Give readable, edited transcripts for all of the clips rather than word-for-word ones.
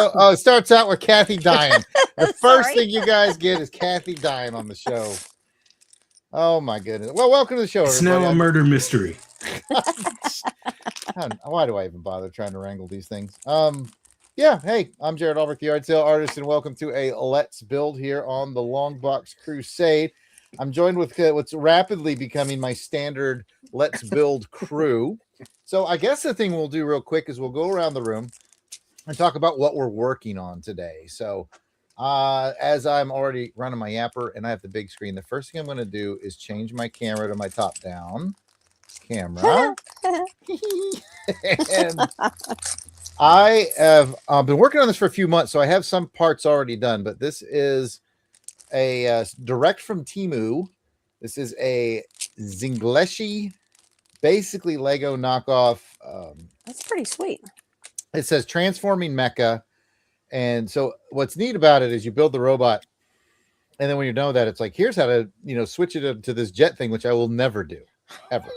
show. Oh, it starts out with Kathy dying. The first Sorry. thing you guys get is Kathy dying on the show. Oh my goodness. Well, welcome to the show, It's everybody. now a murder mystery. Why do I even bother trying to wrangle these things? Yeah, hey, I'm Jared Albrecht, the art sale artist, and welcome to a Let's Build here on the Longbox Crusade. I'm joined with what's rapidly becoming my standard Let's Build crew. So I guess the thing we'll do real quick is we'll go around the room and talk about what we're working on today. So as I'm already running my yapper and I have the big screen, the first thing I'm going to do is change my camera to my top-down camera. And I have been working on this for a few months, so I have some parts already done, but this is a direct from Temu. This is a XINGLESHI, basically Lego knockoff. That's pretty sweet. It says Transforming Mecha. And so what's neat about it is you build the robot, and then when you're done with that, it's like, here's how to, switch it to this jet thing, which I will never do, ever.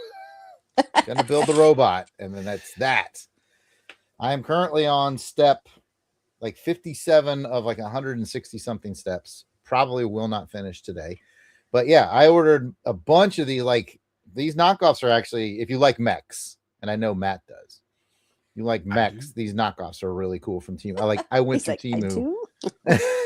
Gonna build the robot, and then that's that. I am currently on step like 57 of like 160 something steps. Probably will not finish today. But yeah, I ordered a bunch of these. Like, these knockoffs are actually, if you like mechs, and I know Matt does. You like mechs, these knockoffs are really cool from Temu. I went to Temu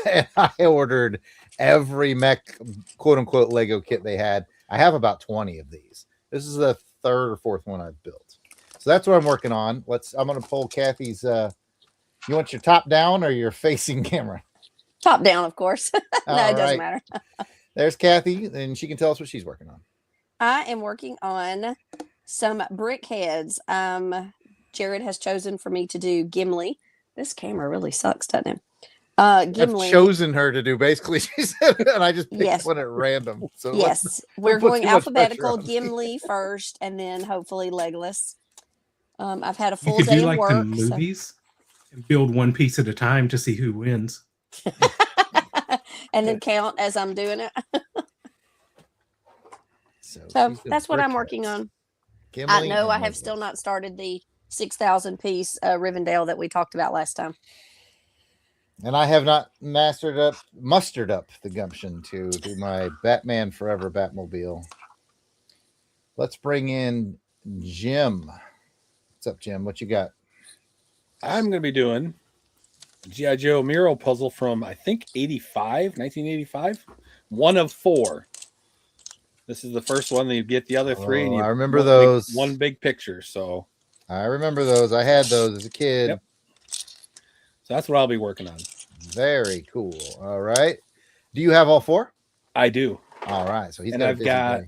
and I ordered every mech, quote unquote, Lego kit they had. I have about 20 of these. This is the third or fourth one I've built. So that's what I'm working on. I'm going to pull Kathy's. You want your top down or your facing camera? Top down, of course. No, it doesn't matter. There's Kathy, and she can tell us what she's working on. I am working on some brick heads. Jared has chosen for me to do Gimli. This camera really sucks, doesn't it? Gimli. I've chosen her to do, basically, she said, and I just picked one at random. So yes, we're going alphabetical. Gimli first, and then hopefully Legolas. I've had a full day of work. The movies and build one piece at a time to see who wins. And then count as I'm doing it. So that's what I'm working on. Gimli, I know I have still not started the 6,000 piece Rivendell that we talked about last time. And I have not mustered up the gumption to do my Batman Forever Batmobile. Let's bring in Jim. What's up, Jim? What you got? I'm going to be doing G.I. Joe mural puzzle from, I think, 1985. One of four. This is the first one that you get the other three. And I remember those. One big picture. So I remember those. I had those as a kid. Yep. So that's what I'll be working on. Very cool. All right. Do you have all four? I do. All right. So I've got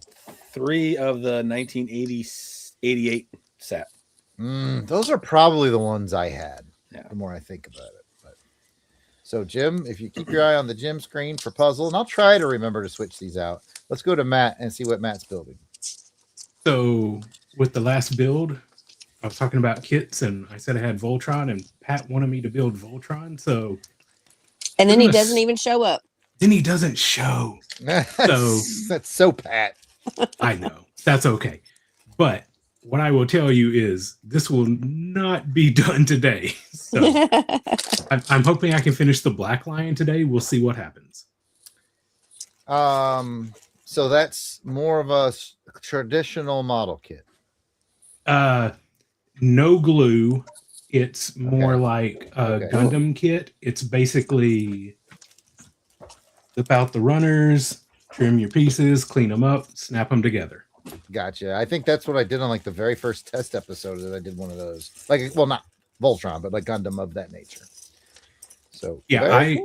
3 of the 1988 set. Those are probably the ones I had. Yeah. The more I think about it. So, Jim, if you keep your eye on the Jim screen for puzzle, and I'll try to remember to switch these out. Let's go to Matt and see what Matt's building. So, with the last build, I was talking about kits, and I said I had Voltron, and Pat wanted me to build Voltron. So, and then he doesn't even show up. Then he doesn't show. So that's so Pat. I know. That's okay. But what I will tell you is this will not be done today. So I'm hoping I can finish the Black Lion today. We'll see what happens. So that's more of a traditional model kit. No glue. It's more like a Gundam kit. It's basically flip out the runners, trim your pieces, clean them up, snap them together. Gotcha. I think that's what I did on like the very first test episode that I did one of those. Like, well, not Voltron, but like Gundam of that nature. So yeah,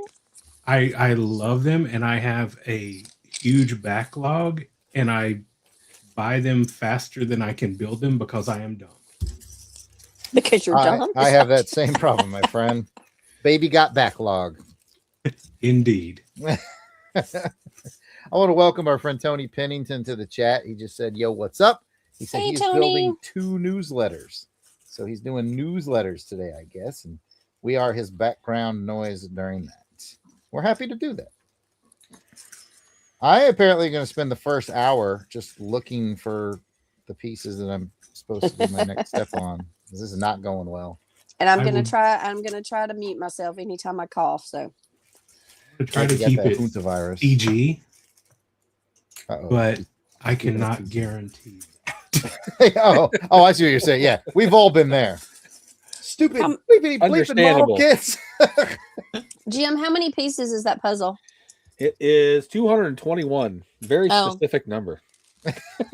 I love them, and I have a huge backlog, and I buy them faster than I can build them because I am dumb. Because you're dumb? I have that same problem, my friend. Baby got backlog. Indeed. I want to welcome our friend Tony Pennington to the chat. He just said, yo, what's up? He said he's building 2 newsletters. So he's doing newsletters today, I guess. And we are his background noise during that. We're happy to do that. I apparently going to spend the first hour just looking for the pieces that I'm supposed to do my next step on. This is not going well. And I'm I gonna will- try. I'm gonna try to mute myself anytime I cough. So To try to You got keep that it Hunta virus. PG, Uh-oh. but I Keeping it cannot PG. guarantee. oh, I see what you're saying. Yeah, we've all been there. Stupid, bleeping model Understandable. kits. Jim, how many pieces is that puzzle? It is 221. Very Oh. specific number.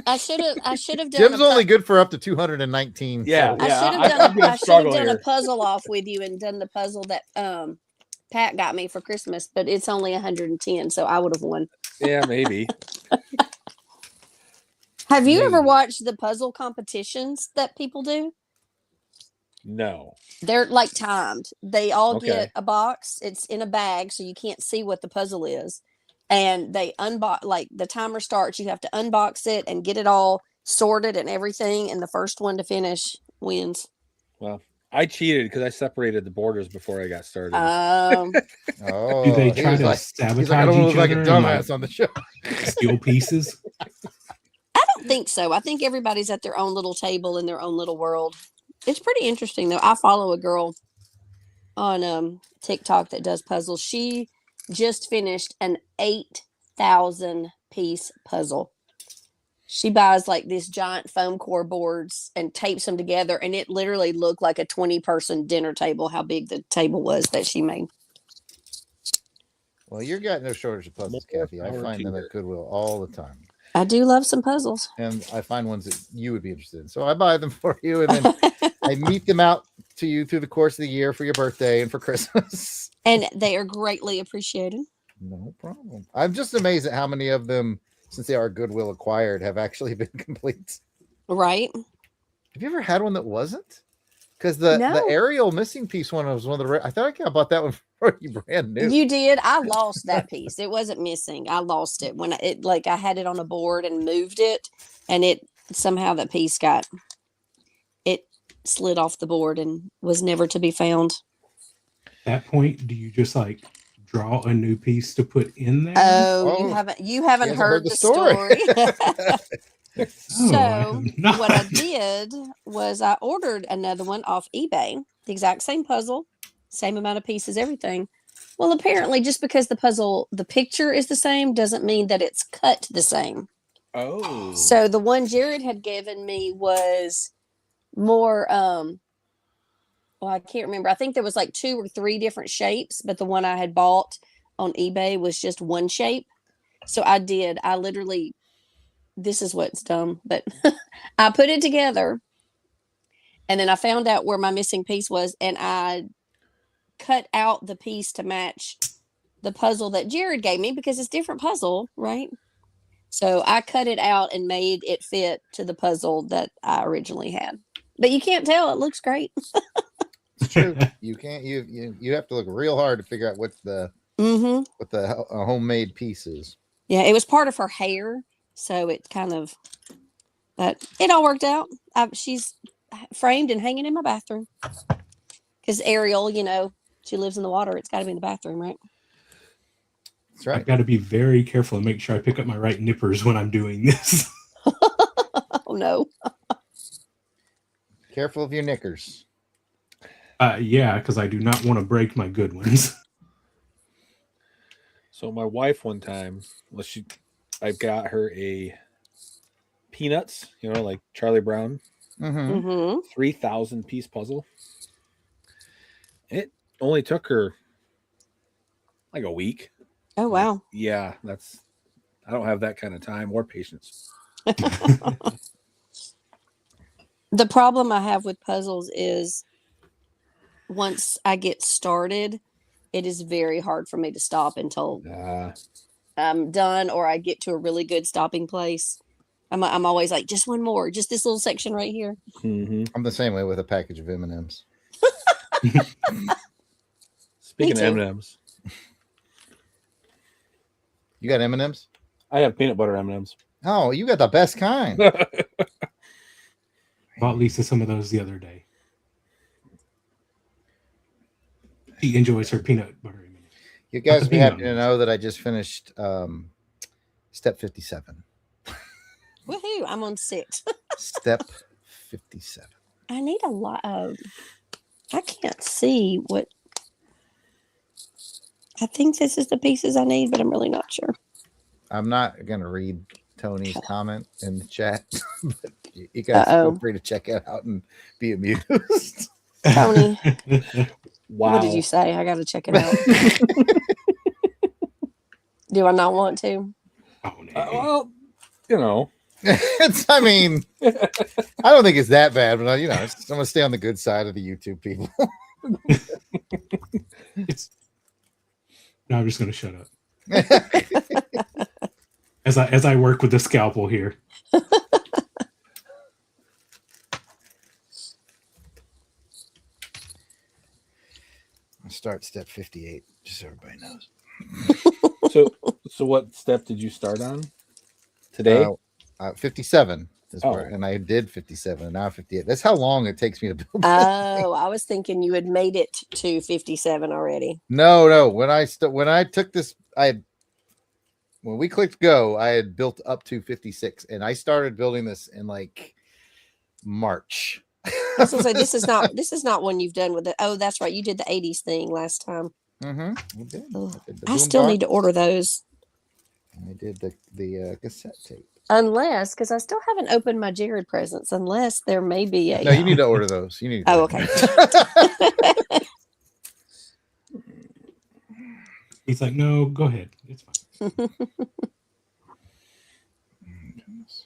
I should have done. Jim's only good for up to 219. Yeah, so- I should have I'm done. gonna I should have struggle done a here. puzzle off with you and done the puzzle that Pat got me for Christmas, but it's only 110, so I would have won. Yeah, maybe. Have you ever Maybe. watched the puzzle competitions that people do? No. They're like timed. They all Okay. get a box. It's in a bag, so you can't see what the puzzle is. And they unbox, like the timer starts. You have to unbox it and get it all sorted and everything. And the first one to finish wins. Well, I cheated because I separated the borders before I got started. Oh, Do they he try was to like, sabotage he's like, I don't look each like a other and dumbass on the show. steal pieces? I don't think so. I think everybody's at their own little table in their own little world. It's pretty interesting though. I follow a girl on TikTok that does puzzles. She just finished an 8,000 piece puzzle. She buys like these giant foam core boards and tapes them together, and it literally looked like a 20-person dinner table, how big the table was that she made. Well, you're got no shortage of puzzles, More Kathy. I power find to them you. at Goodwill all the time. I do love some puzzles. And I find ones that you would be interested in. So I buy them for you, and then I meet them out to you through the course of the year for your birthday and for Christmas. And they are greatly appreciated. No problem. I'm just amazed at how many of them, since they are Goodwill acquired, have actually been complete. Right? Have you ever had one that wasn't? Because the No. aerial missing piece one was one of the. I thought I bought that one for you brand new. You did. I lost that piece. It wasn't missing. I lost it when I had it on a board and moved it, and it somehow that piece it slid off the board and was never to be found. At that point, do you just like draw a new piece to put in there? Oh, Oh, you haven't hasn't heard the story. Oh, I So have not. what I did was I ordered another one off eBay, the exact same puzzle, same amount of pieces, everything. Well, apparently just because the picture is the same doesn't mean that it's cut the same. Oh. So the one Jared had given me was more well, I can't remember. I think there was like 2 or 3 different shapes, but the one I had bought on eBay was just one shape. So I literally, this is what's dumb, but I put it together and then I found out where my missing piece was, and I cut out the piece to match the puzzle that Jared gave me because it's different puzzle, right? So I cut it out and made it fit to the puzzle that I originally had. But you can't tell, it looks great. It's true. You can't. You have to look real hard to figure out what the homemade piece is. Yeah, it was part of her hair, so it kind of, but it all worked out. She's framed and hanging in my bathroom because Ariel, she lives in the water. It's got to be in the bathroom, right? That's right. I've got to be very careful and make sure I pick up my right nippers when I'm doing this. Oh no. Careful of your knickers. Yeah, because I do not want to break my good ones. So my wife one time, I got her a Peanuts, like Charlie Brown, Mm-hmm. Mm-hmm. 3,000 piece puzzle. It only took her like a week. Oh wow. Yeah, I don't have that kind of time or patience. The problem I have with puzzles is once I get started, it is very hard for me to stop until I'm done or I get to a really good stopping place. I'm always like, just one more, just this little section right here. Mm-hmm. I'm the same way with a package of M&Ms. Speaking too. of M&Ms, You got M&Ms? I have peanut butter M&Ms. Oh, you got the best kind. Bought Lisa some of those the other day. She enjoys her peanut butter. You guys the be happy peanut to know that I just finished step 57. Woohoo! I'm on 6. Step 57. I need a lot of I can't see what. I think this is the pieces I need, but I'm really not sure. I'm not gonna read Tony's comment in the chat, but you guys feel free to check it out and be amused. Tony, Wow. what did you say? I got to check it out. Do I not want to? Well, you know. I mean, I don't think it's that bad, but you know, I'm gonna stay on the good side of the YouTube people. No, I'm just gonna shut up. As I work with the scalpel here. I'll start step 58, just so everybody knows. So what step did you start on today? 57 is where, and I did 57, and now 58. That's how long it takes me to build. Oh, I was thinking you had made it to 57 already. No. When I took this, when we clicked go, I had built up to 56, and I started building this in like March. So this is not one you've done with it. Oh, that's right. You did the 80s thing last time. I still need to order those. I did the cassette tape. Unless, because I still haven't opened my Jared presents, unless there may be a. No, you need to order those. You need. Oh, okay. He's like, no, go ahead. It's fine.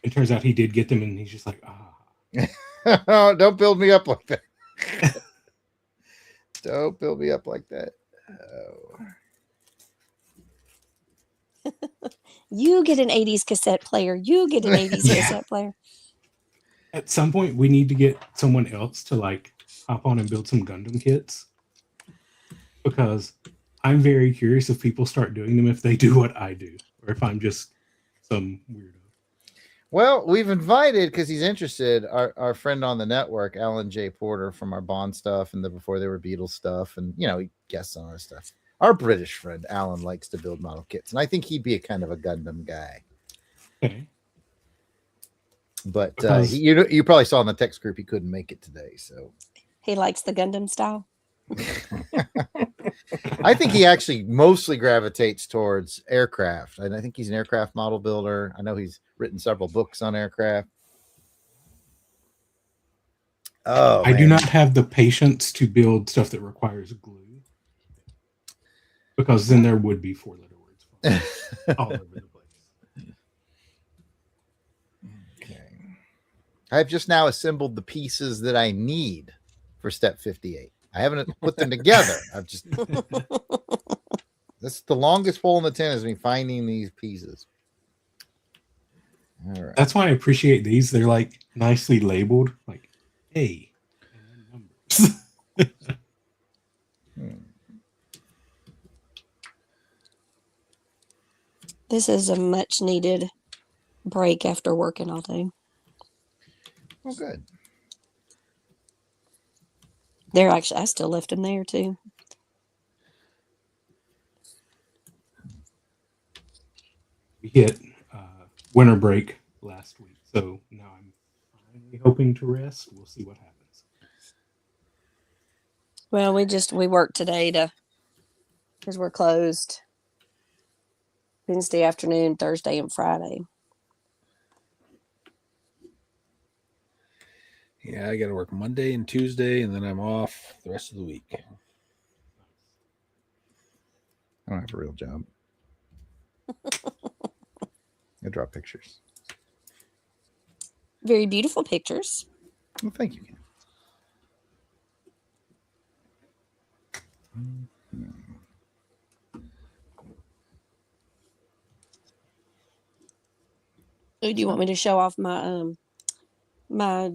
It turns out he did get them, and he's just like, Oh, don't build me up like that. Don't build me up like that. Oh. You get an 80s cassette player. You get an 80s cassette player. At some point, we need to get someone else to like hop on and build some Gundam kits, because I'm very curious if people start doing them, if they do what I do, or if I'm just some weirdo. Well, we've invited, because he's interested, our friend on the network, Alan J. Porter, from our Bond stuff and before they were Beatles stuff, and you know, he guests on our stuff. Our British friend Alan likes to build model kits, and I think he'd be a kind of a Gundam guy. Okay. But you probably saw in the text group he couldn't make it today, so He likes the Gundam style. I think he actually mostly gravitates towards aircraft, and I think he's an aircraft model builder. I know he's written several books on aircraft. Oh, I do not have the patience to build stuff that requires glue, because then there would be 4-letter words all over the place. Okay. I've just now assembled the pieces that I need for step 58. I haven't put them together. I've just this is the longest hole in the tent, is me finding these pieces. All right. That's why I appreciate these. They're like nicely labeled, like A and then numbers. This is a much needed break after working all day. Oh, good. They're actually, I still left them there too. We hit winter break last week, so now I'm finally hoping to rest. We'll see what happens. Well, we worked today because we're closed Wednesday afternoon, Thursday, and Friday. Yeah, I got to work Monday and Tuesday, and then I'm off the rest of the week. I don't have a real job. I draw pictures. Very beautiful pictures. Well, thank you. Do you want me to show off my my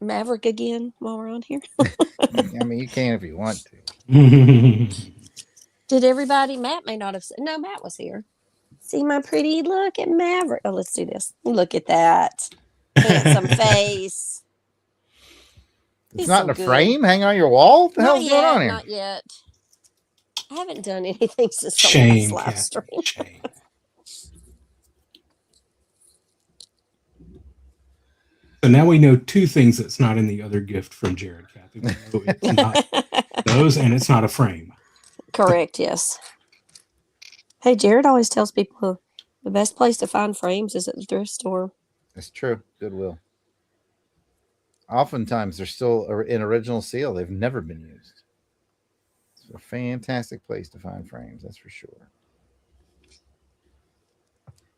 Maverick again while we're on here? I mean, you can if you want to. Did everybody? Matt may not have. No, Matt was here. See my pretty look at Maverick. Oh, let's do this. Look at that handsome face. It's not in a frame hanging on your wall. What the hell's going on here? Not yet. I haven't done anything since the Shame, last live stream. Shame. So now we know two things that's not in the other gift from Jared, Catherine. No, it's not those, and it's not a frame. Correct, yes. Hey, Jared always tells people the best place to find frames is at the thrift store. It's true. Goodwill. Oftentimes, they're still in original seal. They've never been used. It's a fantastic place to find frames. That's for sure.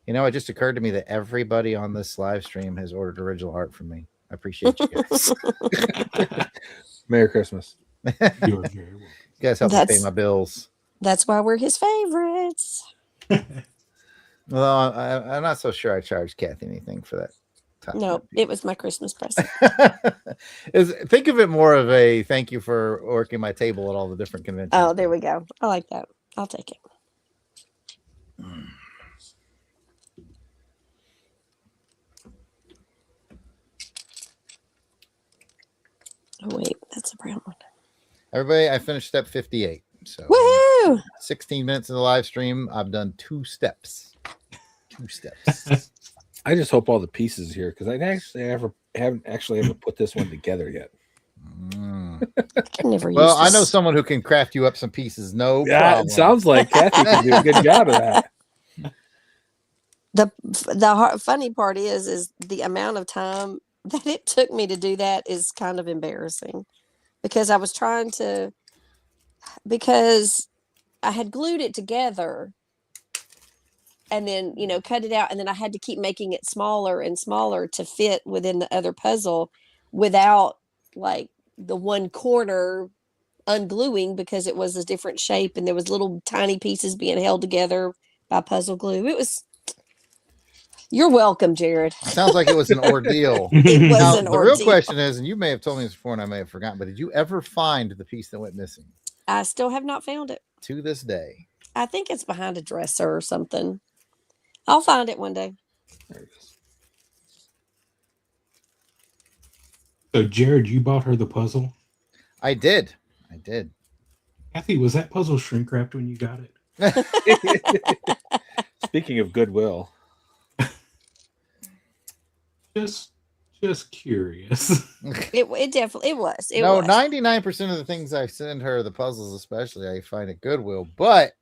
You know, it just occurred to me that everybody on this live stream has ordered original art from me. I appreciate you guys. Merry Christmas. You're very welcome. You guys help me pay my bills. That's why we're his favorites. Well, I'm not so sure I charged Kathy anything for that. No, it was my Christmas present. Think of it more of a thank you for working my table at all the different conventions. Oh, there we go. I like that. I'll take it. Oh, wait, that's a brown one. Everybody, I finished step 58. So Woohoo! 16 minutes in the live stream. I've done 2 steps. 2 steps. I just hope all the pieces here because I haven't actually ever put this one together yet. I can never use Well, I this. know someone who can craft you up some pieces. No Yeah, problem. it sounds like Kathy can do a good job of that. The funny part is the amount of time that it took me to do that is kind of embarrassing because I was trying to, because I had glued it together and then, you know, cut it out. And then I had to keep making it smaller and smaller to fit within the other puzzle without like the one corner ungluing because it was a different shape and there was little tiny pieces being held together by puzzle glue. It was, you're welcome, Jared. Sounds like it was an ordeal. It was Now, an the ordeal. real question is, and you may have told me this before and I may have forgotten, but did you ever find the piece that went missing? I still have not found it. To this day. I think it's behind a dresser or something. I'll find it one day. There it is. So, Jared, you bought her the puzzle. I did. Kathy, was that puzzle shrink wrapped when you got it? Speaking of Goodwill, just curious. It definitely was. It No, was. 99% of the things I send her, the puzzles especially, I find at Goodwill. But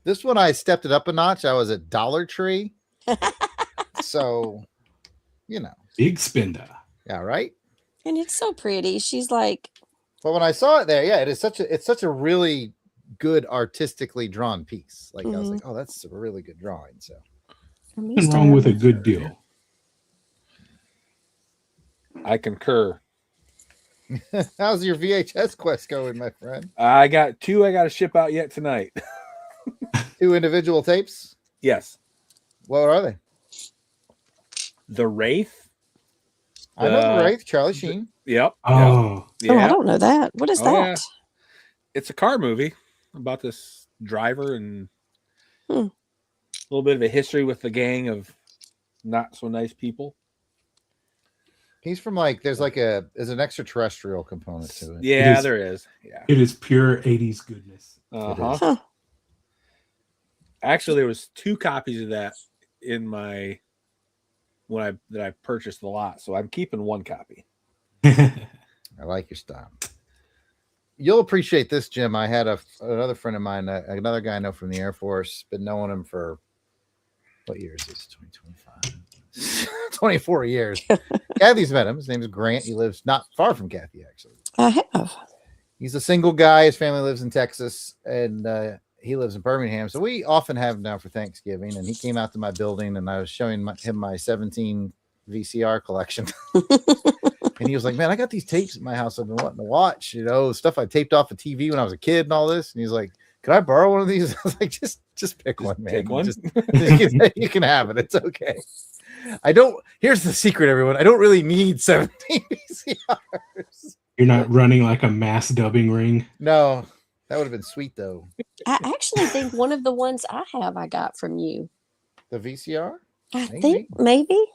this one, I stepped it up a notch. I was at Dollar Tree. So, you know. Big spender. Yeah, right? And it's so pretty. She's like, But when I saw it there, yeah, it's such a really good artistically drawn piece. Like I was like, oh, that's a really good drawing. So Nothing wrong with a good deal. I concur. how's your VHS quest going, my friend? I got 2 I got to ship out yet tonight. 2 individual tapes? Yes. What are they? The Wraith. I know the Wraith, Charlie Sheen. Yep. Oh, Yeah. oh, I don't know that. What is Oh, that? yeah. It's a car movie about this driver and a little bit of a history with the gang of not so nice people. He's from there's an extraterrestrial component to it. Yeah, is. there is. Yeah. it is pure 80s goodness. Uh-huh. Huh. Actually, there was 2 copies of that in my that I purchased the lot, so I'm keeping 1 copy. I like your style. You'll appreciate this, Jim. I had another friend of mine, another guy I know from the Air Force, been knowing him for what year is this? 2025, 24 years. Kathy's met him. His name is Grant. He lives not far from Kathy, actually. I have. He's a single guy. His family lives in Texas, and he lives in Birmingham. So we often have him down for Thanksgiving. And he came out to my building, and I was showing him my 17 VCR collection. And he was like, man, I got these tapes at my house I've been wanting to watch, stuff I taped off a TV when I was a kid and all this. And he's like, can I borrow one of these? I was like, just pick one, man. Take one. You can have it. It's okay. Here's the secret, everyone. I don't really need 17 VCRs. You're not running like a mass dubbing ring. No, that would have been sweet though. I actually think one of the ones I got from you. The VCR? I Maybe. think maybe.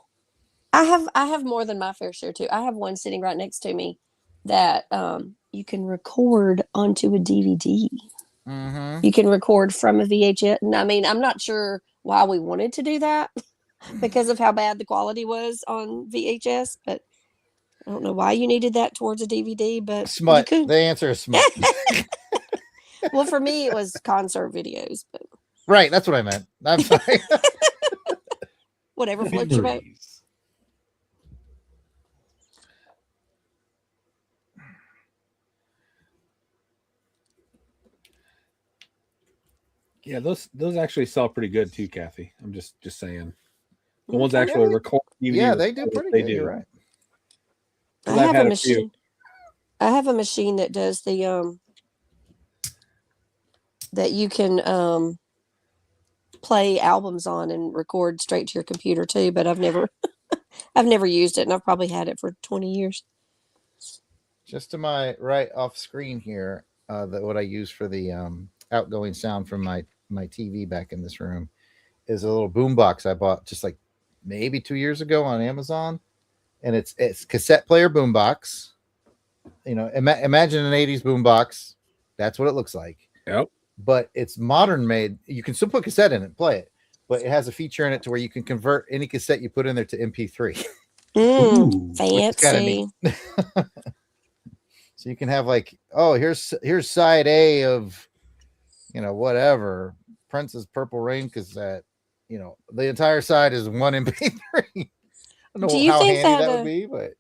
I have more than my fair share too. I have one sitting right next to me that you can record onto a DVD. Mm-hmm. You can record from a VHS. And I mean, I'm not sure why we wanted to do that because of how bad the quality was on VHS, but I don't know why you needed that towards a DVD, but Smut. you could. The answer is smut. Well, for me, it was concert videos, but Right. That's what I meant. I'm sorry. whatever floats your boat. Memories. Yeah, those actually sell pretty good too, Kathy. I'm just saying. The ones Okay. actually record DVD. Yeah, they do pretty good. You're right. I 'Cause I've have had a a few. machine. I have a machine that does the that you can play albums on and record straight to your computer too, but I've never I've never used it, and I've probably had it for 20 years. Just to my right off screen here, what I use for the outgoing sound from my TV back in this room is a little boombox I bought just like maybe 2 years ago on Amazon, and it's cassette player boombox. You know, imagine an 80s boombox. That's what it looks like. Yep. But it's modern made. You can still put cassette in it and play it, but it has a feature in it to where you can convert any cassette you put in there to MP3. Ooh. It's kinda Fancy. neat. So you can have like, oh, here's side A of, you know, whatever, Prince's Purple Rain cassette. You know, the entire side is one MP3. I don't know Do you how think handy that that, would be, but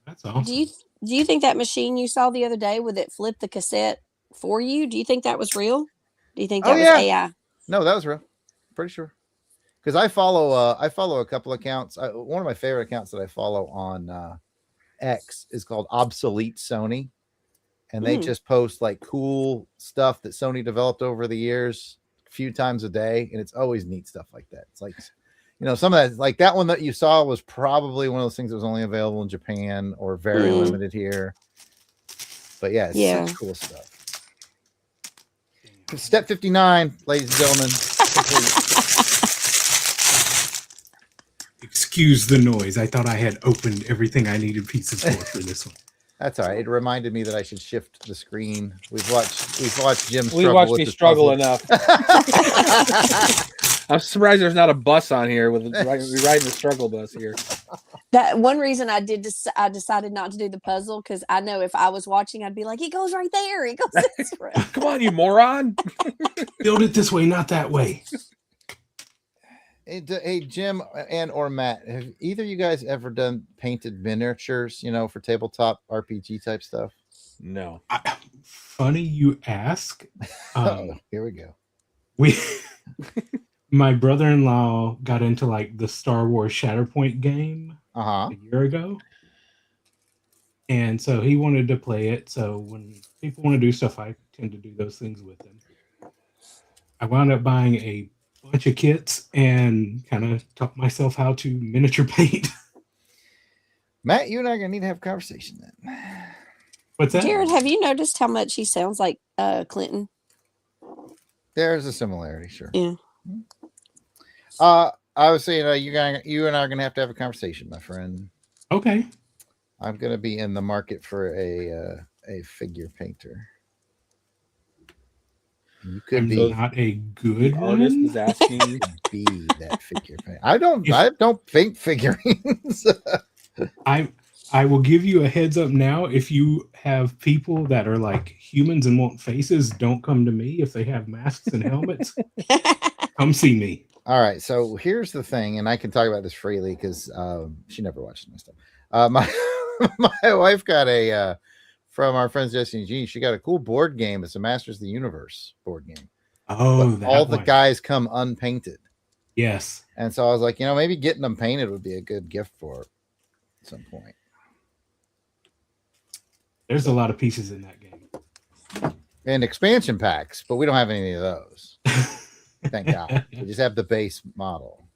That's awesome. Do you think that machine you saw the other day with it flip the cassette for you? Do you think that was real? Do you think that Oh, was yeah. AI? no, that was real. Pretty sure. Because I follow a couple accounts. One of my favorite accounts that I follow on X is called Obsolete Sony, and they just post like cool stuff that Sony developed over the years a few times a day, and it's always neat stuff like that. It's like, you know, some of that, like that one that you saw was probably one of those things that was only available in Japan or very limited here. But yeah, it's such cool stuff. Step 59, ladies and gentlemen. Excuse the noise. I thought I had opened everything I needed pieces for this one. That's all right. It reminded me that I should shift the screen. We've watched Jim struggle We watched with me this struggle puzzle. enough. I'm surprised there's not a bus on here with riding the struggle bus here. That one reason I decided not to do the puzzle, because I know if I was watching, I'd be like, "It goes right there. It goes this way." Come on, you moron! Build it this way, not that way. Hey, Jim and or Matt, have either of you guys ever done painted miniatures, you know, for tabletop RPG type stuff? No. Funny you ask. Here we go. My brother-in-law got into like the Star Wars Shatterpoint game a year ago. And so he wanted to play it. So when people want to do stuff, I tend to do those things with them. I wound up buying a bunch of kits and kind of taught myself how to miniature paint. Matt, you and I are gonna need to have a conversation then. What's that? Jared, have you noticed how much he sounds like Clinton? There's a similarity, sure. Yeah. I was saying you and I are gonna have to have a conversation, my friend. Okay. I'm gonna be in the market for a figure painter. You could be not a good Artist one. is asking. be that figure painter. I don't paint figurines. I will give you a heads up now. If you have people that are like humans and want faces, don't come to me. If they have masks and helmets, come see me. All right. So here's the thing, and I can talk about this freely because she never watches my stuff. My wife got a from our friends Jesse and Jean. She got a cool board game. It's a Masters of the Universe board game. Oh, but all the guys come unpainted. Yes. And so I was like, you know, maybe getting them painted would be a good gift for her at some point. There's a lot of pieces in that game. And expansion packs, but we don't have any of those. Thank God. We just have the base model.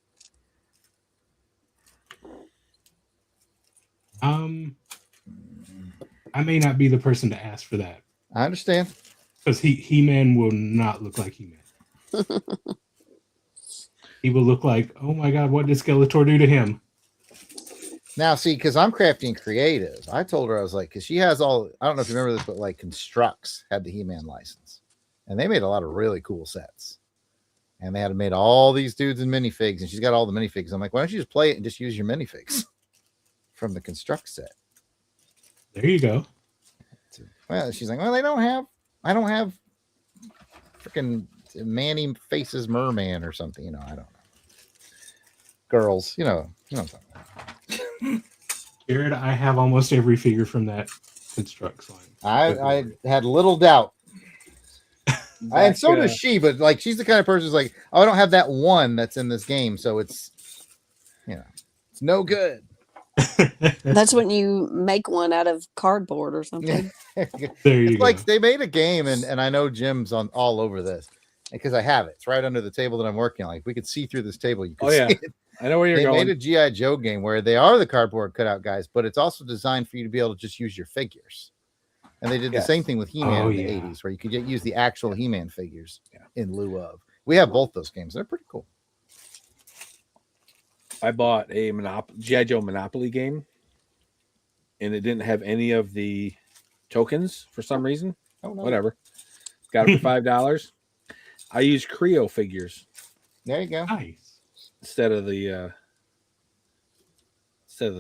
I may not be the person to ask for that. I understand. Because He-Man will not look like He-Man. He will look like, oh my God, what did Skeletor do to him? Now, see, because I'm crafty and creative, I told her, I was like, because she has all, I don't know if you remember this, but like Constructs had the He-Man license. And they made a lot of really cool sets. And they had made all these dudes in minifigs, and she's got all the minifigs. I'm like, why don't you just play it and just use your minifigs from the Construct set? There you go. Well, she's like, well, I don't have freaking Manny faces merman or something. I don't know. Girls, you know something. Jared, I have almost every figure from that Constructs line. I had little doubt. And so does she, but like she's the kind of person who's like, oh, I don't have that one that's in this game, so it's it's no good. That's when you make one out of cardboard or something. There you It's go. like they made a game, and I know Jim's on all over this because I have it. It's right under the table that I'm working on. Like we could see through this table. You can see it. I know where you're They going. made a G.I. Joe game where they are the cardboard cutout guys, but it's also designed for you to be able to just use your figures. And they did the same thing with He-Man in the 80s, where you could use the actual He-Man figures in lieu of. We have both those games. They're pretty cool. I bought a G.I. Joe Monopoly game, and it didn't have any of the tokens for some reason. Oh, no. Whatever. Got it for $5. I used Creo figures. There you go. Nice. Instead of the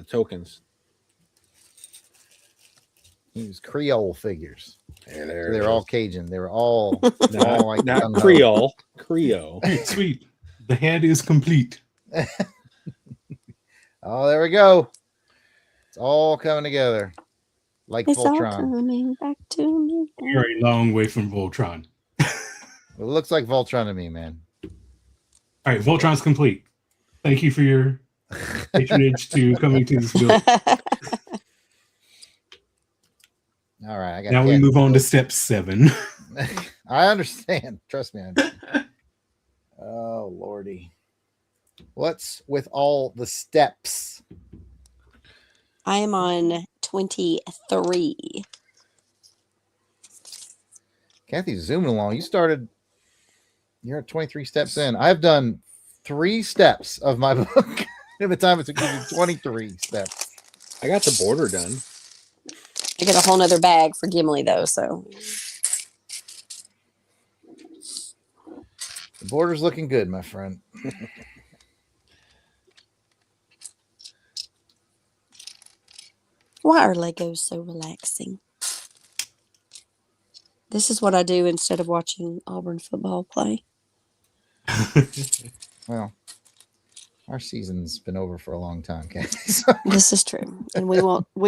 tokens. Use Creole figures. Yeah, They're all Cajun. They were all not, like not gung-ho. Creole. Creo. Sweet. The head is complete. Oh, there we go. It's all coming together. Like It's all Voltron. coming back to me. We are a long way from Voltron. It looks like Voltron to me, man. All right, Voltron's complete. Thank you for your patronage to coming to this build. All right. I got Now we move on to step 7. I understand. Trust me. I understand. Oh, Lordy. What's with all the steps? I am on 23. Kathy's zooming along. You're at 23 steps in. I've done 3 steps of my book. At the time, it's 23 steps. I got the border done. I got a whole nother bag for Gimli though, so The border's looking good, my friend. why are Legos so relaxing? This is what I do instead of watching Auburn football play. Well, our season's been over for a long time, Kathy. So. This is true, and we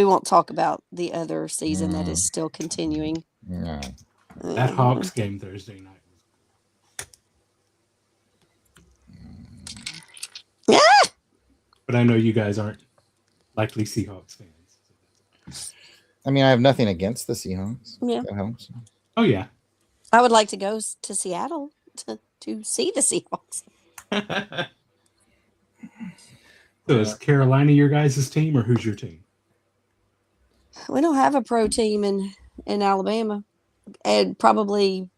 won't talk about the other season that is still continuing. No. That Hawks game Thursday night. Yeah. But I know you guys aren't likely Seahawks fans. I mean, I have nothing against the Seahawks. Yeah. That helps. Oh, yeah. I would like to go to Seattle to see the Seahawks. So is Carolina your guys' team, or who's your team? We don't have a pro team in Alabama, and probably,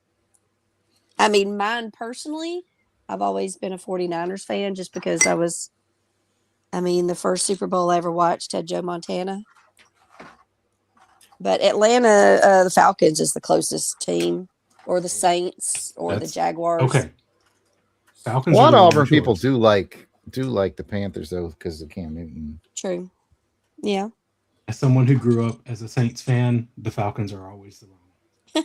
I mean, mine personally, I've always been a 49ers fan just because the first Super Bowl I ever watched had Joe Montana. But Atlanta, the Falcons is the closest team, or the Saints, or the Jaguars. Okay. Falcons. A lot are of the Auburn one people choice. do like the Panthers though, because of Cam Newton. True. Yeah. As someone who grew up as a Saints fan, the Falcons are always the wrong.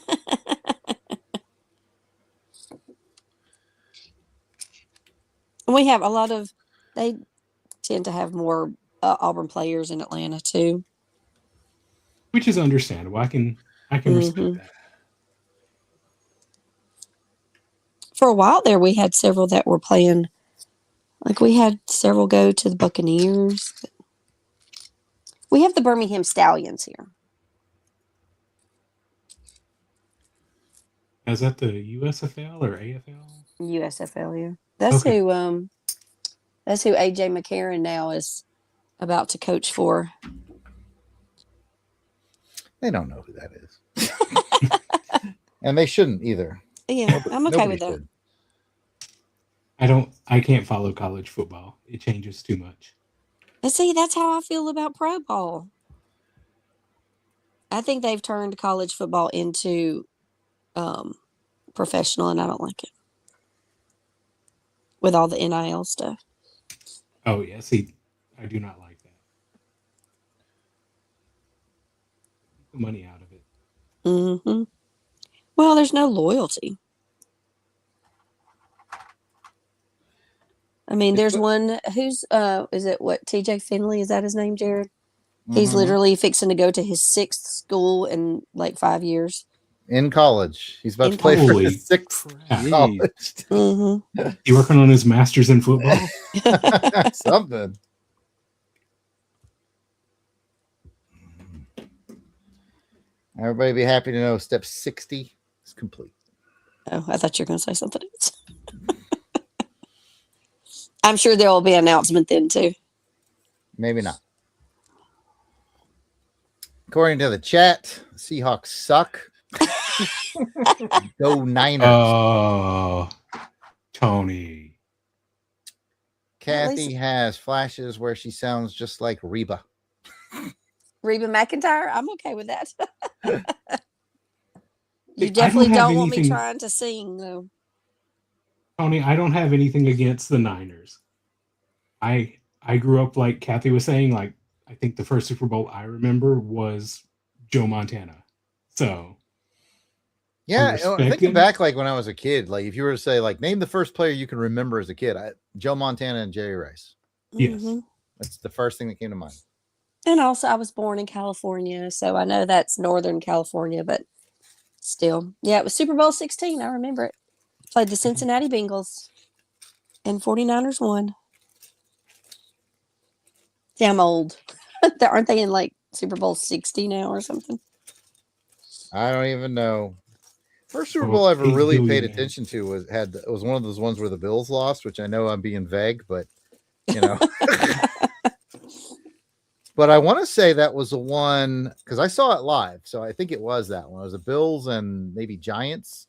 And we have they tend to have more Auburn players in Atlanta too. Which is understandable. I can respect that. For a while there, we had several that were playing. Like we had several go to the Buccaneers. We have the Birmingham Stallions here. Is that the USFL or AFL? USFL, yeah. That's Okay. That's who AJ McCarron now is about to coach for. They don't know who that is, and they shouldn't either. Yeah, I'm okay Nobody with that. should. I can't follow college football. It changes too much. And see, that's how I feel about pro ball. I think they've turned college football into professional, and I don't like it with all the NIL stuff. Oh yeah, see, I do not like that. the money out of it. Mm-hmm. Well, there's no loyalty. I mean, there's one who's is it what TJ Finley, is that his name, Jared? He's Mhm. literally fixing to go to his 6th school in like 5 years. In college. He's about In to play for Holy his 6th crap. college. Mm-hmm. You working on his master's in football? Something. Everybody be happy to know step 60 is complete. Oh, I thought you were going to say something else. I'm sure there will be an announcement then too. Maybe not. According to the chat, Seahawks suck. Go Niners. Oh, Tony. Kathy has flashes where she sounds just like Reba. Reba McEntire, I'm okay with that. You I definitely don't have don't want me anything- trying to sing though. Tony, I don't have anything against the Niners. I grew up like Kathy was saying, like I think the first Super Bowl I remember was Joe Montana. So Yeah, respect thinking him. back, like when I was a kid, like if you were to say, like, name the first player you can remember as a kid, Joe Montana and Jerry Rice. Yes. Mhm. That's the first thing that came to mind. And also, I was born in California, so I know that's Northern California, but still, yeah, it was Super Bowl 16. I remember it. Played the Cincinnati Bengals, and 49ers won. See, I'm old. Aren't they in like Super Bowl 60 now or something? I don't even know. First Super Oh, Bowl I ever 8 really billion paid man. attention to was one of those ones where the Bills lost, which I know I'm being vague, but you know. But I want to say that was the one because I saw it live, so I think it was that one. It was the Bills and maybe Giants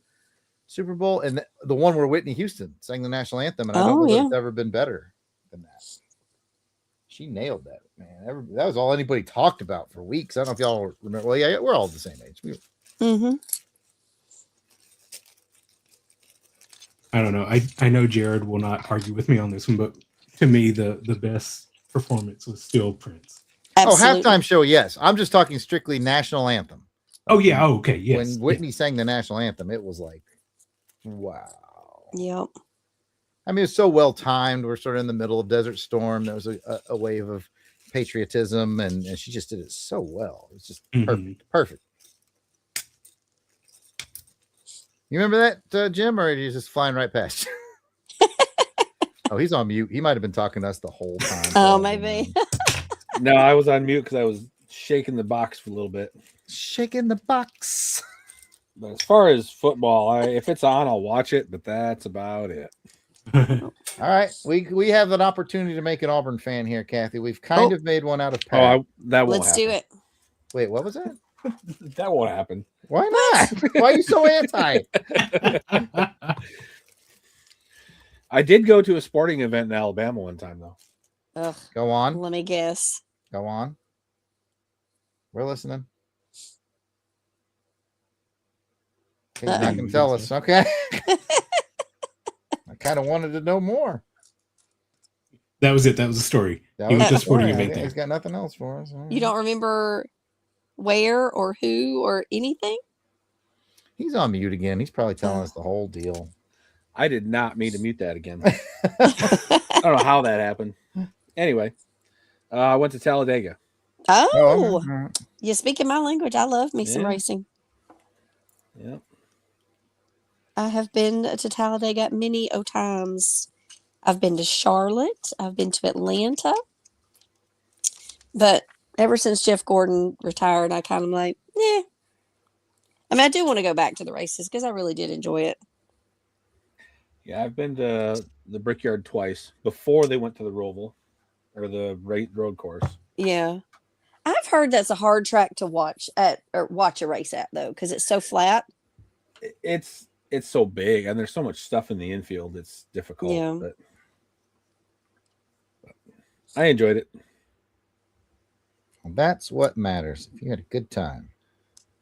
Super Bowl, and the one where Whitney Houston sang the national anthem, and I don't Oh, know that yeah. it's ever been better than that. She nailed that, man. That was all anybody talked about for weeks. I don't know if y'all remember. Well, yeah, we're all the same age. Mm-hmm. I don't know. I know Jared will not argue with me on this one, but to me the best performance was still Prince. Absolutely. Oh, halftime show, yes. I'm just talking strictly national anthem. Oh yeah, oh, okay, yes. When Whitney sang the national anthem, it was like, wow. Yep. I mean, it's so well timed. We're sort of in the middle of Desert Storm. There was a wave of patriotism, and she just did it so well. It's just perfect. Perfect. You remember that, Jim, or are you just flying right past? Oh, he's on mute. He might have been talking to us the whole time. Oh, maybe. No, I was on mute because I was shaking the box for a little bit. Shaking the box. But as far as football, if it's on, I'll watch it, but that's about it. All right. We have an opportunity to make an Auburn fan here, Kathy. We've kind of made one out of Pat. That won't Let's happen. do it. Wait, what was that? That won't happen. Why not? Why are you so anti? I did go to a sporting event in Alabama one time, though. Ugh, Go on. let me guess. Go on. We're listening. He's not going to tell us. Okay. I kind of wanted to know more. That was it. That was the story. That He went to a the sporting story. event there. He's got nothing else for us. All You right. don't remember where or who or anything? He's on mute again. He's probably telling us the whole deal. I did not mean to mute that again. I don't know how that happened. Anyway, I went to Talladega. Oh, okay. you're speaking my language. I love me some Yeah. racing. Yeah. I have been to Talladega many times. I've been to Charlotte. I've been to Atlanta. But ever since Jeff Gordon retired, I kind of like, yeah. I mean, I do want to go back to the races because I really did enjoy it. Yeah, I've been to the Brickyard twice before they went to the Roval or the road course. Yeah. I've heard that's a hard track to watch a race at though, because it's so flat. It's so big and there's so much stuff in the infield. It's difficult. Yeah. But I enjoyed it. Well, that's what matters. If you had a good time.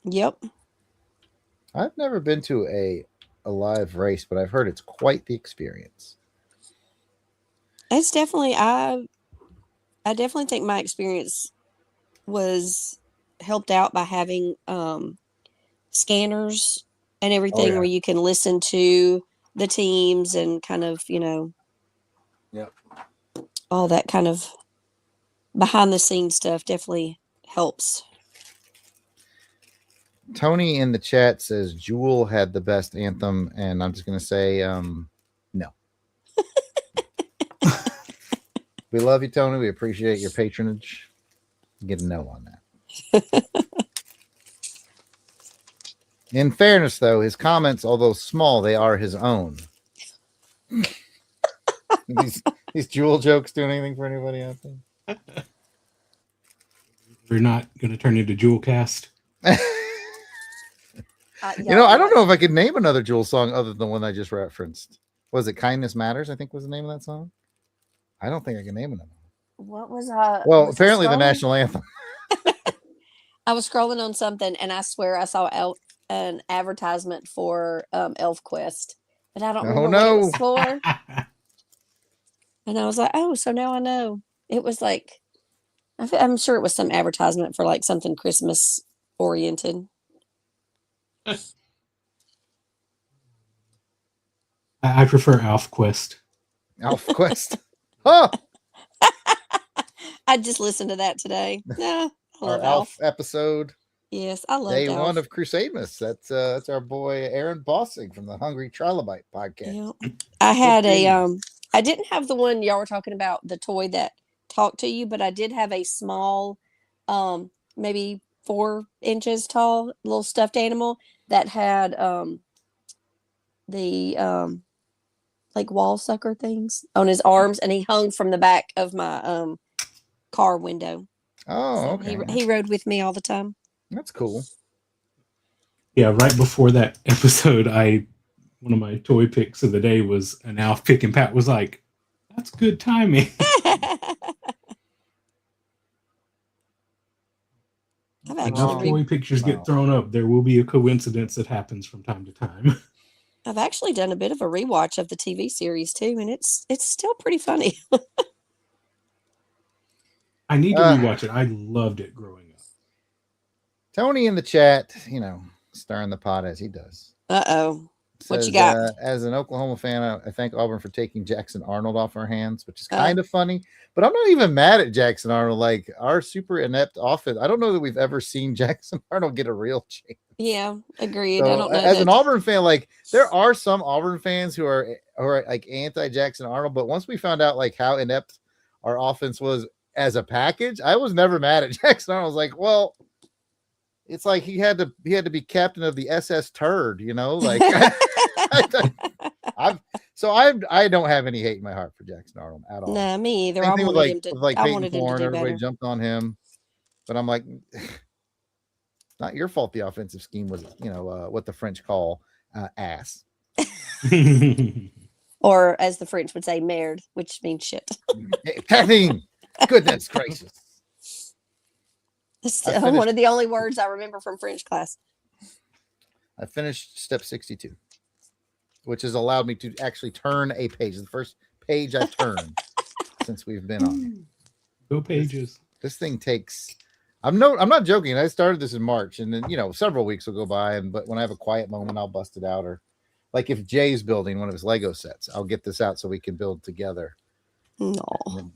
Yep. I've never been to a live race, but I've heard it's quite the experience. It's definitely I definitely think my experience was helped out by having scanners and everything yeah. where you can listen to the teams and kind of, Yep. all that kind of behind the scenes stuff definitely helps. Tony in the chat says Jewel had the best anthem, and I'm just gonna say no. We love you, Tony. We appreciate your patronage. Get a no on that. In fairness, though, his comments, although small, they are his own. these Jewel jokes doing anything for anybody out there? We're not going to turn into Jewel Cast. I don't know if I could name another Jewel song other than the one I just referenced. Was it Kindness Matters, I think was the name of that song? I don't think I can name another. What was Well, was apparently I the scrolling? national anthem. I was scrolling on something and I swear I saw an advertisement for Elf Quest, but I don't remember what it was for. And I was like, oh, so now I know. It was like, I'm sure it was some advertisement for like something Christmas oriented. I prefer Alf Quest. Alf Quest. Oh, I just listened to that today. Yeah, I our love Alf Alf. episode. Yes, I love Day Alf. one of Crusademas. That's our boy Aaron Bossing from the Hungry Trilobite podcast. Yeah. I had I didn't have the one y'all were talking about, the toy that talked to you, but I did have a small, maybe 4 inches tall little stuffed animal that had the like wall sucker things on his arms, and he hung from the back of my car window. Oh, So okay. he rode with me all the time. That's cool. Yeah, right before that episode, one of my toy picks of the day was an Alf pick, and Pat was like, "That's good timing." I've Enough actually toy pictures get thrown up, there will be a coincidence that happens from time to time. I've actually done a bit of a rewatch of the TV series too, and it's still pretty funny. I need to rewatch it. I loved it growing up. Tony in the chat, stirring the pot as he does. Uh-oh. What you Says, got? As an Oklahoma fan, I thank Auburn for taking Jackson Arnold off our hands, which is kind of funny. But I'm not even mad at Jackson Arnold. Like, our super inept offense, I don't know that we've ever seen Jackson Arnold get a real chance. Yeah, agreed. So, I don't know. as an Auburn fan, like, there are some Auburn fans who are like anti-Jackson Arnold. But once we found out like how inept our offense was as a package, I was never mad at Jackson Arnold. I was like, well, it's like he had to be captain of the SS Turd, like. I don't have any hate in my heart for Jackson Arnold at all. Nah, me either. Same I thing wanted him with to. like I Peyton wanted him to Thorne, do everybody better. jumped on him, but I'm like, not your fault. The offensive scheme was, what the French call ass, or as the French would say, merde, which means shit. Caffeine. Goodness gracious. It's one of the only words I remember from French class. I finished step 62, which has allowed me to actually turn a page. The first page I've turned since we've been on. Go Pages. This thing takes. I'm not joking. I started this in March, and then several weeks will go by, but when I have a quiet moment, I'll bust it out. Or like if Jay's building one of his Lego sets, I'll get this out so we can build together. No.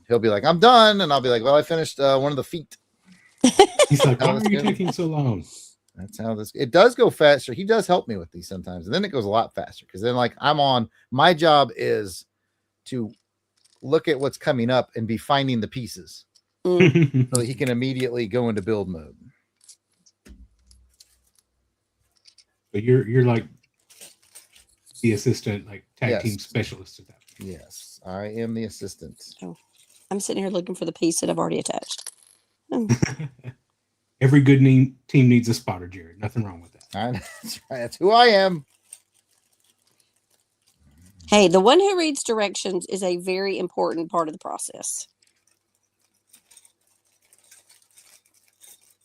He'll be like, "I'm done," and I'll be like, "Well, I finished one of the feet." He's like, "Why are you taking so long?" That's how it does go faster. He does help me with these sometimes, and then it goes a lot faster because then, like, my job is to look at what's coming up and be finding the pieces so that he can immediately go into build mode. But you're like the assistant, like tag team specialist at that. Yes, I am the assistant. Oh, I'm sitting here looking for the piece that I've already attached. Every good team needs a spotter, Jared. Nothing wrong with that. That's right. That's who I am. Hey, the one who reads directions is a very important part of the process.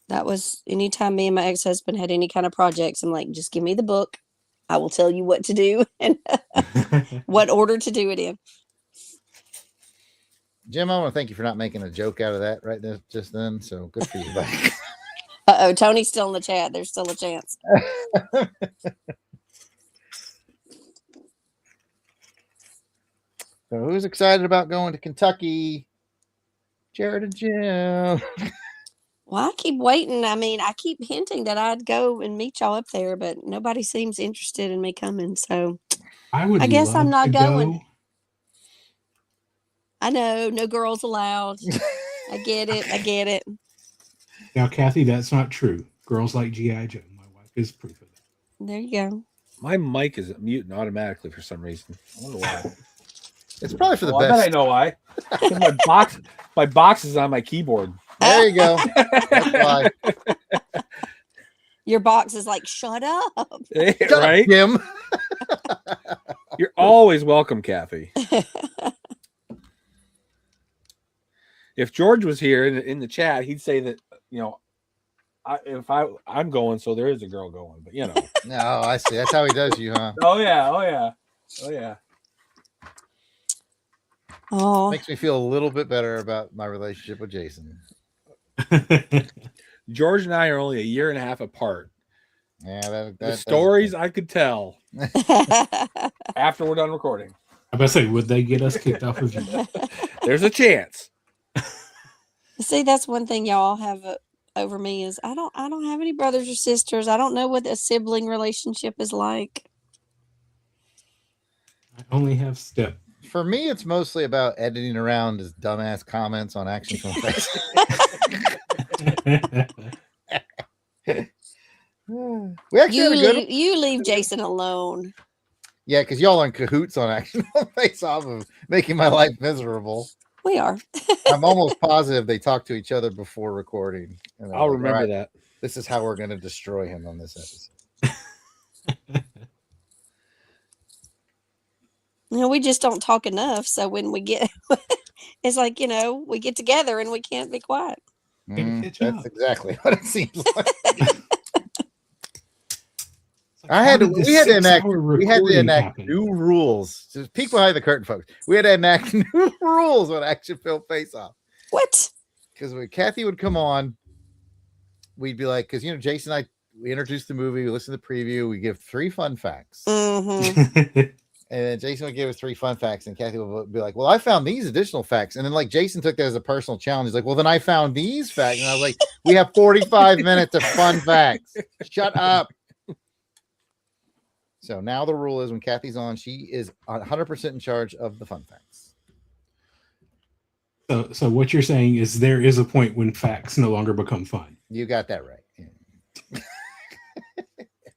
That was anytime me and my ex-husband had any kind of projects, I'm like, just give me the book. I will tell you what to do and what order to do it in. Jim, I want to thank you for not making a joke out of that right there just then. So good for you, buddy. Uh-oh, Tony's still in the chat. There's still a chance. So who's excited about going to Kentucky? Jared and Jim. Well, I keep waiting. I mean, I keep hinting that I'd go and meet y'all up there, but nobody seems interested in me coming. So I guess I'm love not to going. go. I know, no girls allowed. I get it. I get it. Now, Kathy, that's not true. Girls like G.I. Joe. My wife is proof of that. There you go. My mic is muting automatically for some reason. I wonder why. It's probably for the I bet best. I know why. 'Cause my box is on my keyboard. There you go. That's why. Your box is like, shut up. Shut up, Right? Jim. You're always welcome, Kathy. If George was here in the chat, he'd say that, I'm going, so there is a girl going, but No, I see. That's how he does you, huh? Oh yeah. Oh, Makes me feel a little bit better about my relationship with Jason. George and I are only a year and a half apart. Yeah, The stories I could tell after we're done recording. I'm about to say, would they get us kicked off of you? There's a chance. see, that's one thing y'all have over me is I don't have any brothers or sisters. I don't know what a sibling relationship is like. I only have Step. For me, it's mostly about editing around his dumbass comments on Action Film Face. We actually had a good one. You leave Jason alone. Yeah, because y'all are in cahoots on Action Film Face off of making my life miserable. We are. I'm almost positive they talked to each other before recording. And they're I'll like, remember "All right, that. This is how we're going to destroy him on this episode." We just don't talk enough. So when we get, it's like, we get together and we can't be quiet. Catch That's up. exactly what it seems like. We had to enact new rules. Just peek behind the curtain, folks. We had to enact new rules on Action Film Face Off. What? Because when Kathy would come on, we'd be like, because Jason and I, we introduced the movie, we listen to the preview, we give 3 fun facts. Mm-hmm. And then Jason would give us 3 fun facts, and Kathy would be like, well, I found these additional facts. And then like Jason took that as a personal challenge. He's like, well, then I found these facts. And I was like, we have 45 minutes of fun facts. Shut up. So now the rule is when Kathy's on, she is 100% in charge of the fun facts. So what you're saying is there is a point when facts no longer become fun. You got that right. Yeah.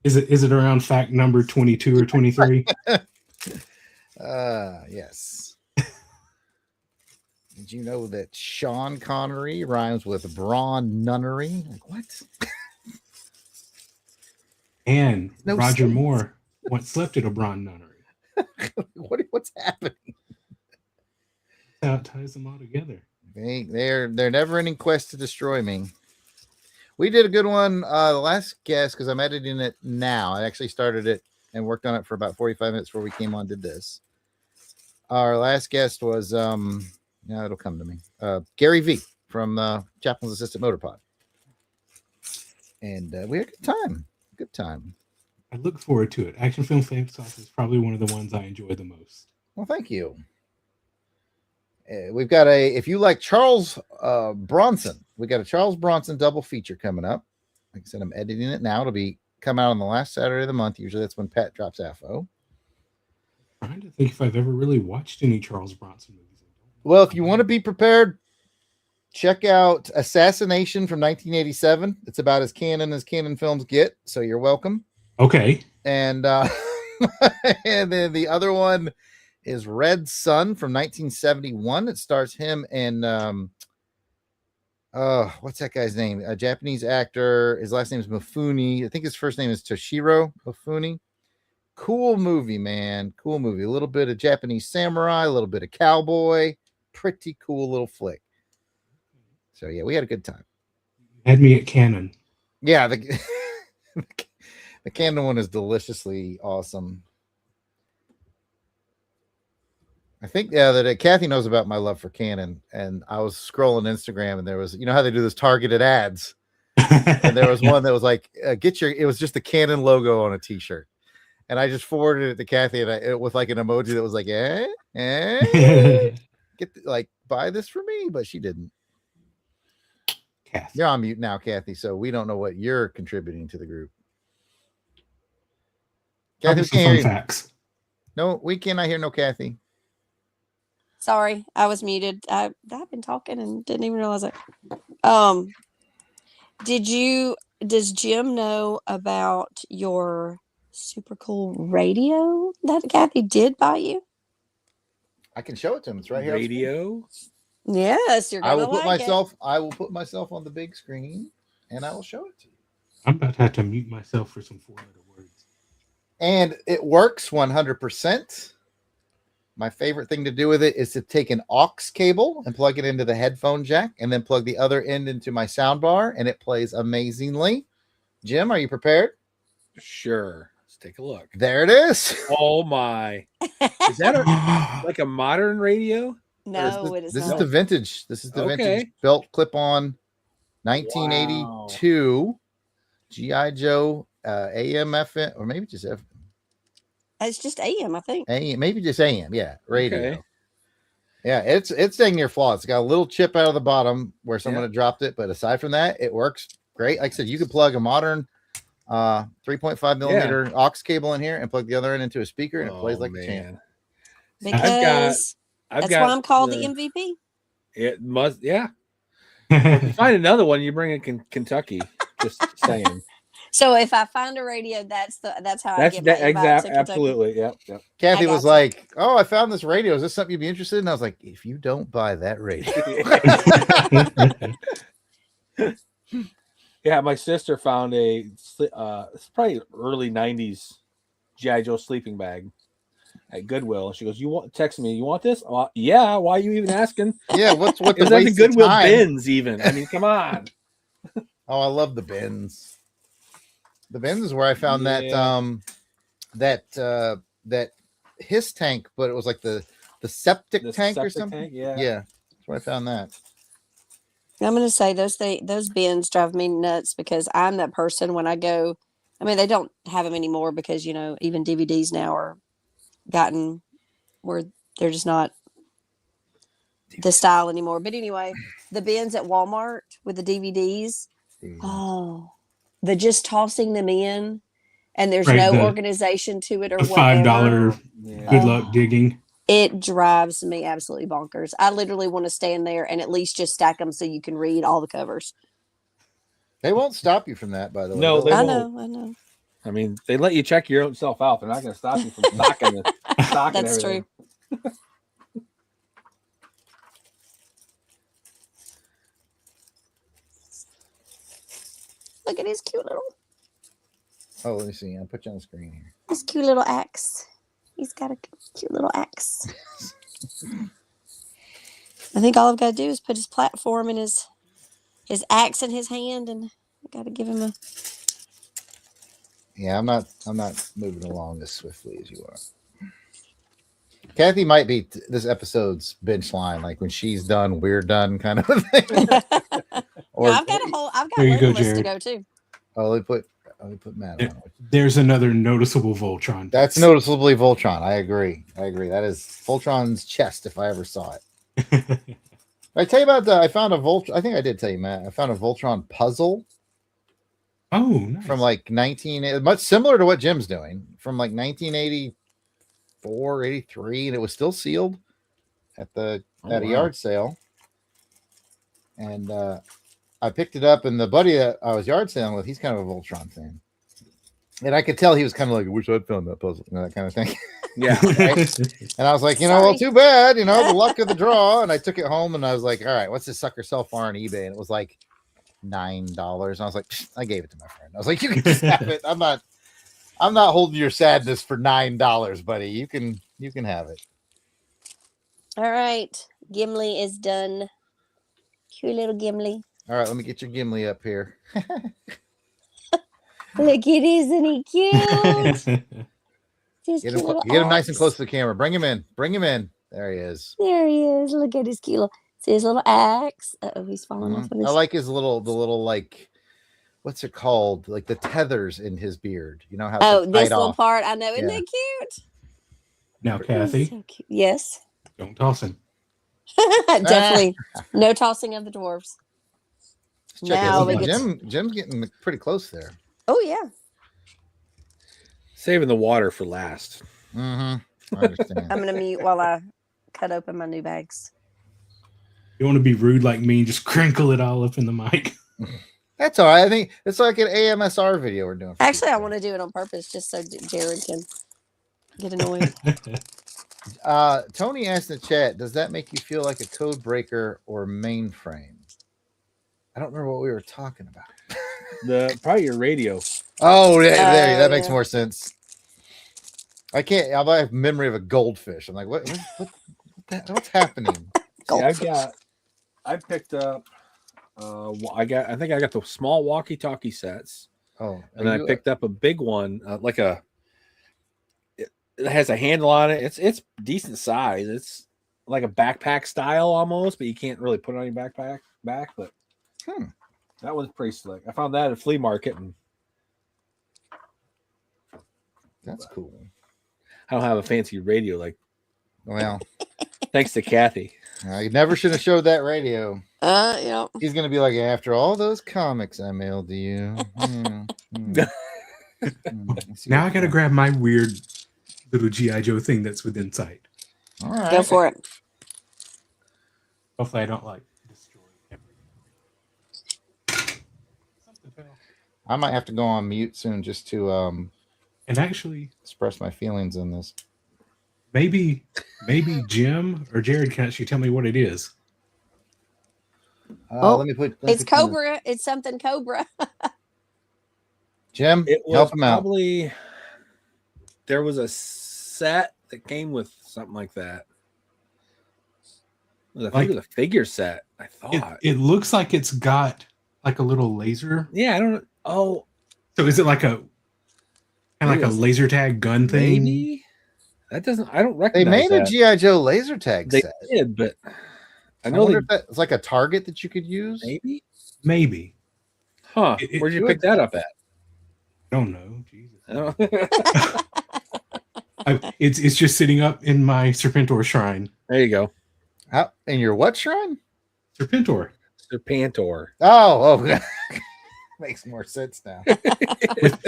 Is it around fact number 22 or 23? Yes. Did you know that Sean Connery rhymes with Braun Nunnery? Like what? And No Roger sense. Moore once slept at a Braun nunnery. What's happening? That's how it ties them all together. They're never-ending quest to destroy me. We did a good one the last guest because I'm editing it now. I actually started it and worked on it for about 45 minutes before we came on did this. Our last guest was it'll come to me. Gary V from Chaplain's Assistant Motor Pod. And we had a good time. Good time. I look forward to it. Action Film Face Off is probably one of the ones I enjoy the most. Well, thank you. We've got if you like Charles Bronson, we got a Charles Bronson double feature coming up. Like I said, I'm editing it now. It'll come out on the last Saturday of the month. Usually that's when Pat drops AFO. I'm trying to think if I've ever really watched any Charles Bronson movies. Well, if you want to be prepared, check out Assassination from 1987. It's about as canon films get, so you're welcome. Okay. And and then the other one is Red Sun from 1971. It stars him and what's that guy's name? A Japanese actor. His last name is Mifune. I think his first name is Toshiro Mifune. Cool movie, man. Cool movie. A little bit of Japanese samurai, a little bit of cowboy. Pretty cool little flick. So yeah, we had a good time. Had me at Canon. Yeah, the Canon one is deliciously awesome. I think that Kathy knows about my love for Canon, and I was scrolling Instagram, and there was, how they do those targeted ads, And there was one that was like, it was just the Canon logo on a t-shirt. And I just forwarded it to Kathy with like an emoji that was like, buy this for me, but she didn't. Kathy. You're on mute now, Kathy, so we don't know what you're contributing to the group. Kathy, we can't hear you. Facts. No, we cannot hear no Kathy. Sorry, I was muted. I've been talking and didn't even realize it. Does Jim know about your super cool radio that Kathy did buy you? I can show it to him. It's right here. Radio. Yes, you're gonna I will put put myself on the big screen and I will show it to you. I'm about to have to mute myself for some 4-letter words. And it works 100%. My favorite thing to do with it is to take an aux cable and plug it into the headphone jack and then plug the other end into my sound bar, and it plays amazingly. Jim, are you prepared? Sure. Let's take a look. There it is. Oh my. Is that like a modern radio? No, it is This not. is the vintage. This is the Okay. vintage belt clip-on 1982 GI Joe AM/FM, or maybe just FM. It's just AM, I think. AM, maybe just AM, yeah, radio. Okay. Yeah, it's dang near flawless. It's got a little chip out of the bottom where someone had dropped it, but aside from that, it works great. Like I said, you could plug a modern 3.5 millimeter aux cable in here and plug the other end into a speaker, and it plays like a champ. Because that's why I'm called the MVP. It must, yeah. If you find another one, you bring it in Kentucky. Just saying. So if I find a radio, that's how I get my invite to Kentucky. Absolutely. Yep. Kathy I was got like, "Oh, I found this radio. Is this something you'd be interested in?" I was like, "If you don't buy that radio." Yeah, my sister found it's probably early 90s G.I. Joe sleeping bag at Goodwill. She goes, text me, you want this? Yeah, why are you even asking? Yeah, what It the was like the waste of Goodwill time? bins even. I mean, come on. Oh, I love the bins. The bins is where I found that his tank, but it was like the septic tank or something. Yeah. That's where I found that. I'm going to say those bins drive me nuts because I'm that person when I go. I mean, they don't have them anymore because even DVDs now are gotten where they're just not the style anymore. But anyway, the bins at Walmart with the DVDs. Oh, the just tossing them in, and there's no organization to it or the whatever. $5 good luck digging. It drives me absolutely bonkers. I literally want to stand there and at least just stack them so you can read all the covers. They won't stop you from that, by the way. No, they I won't. know. I mean, they let you check your own self out. They're not going to stop you from stocking it. That's true. Look at his cute little. Oh, let me see. I'll put you on the screen here. His cute little axe. He's got a cute little axe. I think all I've got to do is put his platform and his axe in his hand, and I got to give him a. Yeah, I'm not moving along as swiftly as you are. Kathy might be this episode's bench line, like when she's done, we're done, kind of a thing. No, I've got a list to go too. Oh, let me put Matt on. There's another noticeable Voltron. That's noticeably Voltron. I agree. That is Voltron's chest if I ever saw it. I tell you about I found a Voltron. I think I did tell you, Matt. I found a Voltron puzzle. Oh, nice. From like much similar to what Jim's doing, from like 1984, 83, and it was still sealed at a yard sale. And I picked it up, and the buddy that I was yard selling with, he's kind of a Voltron fan. And I could tell he was kind of like, I wish I'd found that puzzle, that kind of thing. Yeah. Right? And I was like, well, too bad, the luck of the draw. And I took it home, and I was like, all right, what's this sucker sell for on eBay? And it was like $9. And I was like, I gave it to my friend. I was like, you can just have it. I'm not holding your sadness for $9, buddy. You can have it. All right. Gimli is done. Cute little Gimli. All right, let me get your Gimli up here. Look, isn't he cute? Get him nice and close to the camera. Bring him in. There he is. There he is. Look at his cute little. See his little axe. Oh, he's falling off of his. I like the little like what's it called? Like the tethers in his beard. You know how? Oh, it's this tied little off? part. I know. Isn't Yeah. it cute? Now, He's Kathy, so cute. Yes. don't toss him. Definitely no tossing of the dwarves. Let's check Now it. we Look, get Jim's getting pretty close there. Oh yeah. Saving the water for last. Mm-hmm. I understand. I'm gonna mute while I cut open my new bags. You want to be rude like me and just crinkle it all up in the mic. That's all right. I think it's like an AMSR video we're doing. Actually, I want to do it on purpose just so Jared can get annoyed. Tony asked in the chat, does that make you feel like a code breaker or mainframe? I don't remember what we were talking about. Probably your radio. Oh, there, that makes yeah. more sense. I can't. I have memory of a goldfish. I'm like, what's happening? See, I picked up. I think I got the small walkie-talkie sets. Oh, and I picked up a big one, it has a handle on it. It's decent size. It's like a backpack style almost, but you can't really put it on your backpack but that was pretty slick. I found that at a flea market, and that's cool. I don't have a fancy radio Well, thanks to Kathy. I never should have showed that radio. Yeah. He's gonna be like, after all those comics I mailed to you. Now I got to grab my weird little G.I. Joe thing that's within sight. All right. Go for it. Hopefully I don't destroy everything. Something fell. I might have to go on mute soon just to And actually, express my feelings in this. maybe Jim or Jared can actually tell me what it is. Let me put. It's Cobra. It's something Cobra. Jim, It was help him out. probably there was a set that came with something like that. I think it was a figure set. I thought It looks like it's got like a little laser. Yeah, I don't know. Oh, So is it like a kind of like a laser tag gun thing? maybe that doesn't. I don't They recognize. made a that. G.I. Joe laser tag They set. did, but I I know wonder they if that's like a target that you could use. Maybe. Huh? It- Where'd you it- pick that up at? I don't know. Jesus. I don't- It's just sitting up in my Serpentor shrine. There you go, How in your what shrine? Serpentor. Serpentor. Oh, makes more sense now.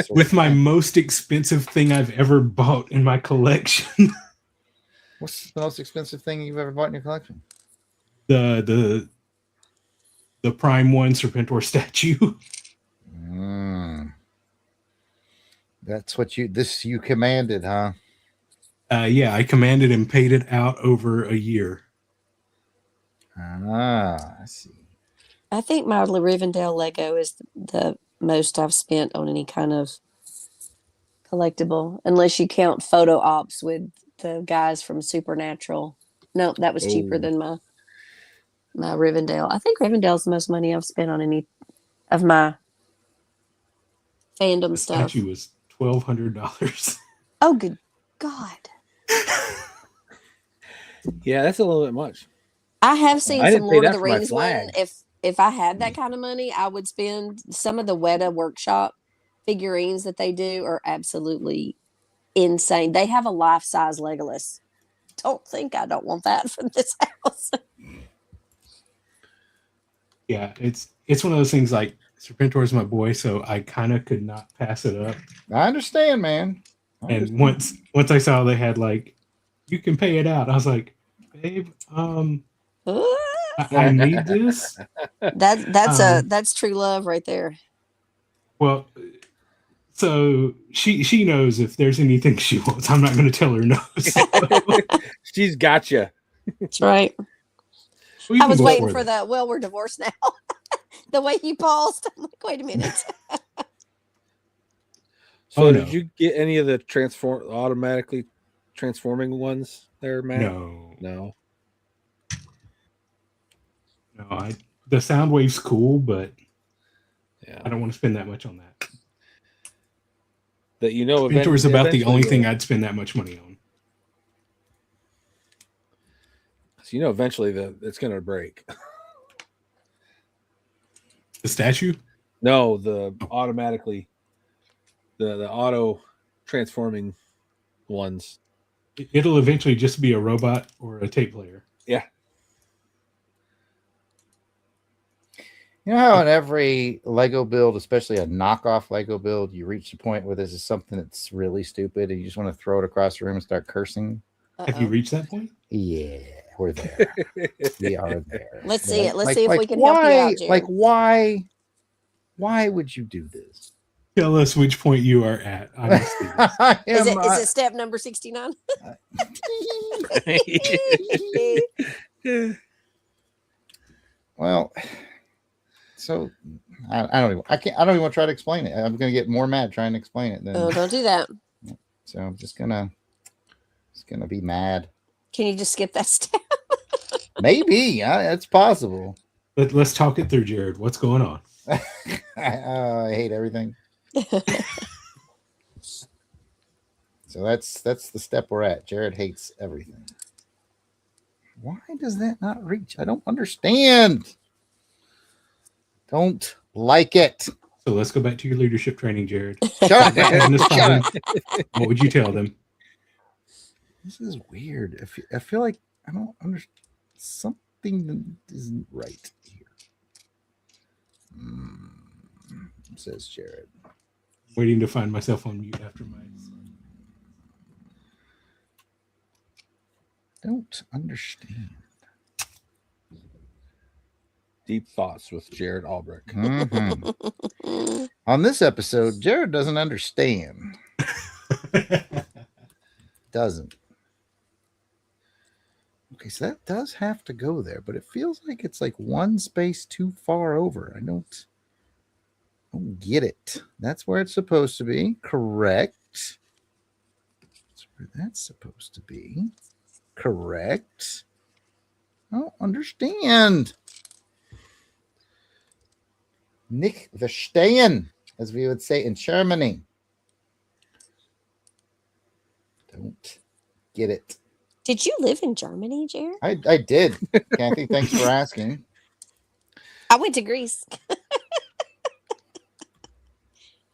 With my most expensive thing I've ever bought in my collection. What's the most expensive thing you've ever bought in your collection? The Prime 1 Serpentor statue. That's what you commanded, huh? Yeah, I commanded and paid it out over a year. I see. I think my Rivendell Lego is the most I've spent on any kind of collectible, unless you count photo ops with the guys from Supernatural. No, that was cheaper than my Rivendell. I think Rivendell's the most money I've spent on any of my fandom The stuff. statue was $1,200. Oh, good God. Yeah, that's a little bit much. I have seen I some didn't pay Lord of that the for my Rings one. flag. If I had that kind of money, I would spend. Some of the Weta Workshop figurines that they do are absolutely insane. They have a life-size Legolas. Don't think I don't want that for this house. Yeah, it's one of those things like Serpentor is my boy, so I kind of could not pass it up. I understand, man. And once I saw they had you can pay it out, I was like, babe, I need this. That's true love right there. Well, so she knows if there's anything she wants, I'm not going to tell her no. So, She's got you. That's right. we I can was go waiting for for that. the well, we're divorced now. The way he paused, I'm like, wait a minute. So, Oh, did no. you get any of the automatically transforming ones there, Matt? No. The Soundwave's cool, but Yeah, I don't want to spend that much on that. that Serpentor is about the only eventually thing I'd spend that much money on. So eventually it's going to break. The statue? No, the automatically, the auto transforming ones. It'll eventually just be a robot or a tape player. Yeah. You know how in every Lego build, especially a knockoff Lego build, you reach the point where this is something that's really stupid and you just want to throw it across the room and start cursing? Have you reached that point? Yeah, we're there. We are there. Let's see it. Let's Like- see if like, we can help you out, why- Jared. Like, why would you do this? Tell us which point you are at. I'm serious. I Is am, it step number 69? well, so I don't even want to try to explain it. I'm gonna get more mad trying to explain it. Then, Oh, don't do that. so I'm just gonna be mad. Can you just skip that step? Maybe it's possible. Let's talk it through, Jared. What's going on? I hate everything. So that's the step we're at. Jared hates everything. Why does that not reach? I don't understand. Don't like it. So let's go back to your leadership training, Jared. Shut up. In this Shut problem, up. what would you tell them? This is weird. I feel like I don't understand. Something isn't right here. Says Jared. Waiting to find myself on mute after my. Don't understand. Deep thoughts with Jared Albrecht. Mhm. On this episode, Jared doesn't understand. Doesn't. Okay, so that does have to go there, but it feels like it's like one space too far over. I don't get it. That's where it's supposed to be. Correct. That's where that's supposed to be. Correct. I don't understand. Nicht verstehen, as we would say in Germany. Don't get it. Did you live in Germany, Jared? I did. Kathy, thanks for asking. I went to Greece.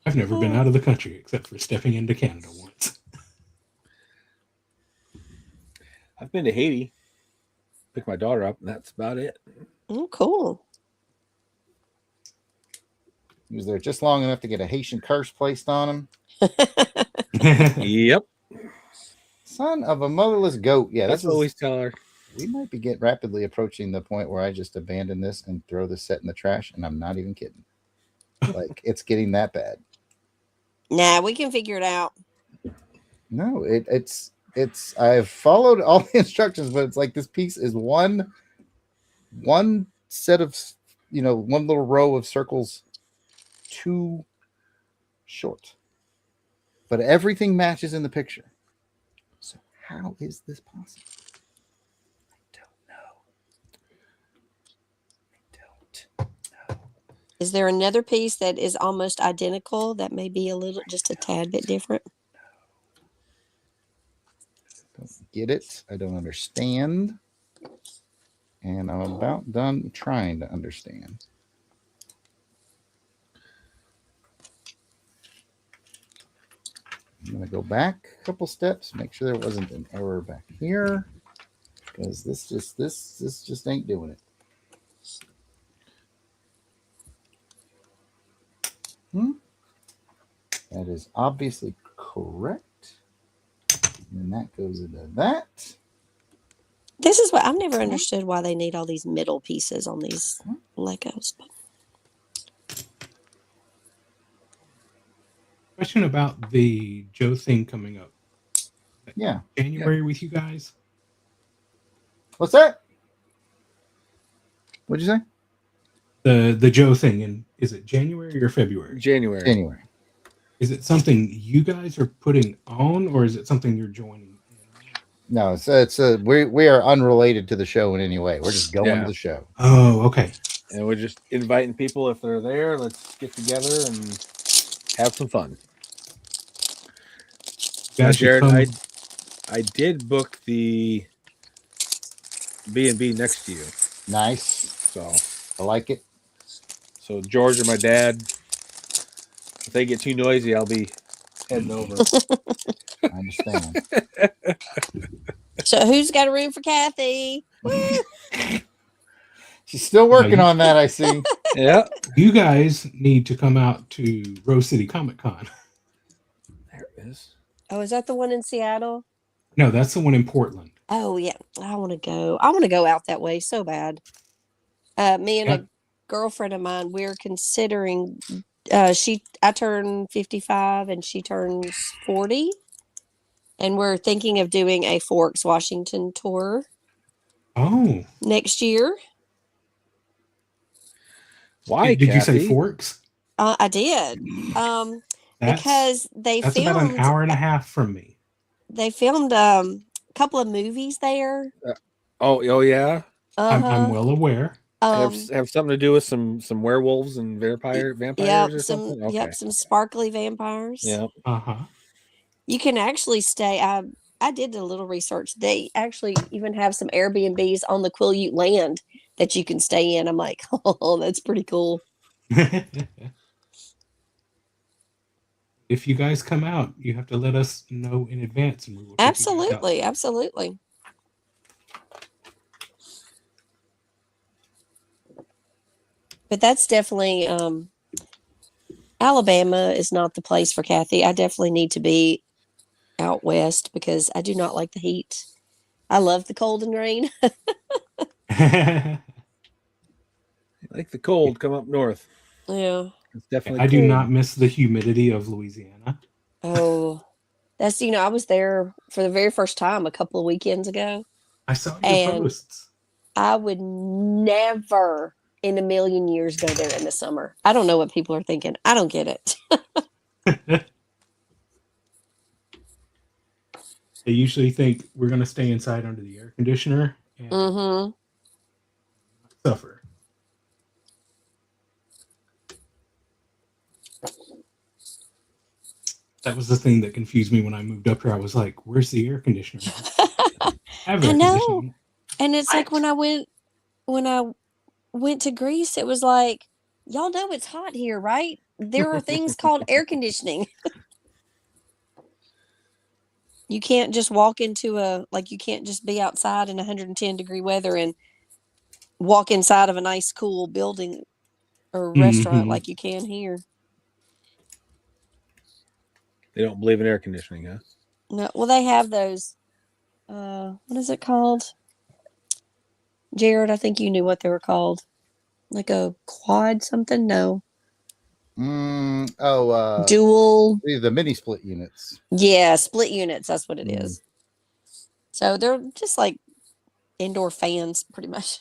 I've never been out of the country except for stepping into Canada once. I've been to Haiti, picked my daughter up, and that's about it. Oh, cool. He was there just long enough to get a Haitian curse placed on him. Yep. Son of a motherless goat. Yeah, That's what we tell her. we might be rapidly approaching the point where I just abandon this and throw this set in the trash, and I'm not even kidding. Like, it's getting that bad. Nah, we can figure it out. No, it's I've followed all the instructions, but it's like this piece is one set of, one little row of circles too short. But everything matches in the picture. So how is this possible? I don't know. Is there another piece that is almost identical that may be just a tad bit different? Don't get it. I don't understand. And I'm about done trying to understand. I'm going to go back a couple steps, make sure there wasn't an error back here, because this just ain't doing it. That is obviously correct. And then that goes into that. This is what I've never understood why they need all these middle pieces on these Legos. Question about the Joe thing coming up. Yeah. January with you guys. What's that? What'd you say? The Joe thing, and is it January or February? January. January. Is it something you guys are putting on, or is it something you're joining? No, we are unrelated to the show in any way. We're just going to the show. Oh, okay. And we're just inviting people if they're there. Let's get together and have some fun. Now, Jared, I did book the B&B next to you. Nice. So I like it. George and my dad If they get too noisy, I'll be heading over. I understand. So who's got a room for Kathy? Woo! She's still working on that, I see. Yeah. You guys need to come out to Rose City Comic Con. There it is. Oh, is that the one in Seattle? No, that's the one in Portland. Oh yeah, I want to go. I want to go out that way so bad. Me and a girlfriend of mine, we're considering. I turn 55 and she turns 40, and we're thinking of doing a Forks, Washington tour Oh, next year. Why, did you say Kathy? Forks? I did. Because That's about an hour and a half from me. They filmed a couple of movies there. Oh yeah. I'm well aware. Have something to do with some werewolves and vampires or something? Okay. Yep, some sparkly vampires. Yeah. Uh-huh. You can actually stay. I did a little research. They actually even have some Airbnbs on the Quileute land that you can stay in. I'm like, oh, that's pretty cool. If you guys come out, you have to let us know in advance, and we will. Absolutely. But that's definitely Alabama is not the place for Kathy. I definitely need to be out west because I do not like the heat. I love the cold and rain. Like the cold, come up north. Yeah. It's definitely I do cold. not miss the humidity of Louisiana. Oh, that's, I was there for the very first time a couple of weekends ago. I saw your posts. I would never in a million years go there in the summer. I don't know what people are thinking. I don't get it. They usually think we're going to stay inside under the air conditioner and suffer. That was the thing that confused me when I moved up here. I was like, where's the air conditioner? I know. And it's like when I went to Greece, it was like, y'all know it's hot here, right? There are things called air conditioning. You can't just walk into you can't just be outside in 110-degree weather and walk inside of a nice, cool building or restaurant like you can here. They don't believe in air conditioning, huh? No, well, they have those. What is it called? Jared, I think you knew what they were called. Like a quad something? No. Dual. The mini split units. Yeah, split units. That's what it is. So they're just like indoor fans, pretty much.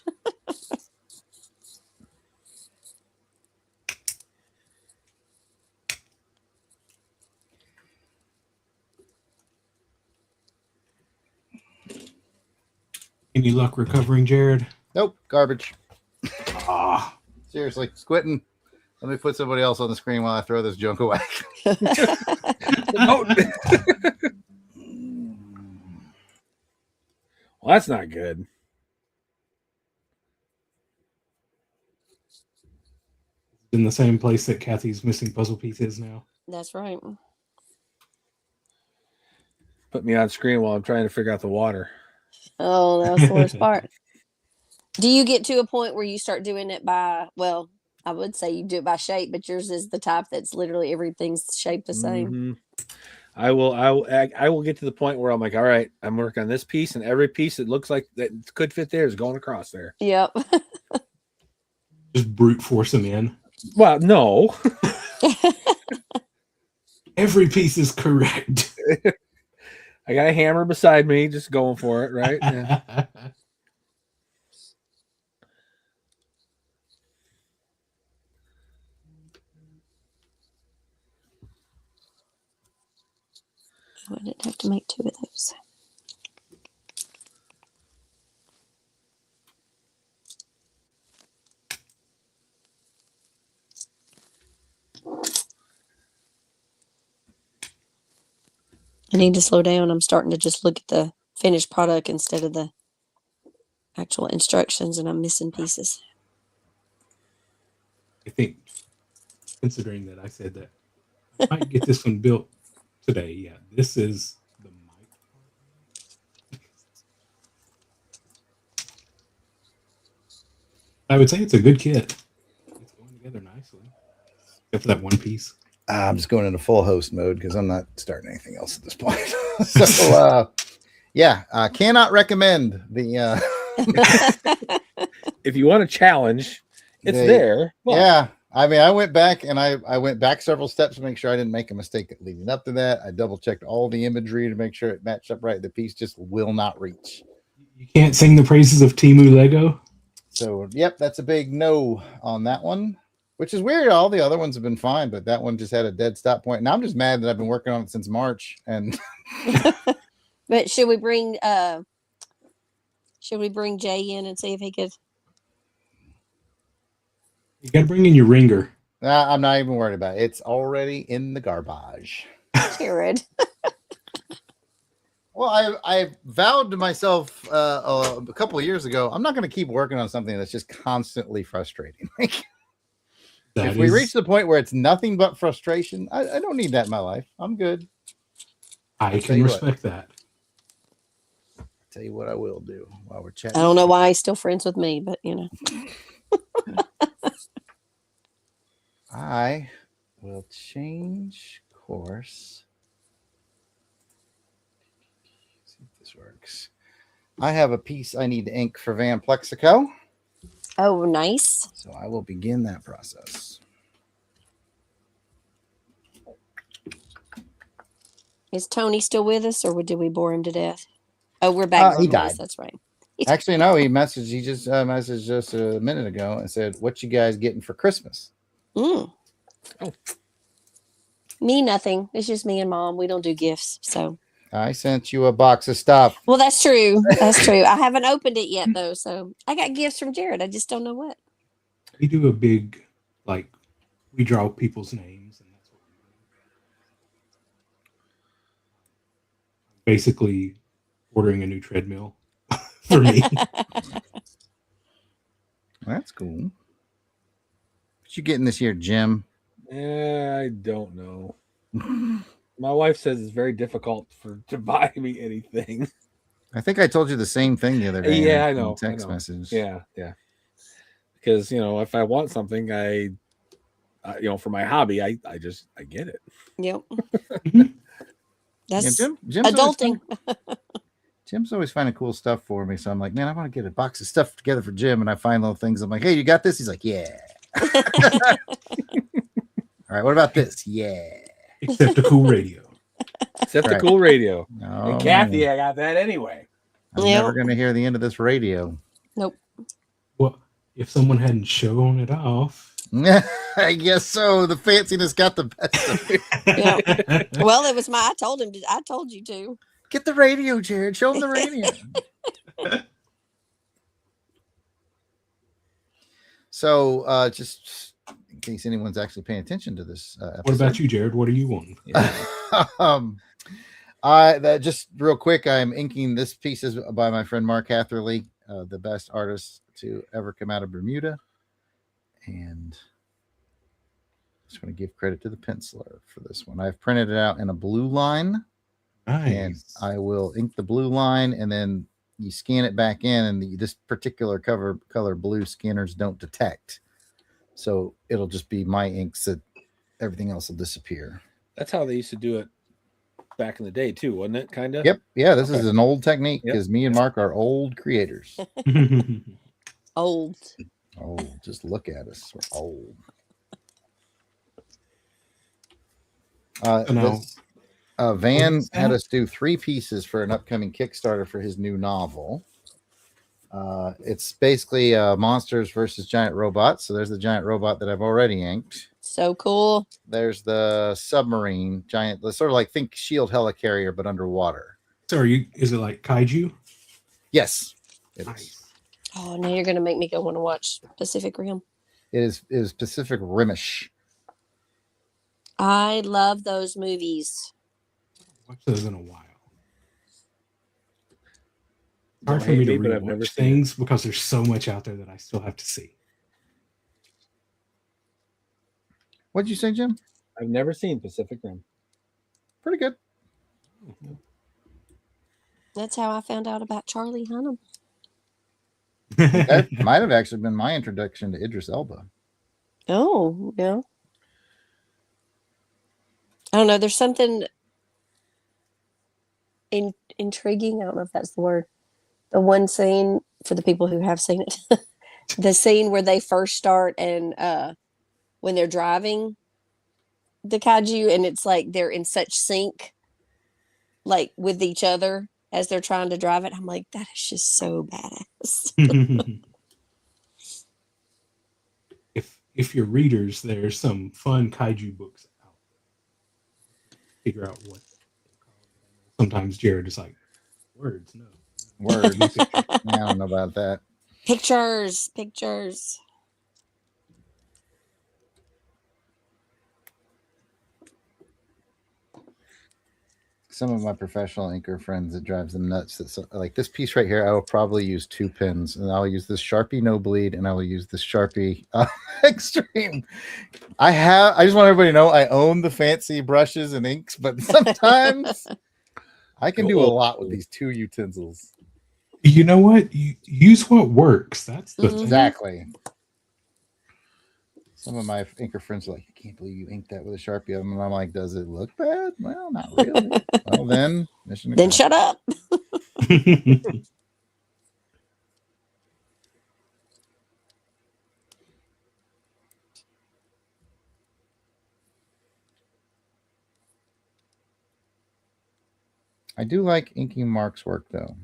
Any luck recovering, Jared? Nope, garbage. Ah, Seriously, Squinting. Let me put somebody else on the screen while I throw this junk away. Well, that's not good. in the same place that Kathy's missing puzzle piece is now. That's right. Put me on screen while I'm trying to figure out the water. Oh, that was the worst part. Do you get to a point where you start doing it by, well, I would say you do it by shape, but yours is the type that's literally everything's shaped the same. Mm-hmm. I will get to the point where I'm like, all right, I'm working on this piece, and every piece that looks like that could fit there is going across there. Yep. Just brute force them in. Well, no. Every piece is correct. I got a hammer beside me, just going for it, right? Yeah. I didn't have to make two of those. I need to slow down. I'm starting to just look at the finished product instead of the actual instructions, and I'm missing pieces. I think, considering that I said that Might get this one built today. Yeah, this is the mic. I would say it's a good kit. It's going together nicely, except for that one piece. I'm just going into full host mode because I'm not starting anything else at this point. So, yeah, I cannot recommend the. If you want a challenge, it's They- there. but Yeah, I mean, I went back and I went back several steps to make sure I didn't make a mistake leading up to that. I double checked all the imagery to make sure it matched up right. The piece just will not reach. You can't sing the praises of Temu Lego. So, yep, that's a big no on that one, which is weird. All the other ones have been fine, but that one just had a dead stop point. And I'm just mad that I've been working on it since March. And But should we bring Jay in and see if he could? You got to bring in your ringer. I'm not even worried about it. It's already in the garbage. Jared. Well, I vowed to myself a couple of years ago, I'm not going to keep working on something that's just constantly frustrating. Like, if we reach the point where it's nothing but frustration, I don't need that in my life. I'm good. I tell can you what. respect that. Tell you what I will do while we're chatting. I don't know why he's still friends with me, but you know. I will change course. See if this works. I have a piece I need to ink for Van Plexico, Oh, nice. so I will begin that process. Is Tony still with us, or did we bore him to death? Oh, we're back. He on voice, died. That's right. Actually, no, he just messaged us a minute ago and said, "What you guys getting for Christmas?" Mm. Oh. Me, nothing. It's just me and Mom. We don't do gifts, so. I sent you a box of stuff. Well, that's true. That's true. I haven't opened it yet, though. So I got gifts from Jared. I just don't know what. We do a big, like, we draw people's names, and that's what we do. Basically, ordering a new treadmill for me. That's cool. What you getting this year, Jim? I don't know. My wife says it's very difficult to buy me anything. I think I told you the same thing the other day. Yeah, I in know. Text message. Yeah. Because if I want something, for my hobby, I get it. Yep. Yeah, That's Jim's adulting. Jim's always finding cool stuff for me. So I'm like, man, I want to get a box of stuff together for Jim. And I find little things. I'm like, hey, you got this? He's like, yeah. All right, what about this? Yeah. Except a cool radio. Except Right. the cool radio. Oh, And Kathy, man. I got that anyway. I'm Yeah. never going to hear the end of this radio. Well, if someone hadn't shown it off. I guess so. The fanciness got the best of it. Yeah. Well, it was I told him. I told you to. Get the radio, Jared. Show him the radio. So, just in case anyone's actually paying attention to this episode. What about you, Jared? What are you wanting? Just real quick, I'm inking this piece is by my friend Mark Hatherley, the best artist to ever come out of Bermuda, and just want to give credit to the penciler for this one. I've printed it out in a blue line, and Nice. I will ink the blue line, and then you scan it back in, and this particular color blue scanners don't detect, so it'll just be my inks that everything else will disappear. That's how they used to do it back in the day too, wasn't it? Kind of. Yep. Yeah, this is an old technique Yep. because me and Mark are old creators. Old. Oh, just look at us. We're old. No. Van What is had that? us do 3 pieces for an upcoming Kickstarter for his new novel. It's basically monsters versus giant robots. So there's the giant robot that I've already inked. So cool. There's the submarine giant, sort of like think shield helicarrier, but underwater. So is it like kaiju? Yes, it is. Nice. Oh, now you're gonna make me go want to watch Pacific Rim. It is Pacific Rimish. I love those movies. Watch those in a while. Don't Hard for me hate to me, but I've never rewatch seen it. things because there's so much out there that I still have to see. What'd you say, Jim? I've never seen Pacific Rim. Pretty good. That's how I found out about Charlie Hunnam. That might have actually been my introduction to Idris Elba. Oh, yeah. I don't know. There's something intriguing. I don't know if that's the word. The one scene, for the people who have seen it, the scene where they first start and when they're driving the kaiju, and it's like they're in such sync, like with each other as they're trying to drive it. I'm like, that is just so badass. If you're readers, there's some fun kaiju books out. Figure out what. Sometimes Jared is like, words, no. Words. I don't know about that. Pictures. Some of my professional inker friends, it drives them nuts. That's like this piece right here. I will probably use 2 pens, and I'll use this Sharpie No Bleed, and I will use this Sharpie Extreme. I just want everybody to know I own the fancy brushes and inks, but sometimes I can do a lot with these 2 utensils. You know what? You use what works. That's the thing. Exactly. Some of my inker friends are like, I can't believe you inked that with a Sharpie. And I'm like, does it look bad? Well, not really. Well, then, then shut up. I do like inking Mark's work, though.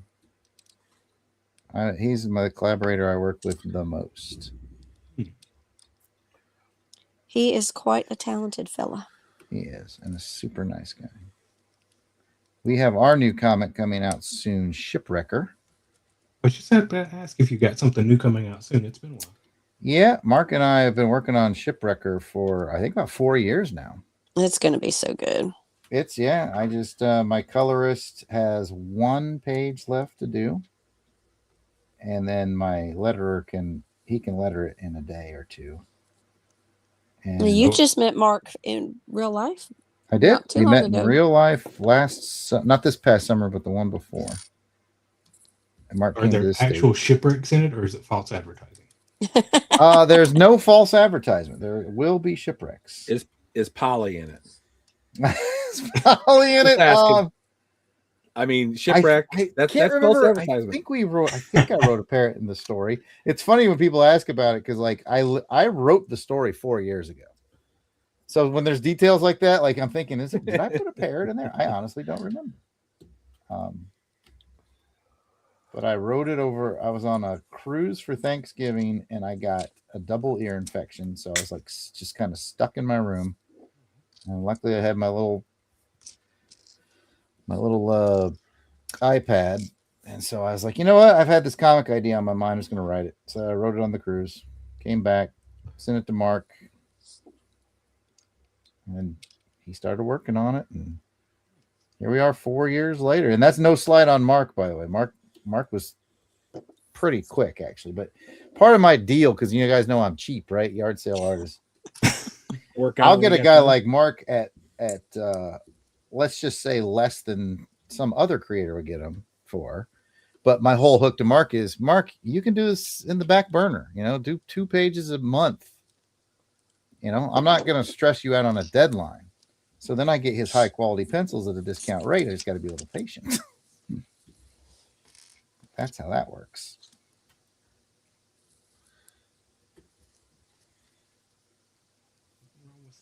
He's my collaborator I work with the most. He is quite a talented fella. He is, and a super nice guy. We have our new comic coming out soon, Shipwrecker. But you said, ask if you got something new coming out soon. It's been a while. Yeah, Mark and I have been working on Shipwrecker for, I think, about 4 years now. It's going to be so good. It's, yeah, I just, my colorist has 1 page left to do. And then my letterer can letter it in a day or 2. And You just met Mark in real life? I did. Not too We long met ago. in real life not this past summer, but the one before. And Mark Are came to there this actual stage. shipwrecks in it, or is it false advertising? There's no false advertisement. There will be shipwrecks. Is Polly in it? Is Polly in it? Just asking. I mean, shipwreck. That's false advertisement. I think I wrote a parrot in the story. It's funny when people ask about it because, like, I wrote the story 4 years ago. So when there's details like that, like I'm thinking, did I put a parrot in there? I honestly don't remember. But I wrote it over. I was on a cruise for Thanksgiving, and I got a double ear infection, so I was like just kind of stuck in my room. And luckily, I had my little iPad, and so I was like, you know what? I've had this comic idea on my mind. I'm just going to write it. So I wrote it on the cruise. Came back, sent it to Mark, and he started working on it. And here we are 4 years later. And that's no slight on Mark, by the way. Mark was pretty quick, actually. But part of my deal, because you guys know I'm cheap, right? Yard sale artist. I'll get a guy like Mark at let's just say less than some other creator would get him for. But my whole hook to Mark is, Mark, you can do this in the back burner. Do 2 pages a month. I'm not going to stress you out on a deadline. So then I get his high quality pencils at a discount rate. I just got to be a little patient. That's how that works.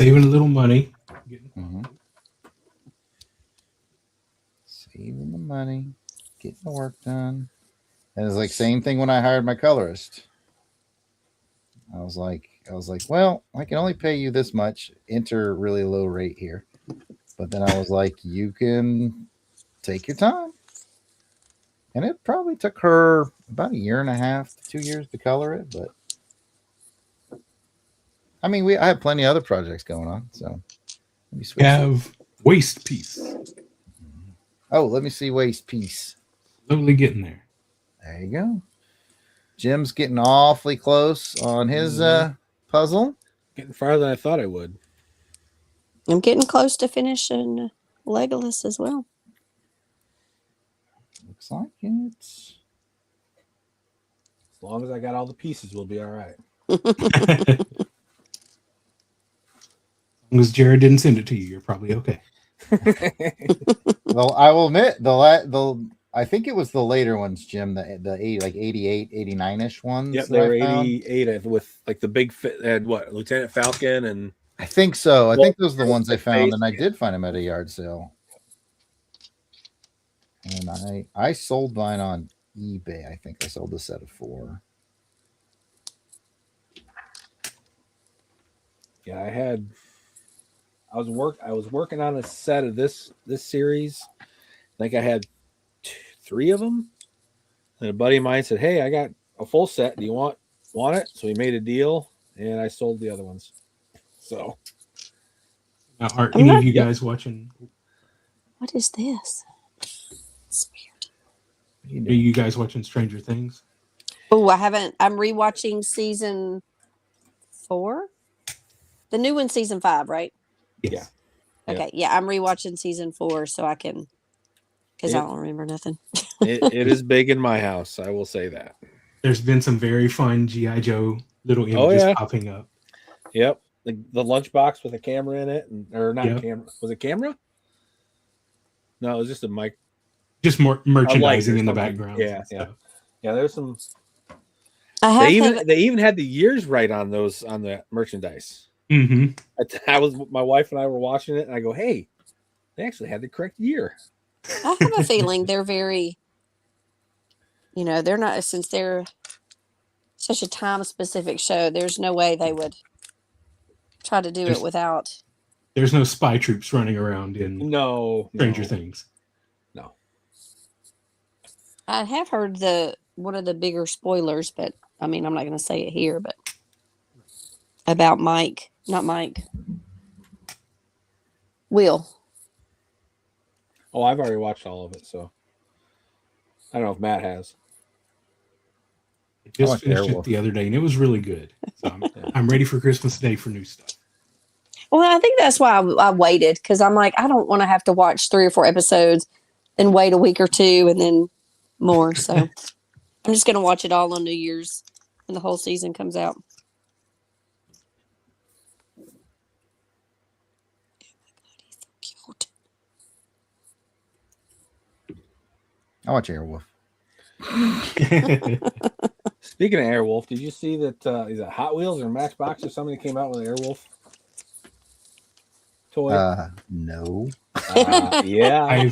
Saving a little money. Saving the money, getting the work done. And it's like same thing when I hired my colorist. I was like, well, I can only pay you this much. Enter really low rate here. But then I was like, you can take your time. And it probably took her about 1.5 to 2 years to color it. But I mean, I have plenty of other projects going on. So let me switch. We have Waste Piece. Oh, let me see Waste Piece. Slowly getting there. There you go. Jim's getting awfully close on his puzzle. Getting farther than I thought I would. I'm getting close to finishing Legolas as well. Looks like it. As long as I got all the pieces, we'll be all right. As long as Jared didn't send it to you, you're probably okay. Well, I will admit I think it was the later ones, Jim, the 80, like 88, 89-ish ones. Yep, that they were I found. 88 with like the big fit. They had what, Lieutenant Falcon and I think so. I Well, think those are the ones I found, and I yeah. did find them at a yard sale. And I sold mine on eBay. I think I sold a set of 4. Yeah, I was working on a set of this series. I think I had 3 of them. And a buddy of mine said, "Hey, I got a full set. Do you want it?" So we made a deal, and I sold the other ones. So, Now, are I'm any not- of you Yep. guys watching? What is this? It's weird. Are you guys watching Stranger Things? Oh, I haven't. I'm rewatching season 4. The new one, season 5, right? Yes. Yeah. Okay, yeah, I'm rewatching season 4 so I can, because I It- don't remember nothing. it is big in my house. I will say that. There's been some very fun G.I. Joe little images yeah. popping up. Yep, the lunchbox with a camera in it, or not Yep. camera? Was it camera? No, it was just a mic. Just more merchandising or in the something. background. Yeah, yeah. Yeah, there's some. I have They even had the years right on the merchandise. Mm-hmm. My wife and I were watching it, and I go, "Hey, they actually had the correct year." I have a feeling they're very, they're not, since they're such a time specific show, there's no way they would try to do it without. There's no spy troops running around in No, Stranger Things. No. I have heard one of the bigger spoilers, but I mean, I'm not going to say it here, but about Mike, not Mike, Will. Oh, I've already watched all of it, so I don't know if Matt has. I just watched finished it Airwolf. the other day, and it was really good. So I'm ready for Christmas Day for new stuff. Well, I think that's why I waited, because I'm like, I don't want to have to watch 3 or 4 episodes, then wait a week or 2, and then more. So I'm just going to watch it all on New Year's when the whole season comes out. Cute. I watch Airwolf. Speaking of Airwolf, did you see that? Is it Hot Wheels or Matchbox or somebody came out with an Airwolf toy? No. Yeah.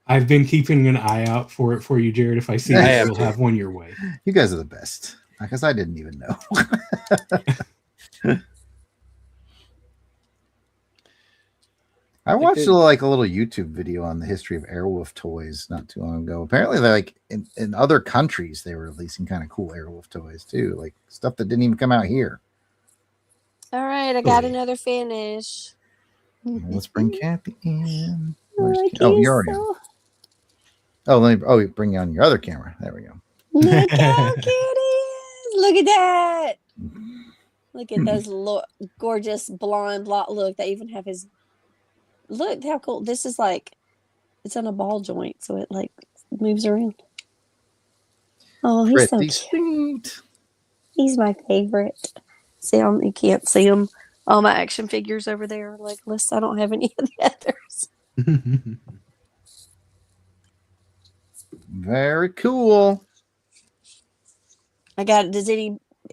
I've been keeping an eye out for it for you, Jared. If I see I it, have we'll to. have one your way. You guys are the best. Because I didn't even know. I watched a little YouTube video on the history of Airwolf toys not too long ago. Apparently, they're like in other countries, they were releasing kind of cool Airwolf toys too, like stuff that didn't even come out here. All right, I got another finish. Let's bring Kathy in. Oh, You're already on. Oh, bring you on your other camera. There we go. Look how cute he is. Look at that. Look at those gorgeous blonde look. They even have his. Look how cool. This is like, it's on a ball joint, so it like moves around. Oh, he's Pretty so cute. sweet. He's my favorite. See him? You can't see him. All my action figures over there. Like, listen, I don't have any of the others. Very cool. I got. Does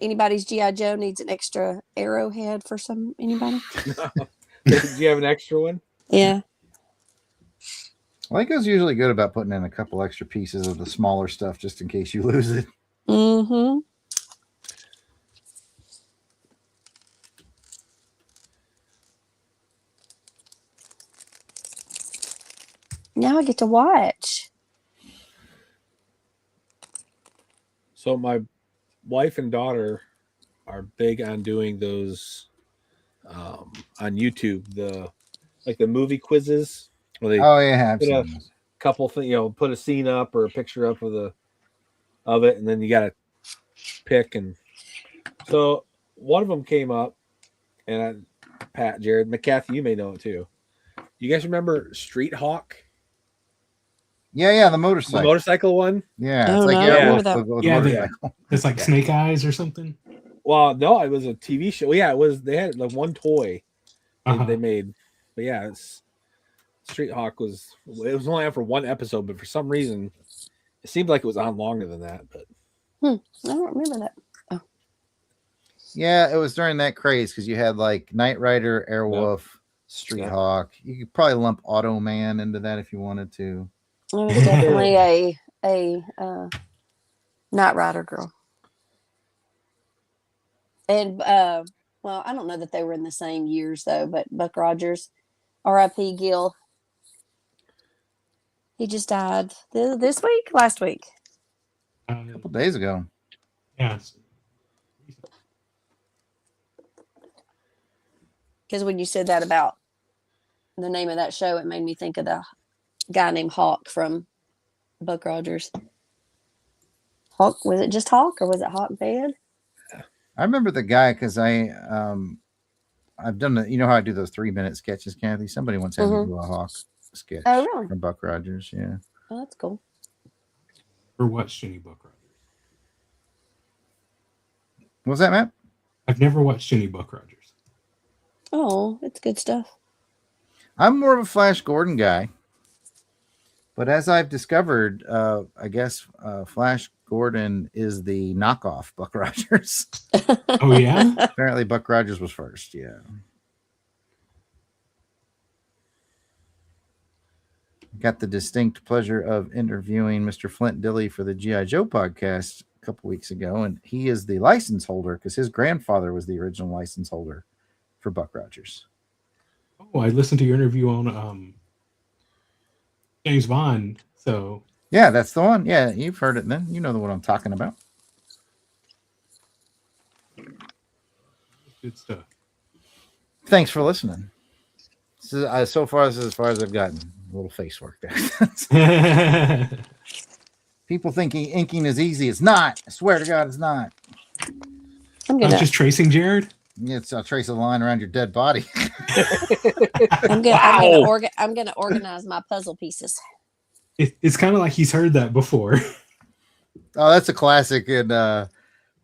anybody's GI Joe needs an extra arrowhead for anybody? Did you have an extra one? Yeah. Lego's usually good about putting in a couple extra pieces of the smaller stuff just in case you lose it. Mm-hmm. Now I get to watch. So my wife and daughter are big on doing those on YouTube, the movie quizzes where they Oh yeah, I've put a seen those. couple things, put a scene up or a picture up of it, and then you got to pick. And so one of them came up, and Pat, Jared, McCathy, you may know it too. You guys remember Street Hawk? Yeah, the The motorcycle. motorcycle one? Yeah, Oh, it's like no, I don't remember Airwolf that. with Yeah, motorcycle. It's like Snake Eyes or something. Well, no, it was a TV show. Yeah, it was. They had like one toy Uh-huh. they made, but yeah, Street Hawk was. It was only on for one episode, but for some reason, it seemed like it was on longer than that. But I don't remember that. Yeah, it was during that craze because you had like Knight Rider, Airwolf, Street Yep. Hawk. You could probably lump Automan into that if you wanted to. I was definitely a Knight Rider girl. And well, I don't know that they were in the same years though, but Buck Rogers, R.I.P. Gil. He just died last week. A couple days ago. Yeah. Because when you said that about the name of that show, it made me think of the guy named Hawk from Buck Rogers. Hawk, was it just Hawk or was it Hawk Band? I remember the guy because I've done the, you know how I do those 3-minute sketches, Kathy? Somebody once had me do a Hawk sketch Oh, really? from Buck Rogers. Yeah. Oh, that's cool. Or watched any Buck Rogers. What was that, Matt? I've never watched any Buck Rogers. Oh, it's good stuff. I'm more of a Flash Gordon guy. But as I've discovered, I guess Flash Gordon is the knockoff Buck Rogers. Oh, yeah? Apparently Buck Rogers was first. Yeah. Got the distinct pleasure of interviewing Mr. Flint Dilley for the G.I. Joe podcast a couple weeks ago. And he is the license holder because his grandfather was the original license holder for Buck Rogers. Oh, I listened to your interview on James Bond. So Yeah, that's the one. Yeah, you've heard it then. You know the one I'm talking about. good stuff. Thanks for listening. This is, this is as far as I've gotten. A little face work there. People think inking is easy. It's not. I swear to God, it's not. I'm I gonna was just tracing Jared. It's I'll trace a line around your dead body. I'm gonna organize my puzzle pieces. It's kind of like he's heard that before. Oh, that's a classic. In what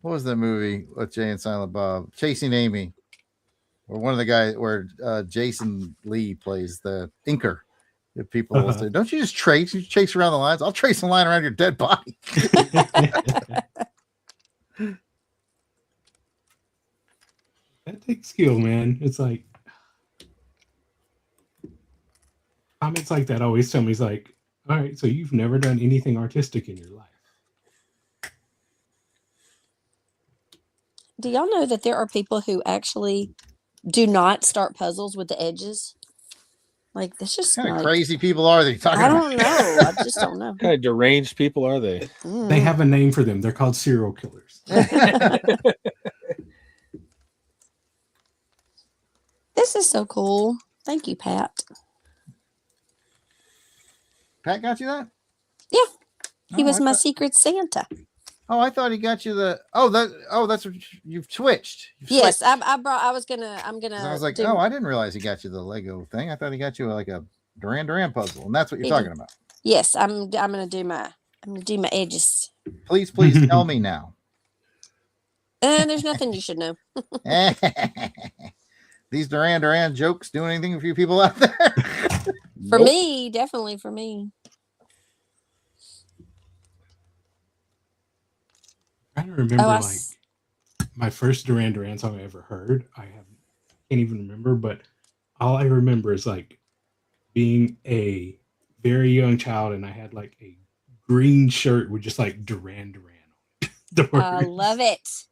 was that movie with Jay and Silent Bob? Chasing Amy, or one of the guys where Jason Lee plays the inker. If people will say, "Don't you just trace? You chase around the lines." I'll trace a line around your dead body. That takes skill, man. It's like comments like that always tell me, he's like, all right, so you've never done anything artistic in your life. Do y'all know that there are people who actually do not start puzzles with the edges? Like, that's just What kind of like, crazy people are they talking I about? don't know. I just don't know. what kind of deranged people are they? They have a name for them. They're called serial killers. This is so cool. Thank you, Pat. Pat got you that? Yeah. He Oh, was I my thought- secret Santa. Oh, I thought he got you the. That's what you've switched. You've Yes, switched. I'm gonna 'Cause I was like, I didn't realize he got you the Lego thing. I thought he got you like a Duran Duran puzzle, and that's what you're He talking did. about. Yes, I'm gonna do my edges. Please tell me now. There's nothing you should know. These Duran Duran jokes doing anything for you people out there? For Nope. me, definitely for me. I'm trying to remember I like my first Duran Duran song I ever heard. Can't even remember, but all I remember is like being a very young child and I had like a green shirt with just like Duran Duran on it. I love it.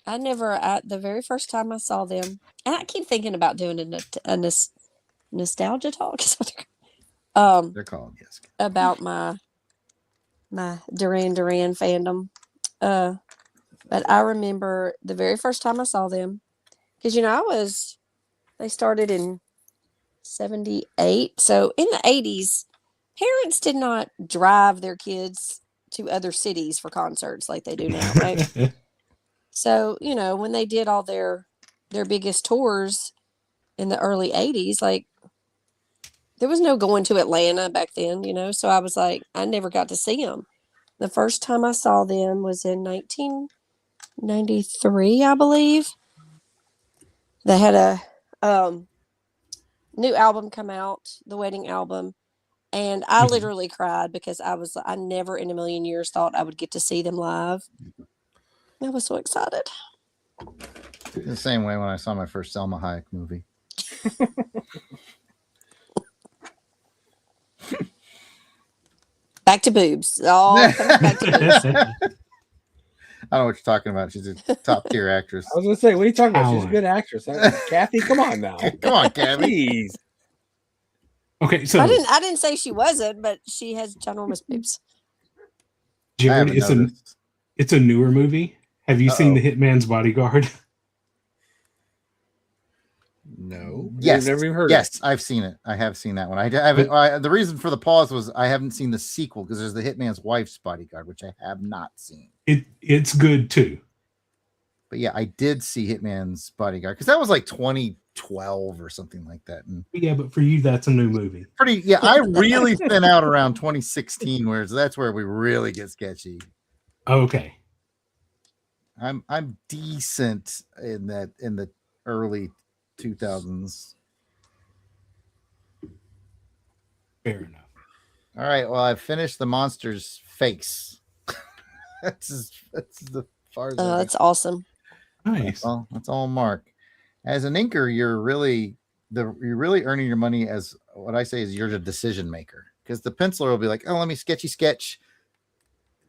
The very first time I saw them, and I keep thinking about doing a nostalgia talk. They're called, yes. About my Duran Duran fandom. But I remember the very first time I saw them, because they started in 78. So in the 80s, parents did not drive their kids to other cities for concerts like they do now, right? So, you know, when they did all their biggest tours in the early 80s, like there was no going to Atlanta back then, you know. So I was like, I never got to see them. The first time I saw them was in 1993, I believe. They had a new album come out, the Wedding album, and I literally cried because I never in a million years thought I would get to see them live. I was so excited. The same way when I saw my first Selma Hayek movie. Back to boobs. Oh, back to boobs. I don't know what you're talking about. She's a top tier actress. I was gonna say, what are you talking about? She's a good actress. Kathy, come on now. Come on, Kathy. Jeez. Okay, so I didn't say she wasn't, but she has ginormous boobs. Jared, it's a newer movie. Have you seen The Hitman's Bodyguard? No. Yes. Never even heard yes, I've seen it. I have seen that one. I haven't. The reason for the pause was I haven't seen the sequel because there's the Hitman's Wife's Bodyguard, which I have not seen. It's good too. But yeah, I did see Hitman's Bodyguard because that was like 2012 or something like that. And yeah, but for you, that's a new movie. I really thin out around 2016, whereas that's where we really get sketchy. Okay. I'm decent in the early 2000s. Fair enough. All right. Well, I've finished the monster's face. that's as far as. That's awesome. Nice. That's all Mark. As an inker, you're really earning your money as what I say is you're the decision maker, because the penciler will be like, oh, let me sketch.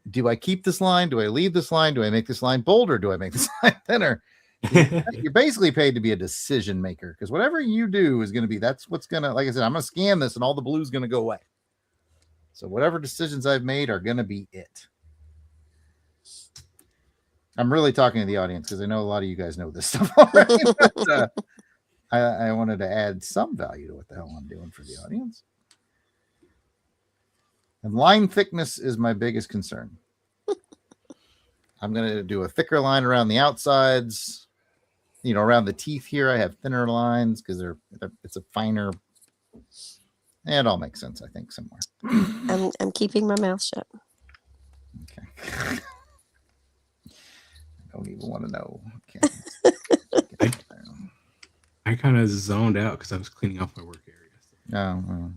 Do I keep this line? Do I leave this line? Do I make this line bolder? Do I make this line thinner? You're basically paid to be a decision maker, because whatever you do is going to be, that's what's going to, like I said, I'm going to scan this and all the blue's going to go away. So whatever decisions I've made are going to be it. I'm really talking to the audience because I know a lot of you guys know this stuff already, but I wanted to add some value to what the hell I'm doing for the audience. And line thickness is my biggest concern. I'm going to do a thicker line around the outsides. You know, around the teeth here, I have thinner lines because it's a finer. It all makes sense, I think, somewhere. I'm keeping my mouth shut. Okay. I don't even want to know. Okay. I kind of zoned out because I was cleaning off my work area. Oh, well,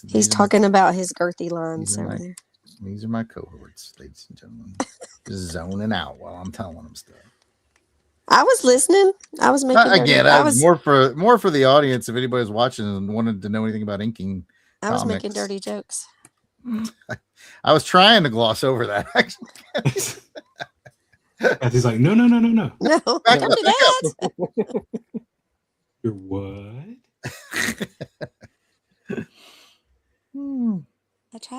He's talking about his girthy lines over there. These are my cohorts, ladies and gentlemen. Just zoning out while I'm telling them stuff. I was listening. I was making again. More for the audience. If anybody's watching and wanted to know anything about inking, I was making dirty jokes. I was trying to gloss over that. Actually, Kathy's like, no. No, don't do that. You're what?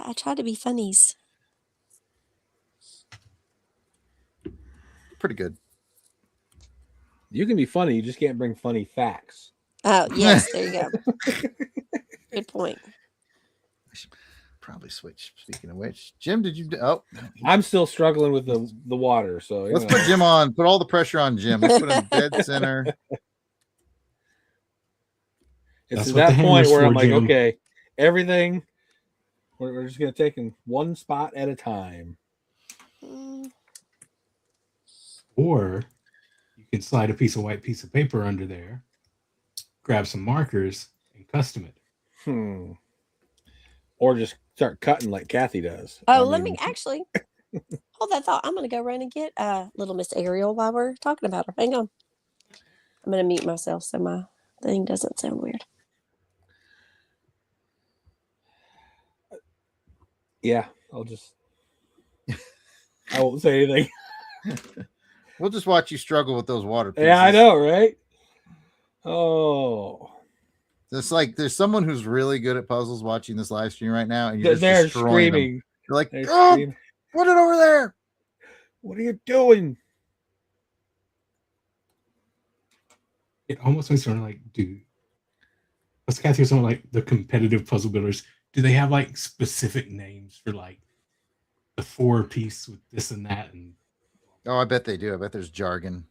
I try to be funnies. Pretty good. You can be funny, you just can't bring funny facts. Oh, yes, there you go. Good point. I should probably switch. Speaking of which, Jim, did you? I'm still struggling with the water, so let's put Jim on. Put all the pressure on Jim. Let's put him dead center. It's at that point where I'm like, okay, everything. We're just gonna take in one spot at a time. Or you can slide a white piece of paper under there, grab some markers, and custom it. Or just start cutting like Kathy does. Oh, let me actually hold that thought. I'm going to go run and get little Miss Ariel while we're talking about her. Hang on. I'm going to mute myself so my thing doesn't sound weird. Yeah, I won't say anything. We'll just watch you struggle with those water pieces. Yeah, I know, right? Oh. It's like there's someone who's really good at puzzles watching this live stream right now, and you're they're just destroying screaming. Them. You're like, oh, put it over there. What are you doing? It almost makes me like, dude. Let's Kathy or someone like the competitive puzzle builders. Do they have like specific names for like the 4-piece with this and that and Oh, I bet they do. I bet there's jargon.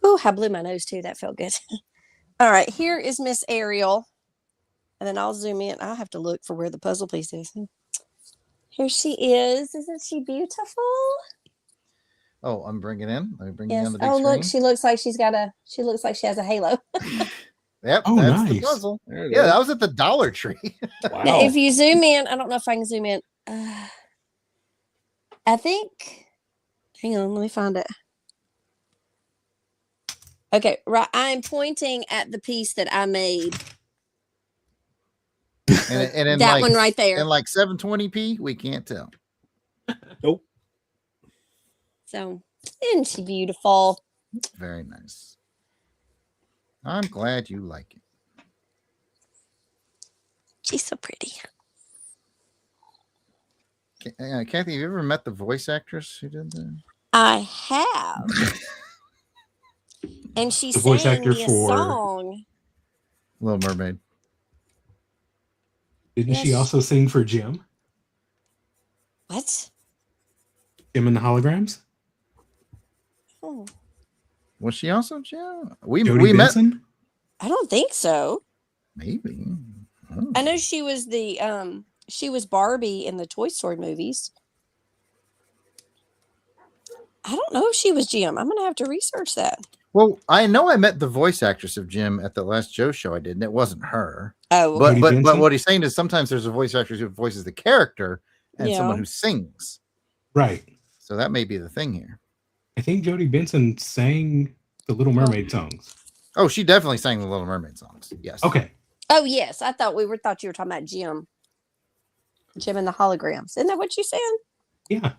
Oh, I blew my nose too. That felt good. All right, here is Miss Ariel. And then I'll zoom in. I'll have to look for where the puzzle piece is. Here she is. Isn't she beautiful? Oh, I'm bringing in. Let me bring you Yes. on the big Oh, screen. look, she looks like she looks like she has a halo. Yep, Oh, that's the nice. puzzle. There it Yeah, is. that was at the Dollar Tree. Wow. Now, if you zoom in, I don't know if I can zoom in. I think, hang on, let me find it. Okay, right. I'm pointing at the piece that I made. and in That like, one right there. In like 720p, we can't tell. Nope. So, isn't she beautiful? Very nice. I'm glad you like it. She's so pretty. Kathy, have you ever met the voice actress who did that? I have. And she The voice sang actor me a for- song. Little Mermaid. Didn't she Yes. also sing for Jim? What? Jim and the Holograms? Oh, Was she also? Yeah, we Jodie met. Benson? I don't think so. Maybe. Oh. I know she was she was Barbie in the Toy Story movies. I don't know if she was Jim. I'm gonna have to research that. Well, I know I met the voice actress of Jim at the last Joe show I did, and it wasn't her. Oh, But Jodie but Benson? what he's saying is sometimes there's a voice actress who voices the character and someone Yeah. who sings. Right. So that may be the thing here. I think Jodie Benson sang the Little Mermaid songs. Oh, she definitely sang the Little Mermaid songs. Yes. Okay. oh yes. I thought you were talking about Jim. Jim and the Holograms. Isn't that what you said? Yeah.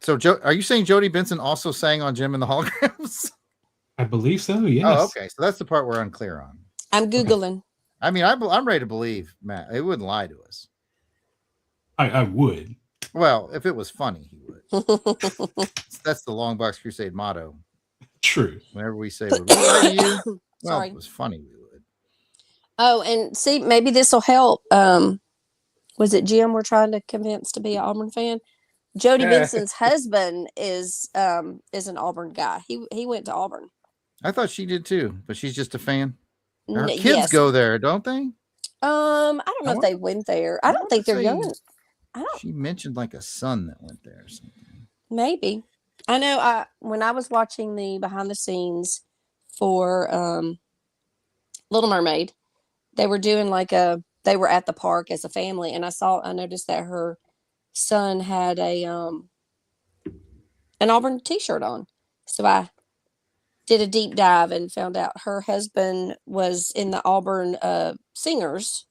So, are you saying Jodie Benson also sang on Jim and the Holograms? I believe so. Yes. Oh, okay. So that's the part we're unclear on. I'm Googling. I mean, I'm ready to believe Matt. It wouldn't lie to us. I would. Well, if it was funny, he would. That's the Longbox Crusade motto. True. Whenever we say, would we lie to you? Well, Sorry. if it was funny, we would. Oh, and see, maybe this will help. Was it Jim we're trying to convince to be an Auburn fan? Jodie Benson's husband is an Auburn guy. He went to Auburn. I thought she did too, but she's just a fan. Her N- kids yes. go there, don't they? I don't know if they went there. I don't think they're young. I don't. She mentioned like a son that went there or something. Maybe. I know. When I was watching the behind the scenes for Little Mermaid, they were doing they were at the park as a family, and I noticed that her son had an Auburn t-shirt on. So I did a deep dive and found out her husband was in the Auburn Singers,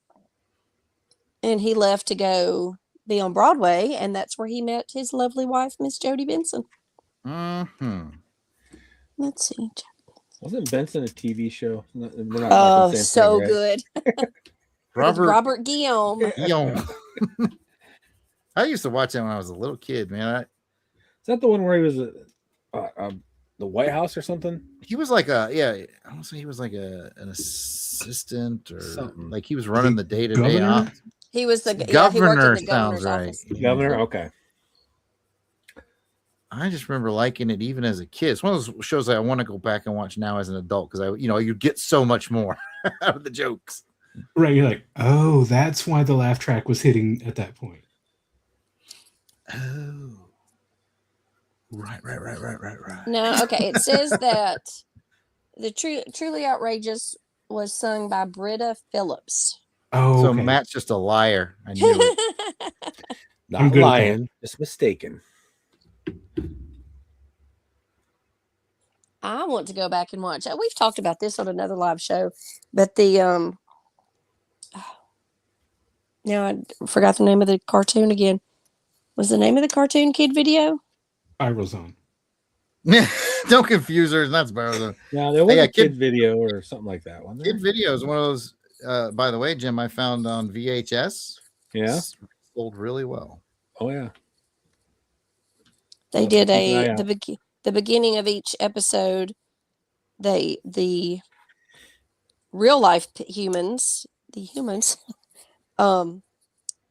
and he left to go be on Broadway, and that's where he met his lovely wife, Miss Jodie Benson. Mm-hmm. Let's see. Wasn't Benson a TV show? They're not Oh, talking the same so thing, right? good. With Robert Guillaume. Guillaume. I used to watch that when I was a little kid, man. Is that the one where he was the White House or something? He was like I don't say he was like an assistant or Something. like he was running the day-to-day Governor? ops. He was the Governor he worked in the sounds governor's right. office. Governor? Okay. I just remember liking it even as a kid. It's one of those shows that I want to go back and watch now as an adult because you get so much more out of the jokes. Right. You're like, oh, that's why the laugh track was hitting at that point. Oh. Right. No, okay. It says that the Truly Outrageous was sung by Britta Phillips. Oh, So okay. Matt's just a liar. I knew it. Not I'm good at lying, just mistaken. I want to go back and watch. We've talked about this on another live show, but the now I forgot the name of the cartoon again. Was the name of the cartoon Kid Video? Spiral Zone. Don't confuse her. It's not Spiral. Yeah, there was yeah, a kid video or something like that one. Kid Video is one of those. By the way, Jim, I found on VHS. Yeah. Sold really well. Oh yeah. They Well, did keep an eye the beginning of each episode. The real life humans,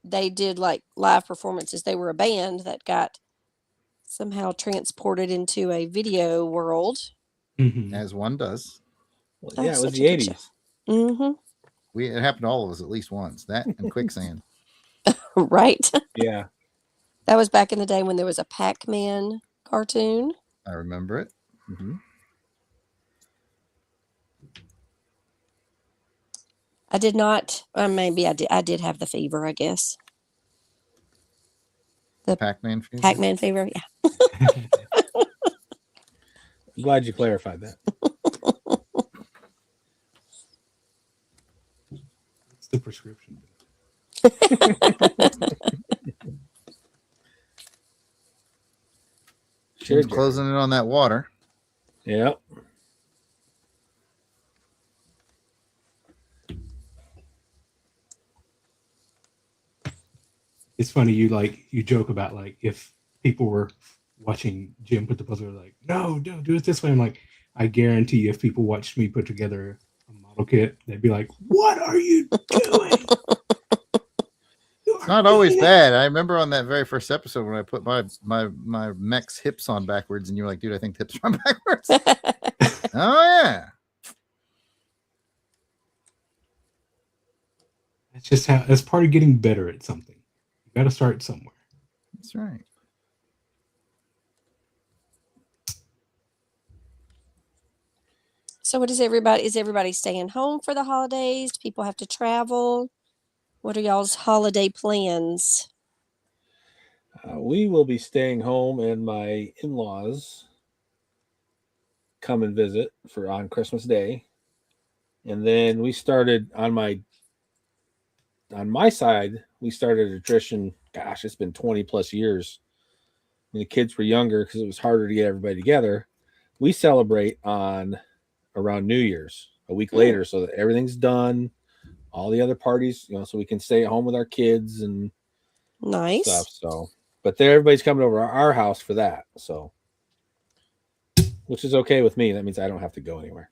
they did like live performances. They were a band that got somehow transported into a video world. Mhm. As one does. Well, Oh, yeah, it was such the a good show. 80s. Mm-hmm. It happened to all of us at least once. That and quicksand. Right. Yeah. That was back in the day when there was a Pac-Man cartoon. I remember it. Mm-hmm. I did not. Maybe I did. I did have the fever, I guess. Pac-Man fever. Pac-Man fever. Yeah. I'm glad you clarified that. What's the prescription? Sure, Jim's closing in on that water. Yep. It's funny you joke about like if people were watching Jim put the puzzle, like, no, don't do it this way. I'm like, I guarantee if people watched me put together a model kit, they'd be like, what are you doing? It's not always bad. I remember on that very first episode when I put my Mech's hips on backwards, and you were like, dude, I think the hips are on backwards. Oh yeah. That's just that's part of getting better at something. You got to start somewhere. That's right. So what is everybody staying home for the holidays? Do people have to travel? What are y'all's holiday plans? We will be staying home, and my in-laws come and visit on Christmas Day. And then we started on my side, we started a tradition. Gosh, it's been 20 plus years. When the kids were younger, because it was harder to get everybody together. We celebrate on around New Year's, a week later, so that everything's done. All the other parties, so we can stay at home with our kids and Nice. stuff. So, but everybody's coming over to our house for that. So, which is okay with me. That means I don't have to go anywhere.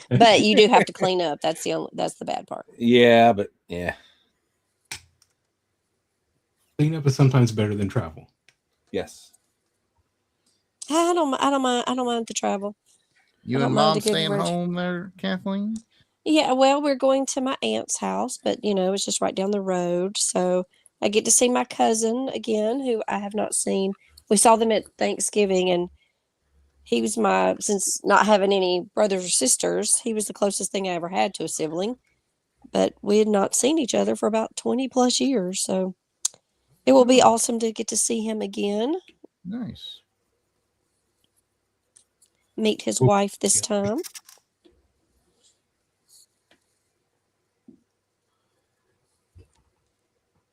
But you do have to clean up. That's the bad part. Yeah, but yeah. Cleanup is sometimes better than travel. Yes. I don't mind the travel. You I and don't mind mom a good staying rest. home there, Kathleen? Yeah, well, we're going to my aunt's house, but it's just right down the road. So I get to see my cousin again, who I have not seen. We saw them at Thanksgiving, and he was since not having any brothers or sisters, he was the closest thing I ever had to a sibling. But we had not seen each other for about 20 plus years. So it will be awesome to get to see him again, Nice. meet his Cool. wife this Yeah. time.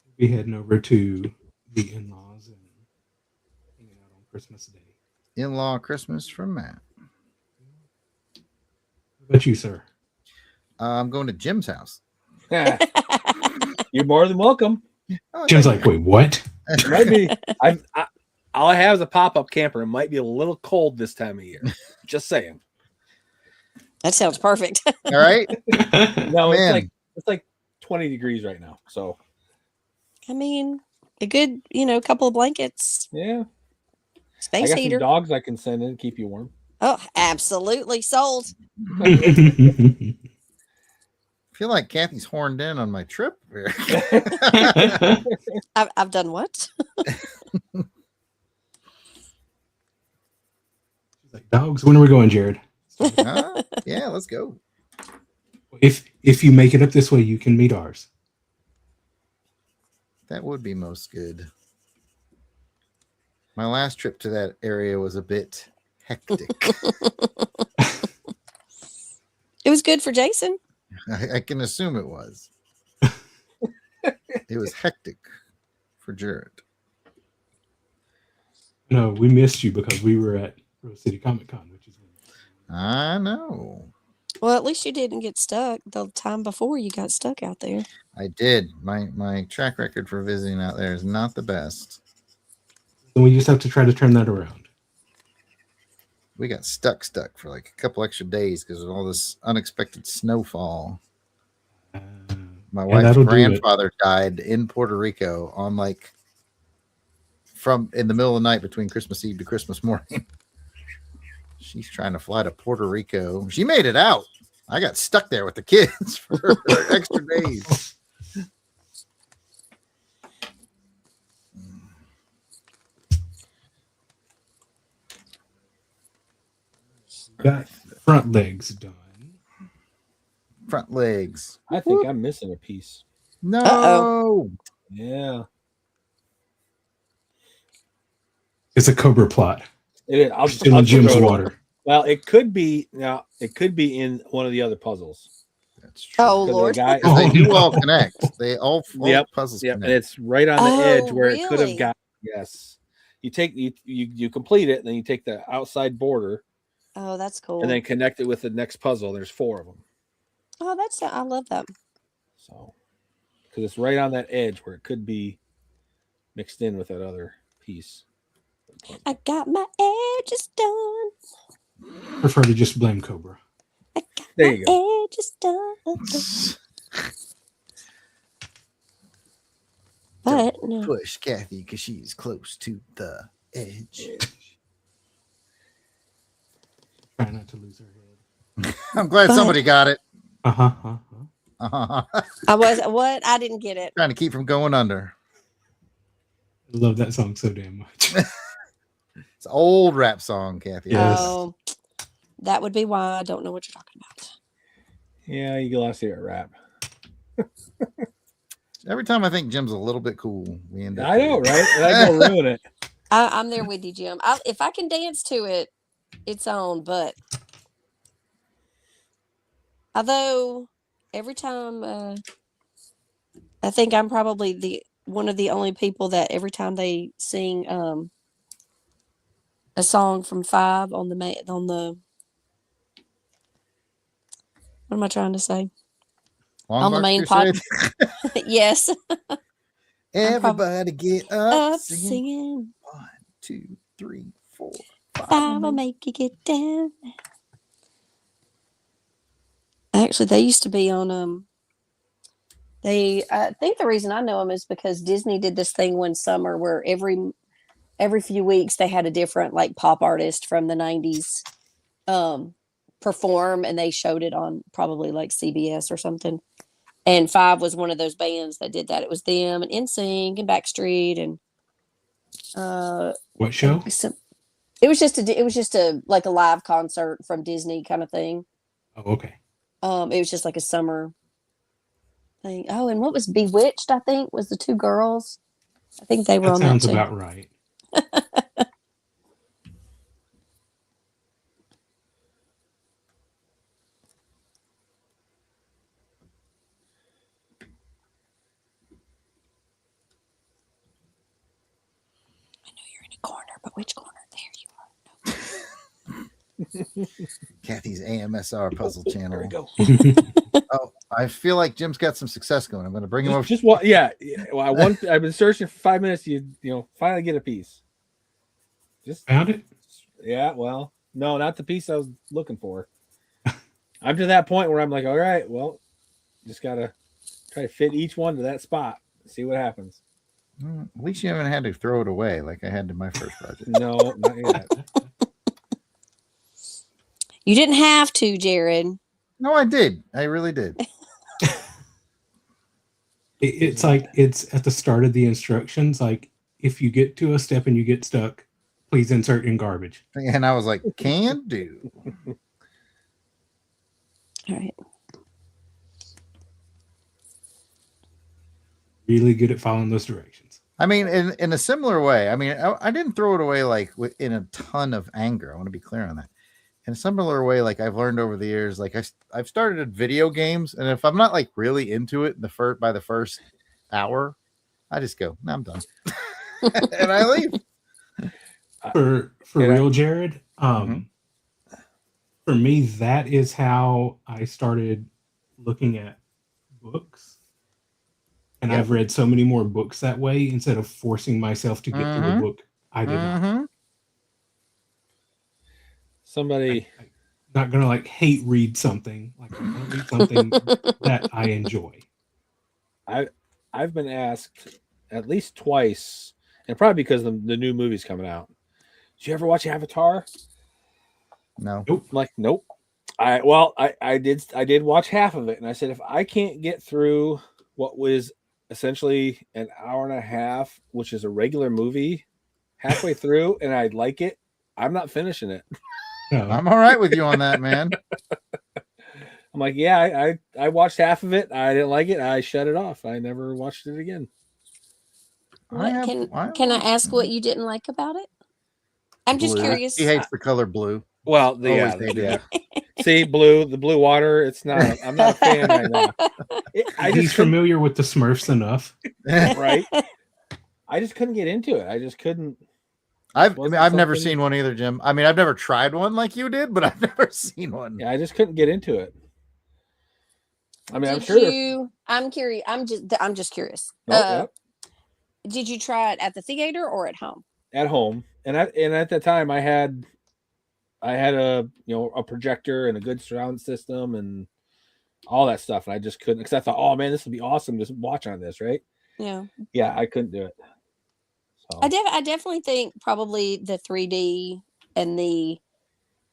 We'll be heading over to the in-laws and hanging out on Christmas Day. In-law Christmas from Matt. What about you, sir? I'm going to Jim's house. You're more than welcome. Oh, Jim's thank like, wait, what? It might be. All I have is a pop-up camper. It might be a little cold this time of year. Just saying. That sounds perfect. you. All right. No, Man. it's like 20 degrees right now. So I mean, a good, couple of blankets, yeah. I space got heater. some dogs I can send in to keep you warm. Oh, absolutely sold. I feel like Kathy's horned in on my trip here. I've done what? She's like, dogs, when are we going, Jared? Yeah, let's go. If you make it up this way, you can meet ours. That would be most good. My last trip to that area was a bit hectic. It was good for Jason. I can assume it was. It was hectic for Jared. No, we missed you because we were at Rose City Comic Con, which is when I know. Well, at least you didn't get stuck the time before you got stuck out there. I did. My track record for visiting out there is not the best. then we just have to try to turn that around. We got stuck for like a couple extra days because of all this unexpected snowfall. My wife's that'll do it. grandfather died in Puerto Rico on like from in the middle of the night between Christmas Eve to Christmas morning. She's trying to fly to Puerto Rico. She made it out. I got stuck there with the kids for extra days. Got front legs done. Front legs. I think I'm missing a piece. No. Uh-oh. Yeah. It's a Cobra plot. It is. I'll Still in Jim's throw it. water. Well, it could be now. It could be in one of the other puzzles. That's true. Oh, 'Cause the Lord. guy- Because they Oh, do no. all connect. They all Yep, puzzles Yep, and connect. it's right on the Oh, edge where it could really? have got. Yes, you take you complete it, and then you take the outside border, Oh, that's cool. and then connect it with the next puzzle. There's 4 of them, Oh, I love that. so because it's right on that edge where it could be mixed in with that other piece. I got my edges done. Prefer to just blame Cobra. I got There my you go. edges done. But no. Push Kathy because she's close to the edge. Try not to lose her head. I'm glad But- somebody got it. I was what? I didn't get it. Trying to keep from going under. I love that song so damn much. It's an old rap song, Kathy. Yes. Oh, that would be why I don't know what you're talking about. Yeah, you lost it at rap. Every time I think Jim's a little bit cool, we end up. I know, right? And I go ruin it. I'm there with you, Jim. If I can dance to it, it's on. But although every time, I think I'm probably one of the only people that every time they sing a song from Five on the what am I trying to say? On the Longbox main pod. Crusade. Yes, Everybody get up, up singing. singing 1, 2, 3, 4, 5. Five will make you get down. Actually, they used to be on I think the reason I know them is because Disney did this thing one summer where every few weeks they had a different like pop artist from the 90s perform, and they showed it on probably like CBS or something. And Five was one of those bands that did that. It was them and NSYNC and Backstreet and What show? it was just a like a live concert from Disney kind of thing. Oh, okay. It was just like a summer thing. Oh, and what was Bewitched, I think, was the 2 girls. I think they were That on sounds that too. about right. I know you're in a corner, but which corner? There you are. Kathy's AMSR puzzle There channel. we go. Oh, I feel like Jim's got some success going. I'm going to bring him over. Just what? Yeah. Well, I've been searching for 5 minutes. You finally get a piece. Just Found it? yeah. Well, no, not the piece I was looking for. I'm to that point where I'm like, all right, well, just gotta try to fit each one to that spot. See what happens. At least you haven't had to throw it away like I had to my first project. No, not yet. You didn't have to, Jared. No, I did. I really did. It's like it's at the start of the instructions. Like if you get to a step and you get stuck, please insert in garbage. And I was like, can do. All right. Really good at following those directions. I mean, in a similar way. I mean, I didn't throw it away like in a ton of anger. I want to be clear on that. In a similar way, like I've learned over the years, like I've started video games, and if I'm not like really into it by the first hour, I just go, no, I'm done, and I leave. For Yeah. real, Jared. For me, that is how I started looking at books. And Yep. I've read so many more books that way instead of forcing myself to get to a Mhm. book I did not. Mhm. Somebody. Not gonna like hate read something. Like I'm gonna read something that I enjoy. I've been asked at least twice, and probably because the new movie's coming out. Did you ever watch Avatar? No. I'm like, nope. I did watch half of it, and I said if I can't get through what was essentially an hour and a half, which is a regular movie, halfway through, and I like it, I'm not finishing it. No. I'm all right with you on that, man. I'm like, yeah, I watched half of it. I didn't like it. I shut it off. I never watched it again. Can I ask what you didn't like about it? I'm just Blue. curious. He hates the color blue. Well, Always hated it. See, the blue water. It's not. I'm not a fan right now. He's familiar with the Smurfs enough, right? I just couldn't get into it. I just couldn't. I've never seen one either, Jim. I mean, I've never tried one like you did, but I've never seen one. Yeah, I just couldn't get into it. I mean, I'm sure. I'm curious. I'm just curious. Yep. Did you try it at the theater or at home? At home, and at that time, I had a a projector and a good surround system and all that stuff, and I just couldn't, because I thought, oh man, this would be awesome to watch on this, right? Yeah, I couldn't do it. So. I definitely think probably the 3D and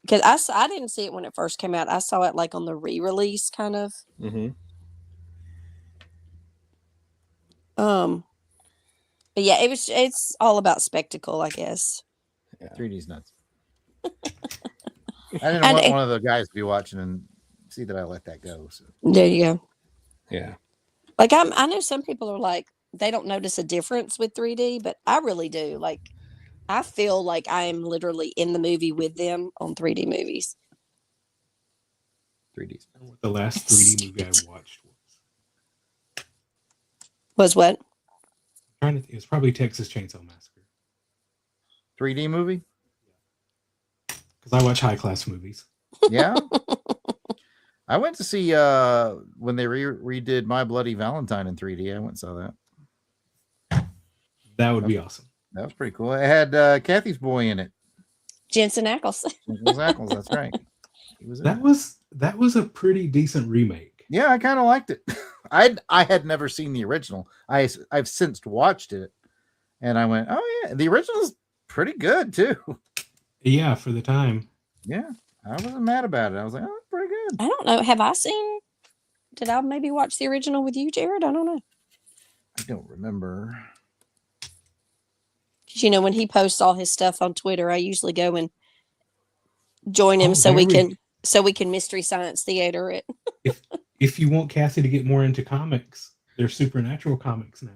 because I didn't see it when it first came out. I saw it like on the re-release kind of. Mm-hmm. But yeah, it's all about spectacle, I guess. Yeah. 3D's nuts. I didn't want one of the guys to be watching and see that I let that go. So. There you go. Yeah. Like I know some people are like, they don't notice a difference with 3D, but I really do. Like, I feel like I am literally in the movie with them on 3D movies. 3D's. The last 3D movie I watched was what? It was probably Texas Chainsaw Massacre. 3D movie? Because I watch high class movies. Yeah. I went to see when they redid My Bloody Valentine in 3D. I went and saw that. That would be awesome. That was pretty cool. It had Kathy's boy in it. Jensen Ackles. That's right. He was that was a pretty decent remake. Yeah, I kind of liked it. I had never seen the original. I've since watched it, and I went, oh yeah, the original's pretty good too. Yeah, for the time. Yeah, I wasn't mad about it. I was like, oh, pretty good. I don't know. Did I maybe watch the original with you, Jared? I don't know. I don't remember. Because when he posts all his stuff on Twitter, I usually go and join him so we can Mystery Science Theater it. If you want Kathy to get more into comics, there's supernatural comics now.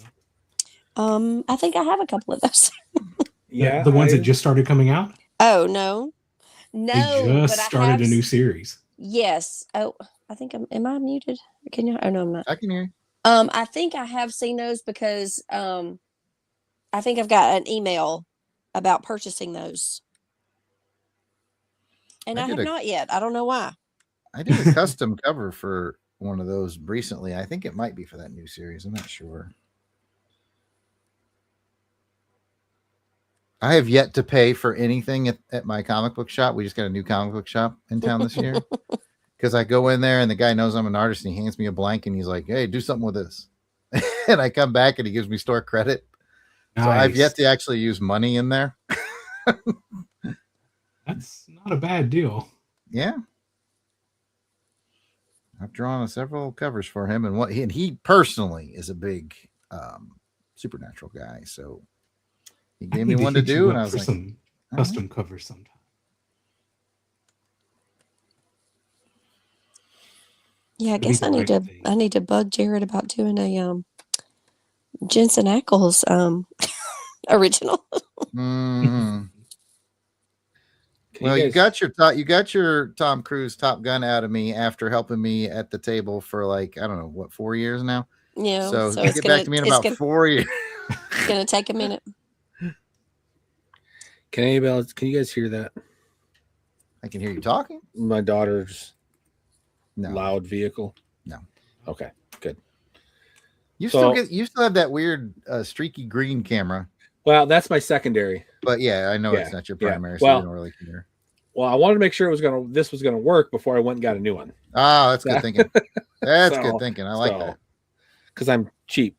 I think I have a couple of those. Yeah, the ones that just started coming out. Oh no, they just started a new series. Yes. Oh, I think am I muted? Can you? Oh no, I'm not. I can hear you. I think I have seen those because I think I've got an email about purchasing those, and I have not yet. I don't know why. I did a custom cover for one of those recently. I think it might be for that new series. I'm not sure. I have yet to pay for anything at my comic book shop. We just got a new comic book shop in town this year. Because I go in there and the guy knows I'm an artist and he hands me a blank and he's like, hey, do something with this. And I come back and he gives me store credit. Nice. So I've yet to actually use money in there. That's not a bad deal. Yeah. I've drawn several covers for him, and he personally is a big supernatural guy. So he gave me one to do, and I was like, some custom covers sometime. Yeah, I guess I need to bug Jared about doing a Jensen Ackles original. Well, you got your Tom Cruise Top Gun out of me after helping me at the table for like, I don't know, 4 years now? Yeah. So get back to me in about 4 years. It's going to take a minute. Can you guys hear that? I can hear you talking. My daughter's loud vehicle. No. Okay, good. You still have that weird streaky green camera. Well, that's my secondary. But yeah, I know it's not your primary, so you don't really care. Well, I wanted to make sure this was gonna work before I went and got a new one. Oh, that's good thinking. That's good thinking. I like that. Because I'm cheap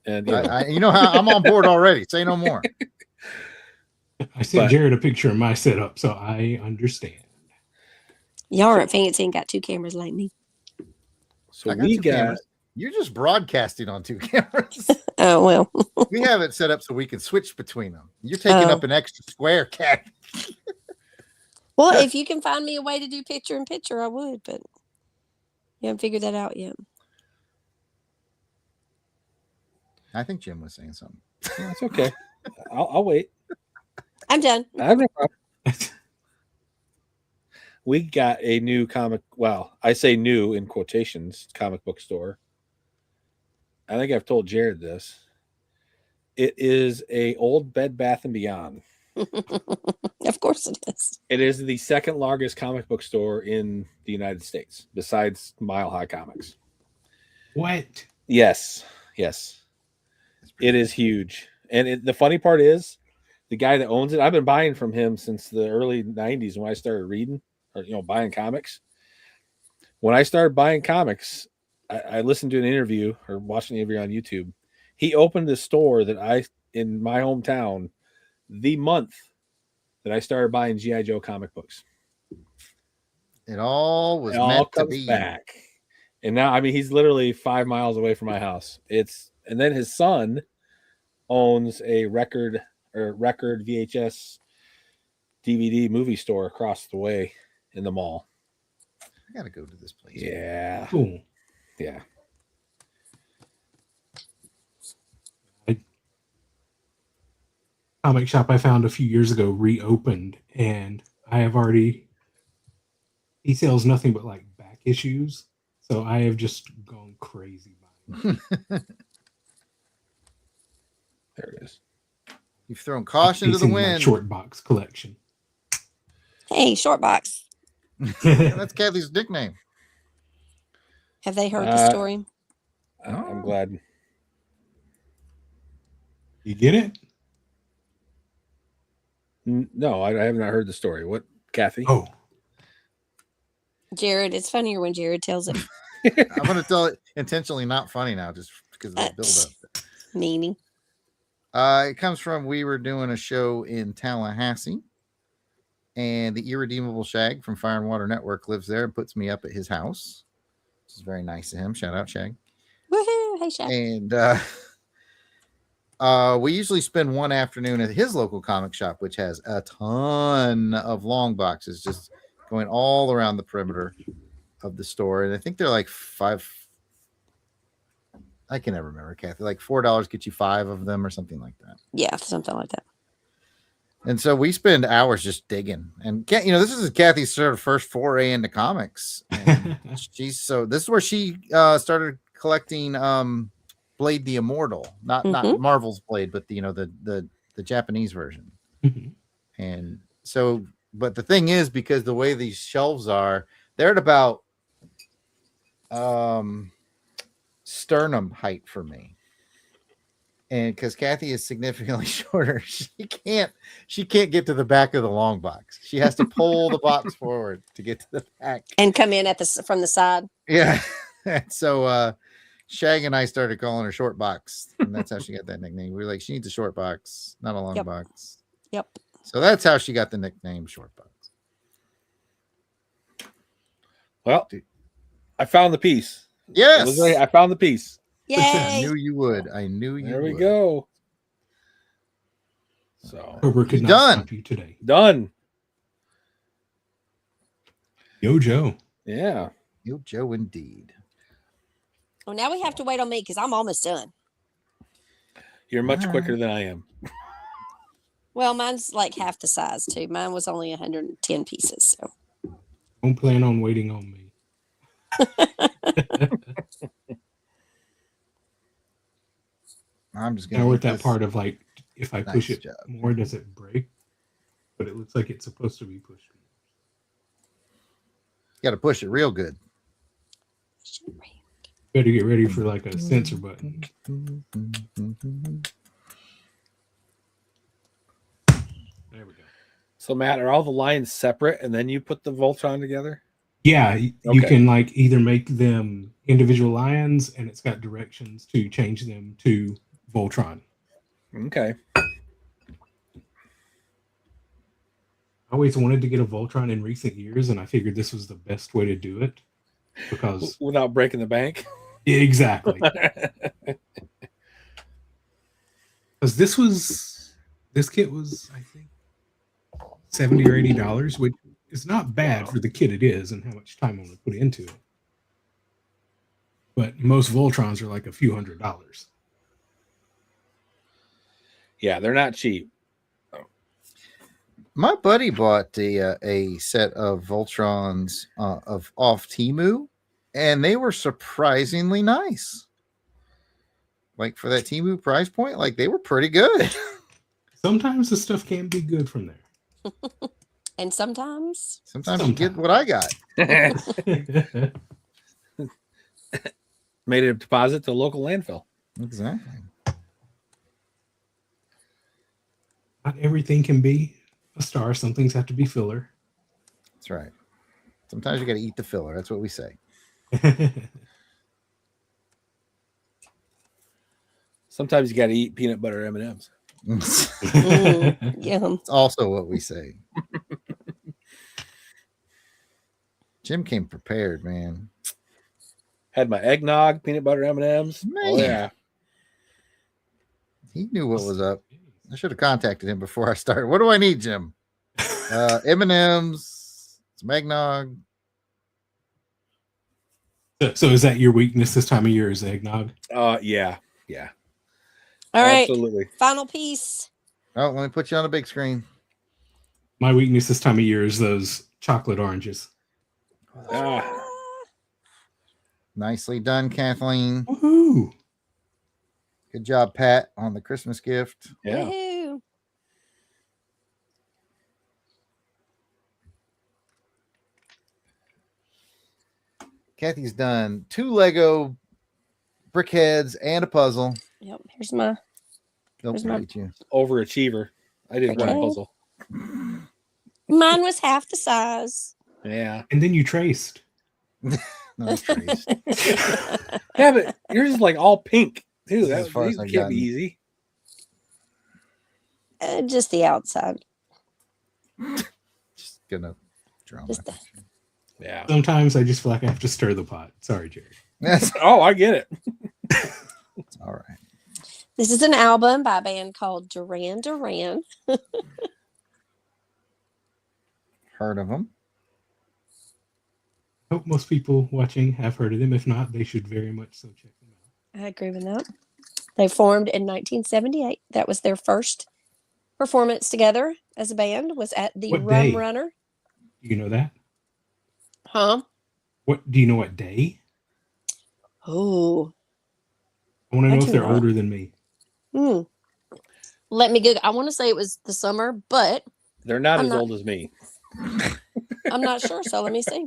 And you know, you know how I'm on board already. Say no more. I sent But- Jared a picture of my setup, so I understand. Y'all aren't fancy and got 2 cameras like me. so I got we 2 got cameras. You're just broadcasting on 2 cameras. Oh, well. We have it set up so we can switch between them. You're taking Oh. up an extra square, cat. Well, if you can find me a way to do picture in picture, I would, but you haven't figured that out yet. I think Jim was saying something. Yeah, it's okay. I'll wait. I'm done. I have no problem. We got a new comic. Well, I say new in quotations, comic book store. I think I've told Jared this. It is a old Bed Bath and Beyond. Of course it is. It is the second largest comic book store in the United States, besides Mile High Comics. What? Yes, yes, it is huge. And the funny part is, the guy that owns it, I've been buying from him since the early '90s when I started reading or buying comics. When I started buying comics, I listened to an interview or watched an interview on YouTube. He opened a store in my hometown the month that I started buying G.I. Joe comic books. It all was It all meant to comes be. back. And now, I mean, he's literally 5 miles away from my house. And then his son owns a record VHS DVD movie store across the way in the mall. I gotta go to this place. Yeah. Cool. Yeah. Comic shop I found a few years ago reopened, and I have already. He sells nothing but like back issues, so I have just gone crazy buying. There it is. You've thrown caution to the Facing my wind. short box collection. Hey, short box. Yeah, that's Kathy's nickname. Have they heard the story? I'm glad. You get it? No, I have not heard the story. What, Kathy? Oh, Jared, it's funnier when Jared tells it. I'm gonna tell it intentionally not funny now, just because of the build-up. Meaning. It comes from, we were doing a show in Tallahassee, and the Irredeemable Shag from Fire and Water Network lives there and puts me up at his house, which is very nice of him. Shout out, Shag. Woohoo! Hey, Shaq. And we usually spend one afternoon at his local comic shop, which has a ton of long boxes just going all around the perimeter of the store. And I think they're like I can never remember, Kathy, like $4 get you 5 of them or something like that. Yeah, something like that. And so we spend hours just digging. And this is Kathy's sort of first foray into comics. And this is where she started collecting Blade the Immortal, not Marvel's Blade, but the Japanese version. Mhm. And so, but the thing is, because the way these shelves are, they're at about sternum height for me. And because Kathy is significantly shorter, she can't get to the back of the long box. She has to pull the box forward to get to the back And come in from the side. Yeah. So Shag and I started calling her Short Box, and that's how she got that nickname. We were like, she needs a short box, not a long box. Yep. So that's how she got the nickname Short Box. Well, I found the piece. Yes. I found the piece. I Yay! knew you would. I knew you There we would. go. So Cobra could not Done. stop you today. done. Yo, Joe. Yeah. You Joe indeed. Well, now we have to wait on me because I'm almost done. You're much All quicker right. than I am. Well, mine's like half the size too. Mine was only 110 pieces. So Don't plan on waiting on me. I'm just Now gonna we're eat at that this. part of like, if I push Nice it job. more, does it break? But it looks like it's supposed to be pushed. Got to push it real good. Better get ready for like a sensor button. There we go. So Matt, are all the lines separate and then you put the Voltron together? Yeah, you Okay. can like either make them individual lines, and it's got directions to change them to Voltron. Okay. I always wanted to get a Voltron in recent years, and I figured this was the best way to do it because Without breaking the bank. exactly. Because this kit was, I think, $70 or $80, which is not bad for the kit it is and how much time I'm going to put into it. But most Voltrons are like a few $100s. Yeah, they're not cheap. My buddy bought a set of Voltrons off Temu, and they were surprisingly nice. Like for that Temu price point, like they were pretty good. Sometimes the stuff can be good from there. And sometimes You get what I got. Made a deposit to a local landfill. Exactly. Not everything can be a star. Some things have to be filler. That's right. Sometimes you got to eat the filler. That's what we say. Sometimes you got to eat peanut butter M&Ms. yum. It's also what we say. Jim came prepared, man. Had my eggnog, peanut butter M&Ms. Oh Man. yeah. He knew what was up. I should have contacted him before I started. What do I need, Jim? M&Ms, some eggnog. So is that your weakness this time of year? Is eggnog? Yeah. All right. Absolutely. Final piece. Oh, let me put you on a big screen. My weakness this time of year is those chocolate oranges. Ah. Nicely done, Kathleen. Woohoo! Good job, Pat, on the Christmas gift. Yeah. Woohoo. Kathy's done 2 Lego brick heads and a puzzle. Yep. Here's my. Don't Where's my- beat you. Overachiever. I did one Okay. puzzle. Mine was half the size. Yeah. And then you traced. No trees. Yeah, but yours is like all pink too. This is as far as That I've can't be gotten. easy. Just the outside. Just gonna draw Just my the- picture. Yeah. Sometimes I just feel like I have to stir the pot. Sorry, Jerry. That's Oh, I get it. all right. This is an album by a band called Duran Duran. Heard of them. I hope most people watching have heard of them. If not, they should very much so check them out. I agree with that. They formed in 1978. That was their first performance together as a band. Was at the What Rum day? Runner. Do you know that? Huh? What do you know? What day? Oh. I want to I know if do they're not. older than me. Let me Google. I want to say it was the summer, but They're not I'm as not- old as me. I'm not sure. So let me see.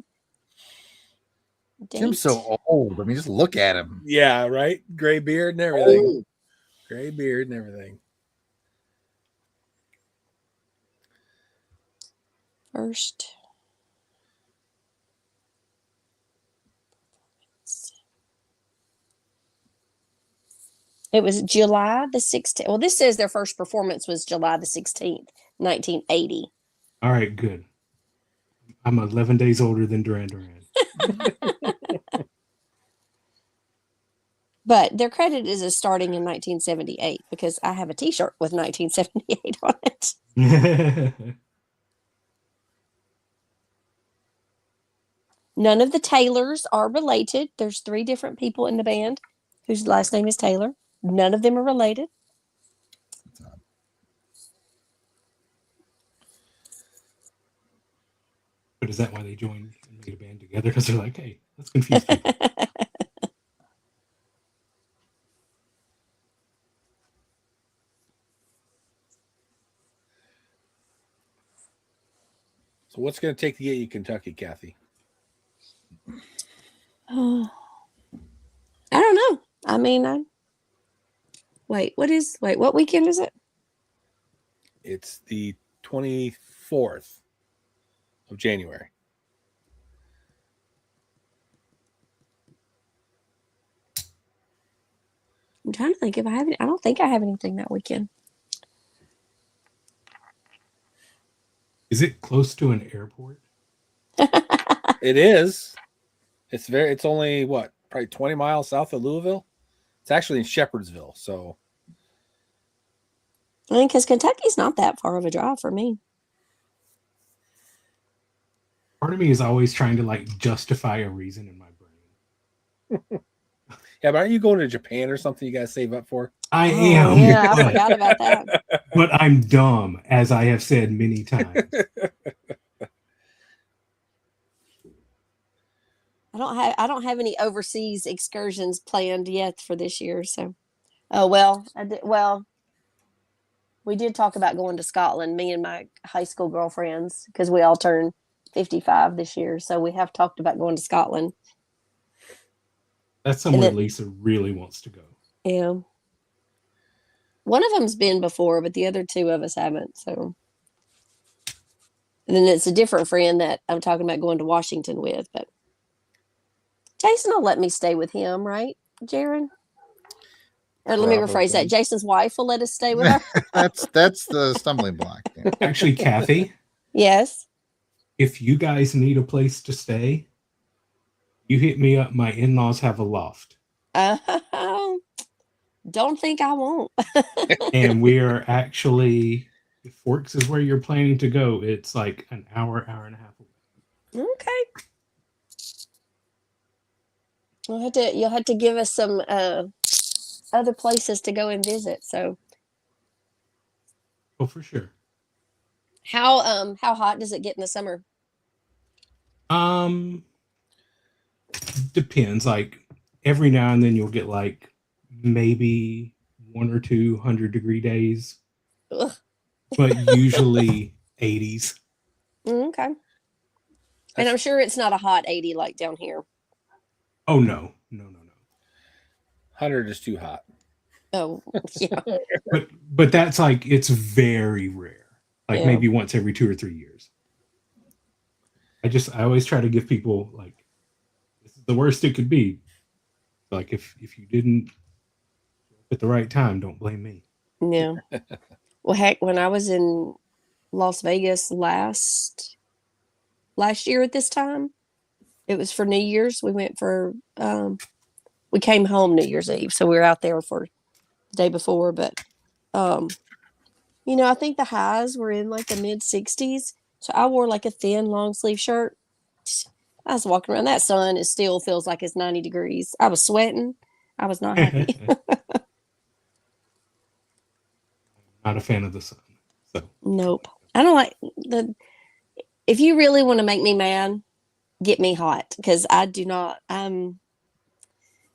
Jim's Date. so old. I mean, just look at him. Yeah, right? Gray beard and everything. Old. Gray beard and everything. First. It was July the 16th. Well, this says their first performance was July the 16th, 1980. All right, good. I'm 11 days older than Duran Duran. But their credit is as starting in 1978 because I have a T-shirt with 1978 on it. None of the Taylors are related. There's 3 different people in the band whose last name is Taylor. None of them are related. But is that why they joined and made a band together? Because they're like, hey, let's confuse people. So what's going to take to get you Kentucky, Kathy? I don't know. I mean, what weekend is it? It's the 24th of January. I'm trying to think if I have any. I don't think I have anything that weekend. Is it close to an airport? It is. It's only what, probably 20 miles south of Louisville. It's actually in Shepherdsville. So I mean, because Kentucky's not that far of a drive for me. Part of me is always trying to like justify a reason in my brain. yeah, but aren't you going to Japan or something you gotta save up for? I Oh, am. yeah, I but, forgot about that. but I'm dumb, as I have said many times. I don't have any overseas excursions planned yet for this year. So, oh well, we did talk about going to Scotland, me and my high school girlfriends, because we all turned 55 this year. So we have talked about going to Scotland. That's somewhere Lisa really wants to go. Yeah. One of them's been before, but the other two of us haven't. So, and then it's a different friend that I'm talking about going to Washington with, but Jason will let me stay with him, right, Jaron? Or let me rephrase that. Jason's wife will let us stay with her. that's the stumbling block. Yeah. Actually, Kathy, Yes. if you guys need a place to stay, you hit me up. My in-laws have a loft. Don't think I won't. And we are actually, if Forks is where you're planning to go, it's like an hour and a half away. Okay. You'll have to give us some other places to go and visit. So, Oh, for sure. how hot does it get in the summer? Depends. Like every now and then you'll get like maybe 1 or 2 100-degree days. Ugh. But usually 80s. Okay. And I'm sure it's not a hot 80 like down here. Oh no. 100 is too hot. Oh, yeah. But that's like, it's very rare. Like Yeah. maybe once every 2 or 3 years. I always try to give people like, this is the worst it could be. Like if you didn't at the right time, don't blame me. Yeah. Well, heck, when I was in Las Vegas last year at this time, it was for New Year's. We went for we came home New Year's Eve, so we were out there for the day before. But I think the highs were in like the mid 60s. So I wore like a thin long sleeve shirt. I was walking around. That sun, it still feels like it's 90 degrees. I was sweating. I was not happy. Not a fan of the sun. So Nope. I don't like if you really want to make me mad, get me hot, because I do not. I'm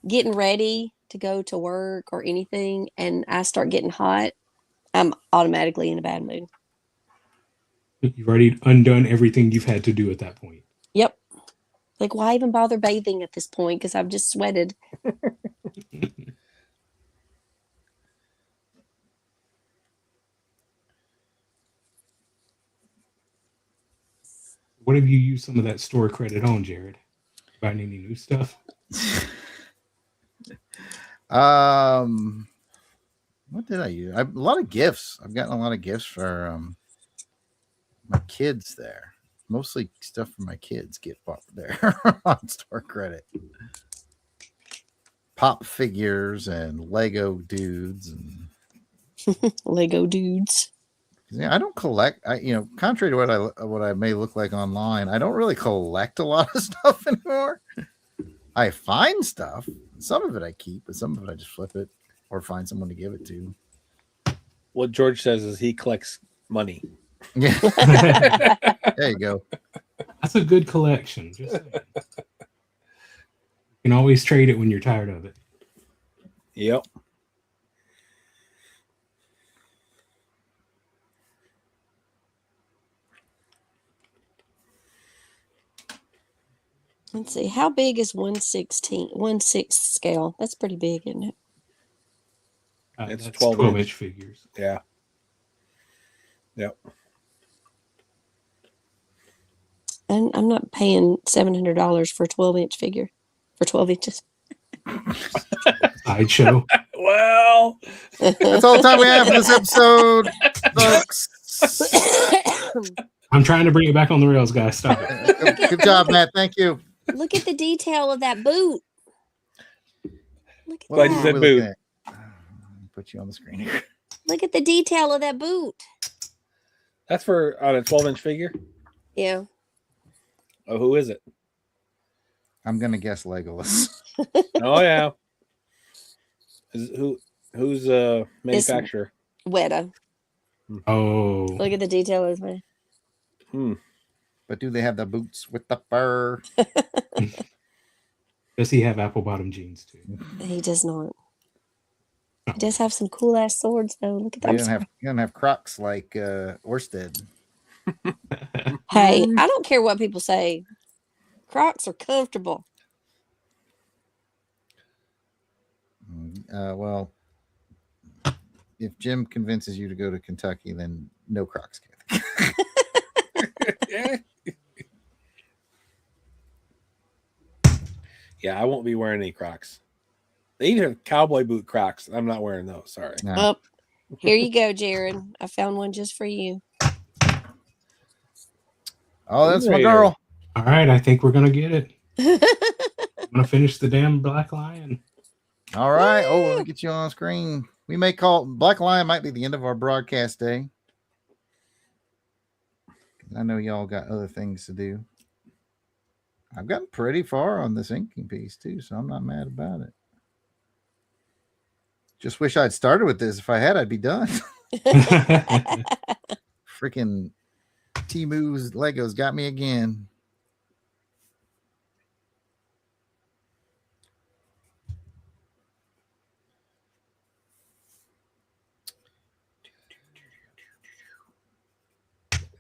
getting ready to go to work or anything, and I start getting hot, I'm automatically in a bad mood. you've already undone everything you've had to do at that point. Yep. Like, why even bother bathing at this point? Because I've just sweated. What have you used some of that store credit on, Jared? Buying any new stuff? What did I use? A lot of gifts. I've gotten a lot of gifts for my kids there. Mostly stuff for my kids get bought there on store credit. Pop figures and Lego dudes and Lego dudes. yeah, I don't collect. Contrary to what I may look like online, I don't really collect a lot of stuff anymore. I find stuff. Some of it I keep, but some of it I just flip it or find someone to give it to. What George says is he collects money. Yeah, there you go. That's a good collection. Just saying. You can always trade it when you're tired of it. Yep. Let's see. How big is 1/6 scale? That's pretty big, isn't it? It's That's 12 inch figures. Yeah. Yep. And I'm not paying $700 for a 12-inch figure for 12 inches. Sideshow. Well, That's all the time we have for this episode, folks. I'm trying to bring it back on the rails, guys. Stop it. Good job, Matt. Thank you. Look at the detail of that boot. Look at Glad you that. said we boot. looking at? Put you on the screen here. Look at the detail of that boot. That's for on a 12-inch figure. Yeah. Oh, who is it? I'm gonna guess Legolas. Oh yeah. Who's manufacturer? Weta. Oh, Look at the detail of it. But do they have the boots with the fur? does he have apple bottom jeans too? He does not. He does have some cool ass swords though. Look at They that. don't have Crocs like Orsted. Hey, I don't care what people say. Crocs are comfortable. Well, if Jim convinces you to go to Kentucky, then no Crocs, Kathy. Yeah, I won't be wearing any Crocs. They even have cowboy boot Crocs. I'm not wearing those. Sorry. No. Oh, here you go, Jared. I found one just for you. Oh, that's my Later. girl. All right, I think we're gonna get it. I'm gonna finish the damn Black Lion. All right. Oh, we'll get you on screen. We may call Black Lion might be the end of our broadcast day. I know y'all got other things to do. I've gotten pretty far on this inking piece too, so I'm not mad about it. Just wish I'd started with this. If I had, I'd be done. Freaking T-Move's Legos got me again.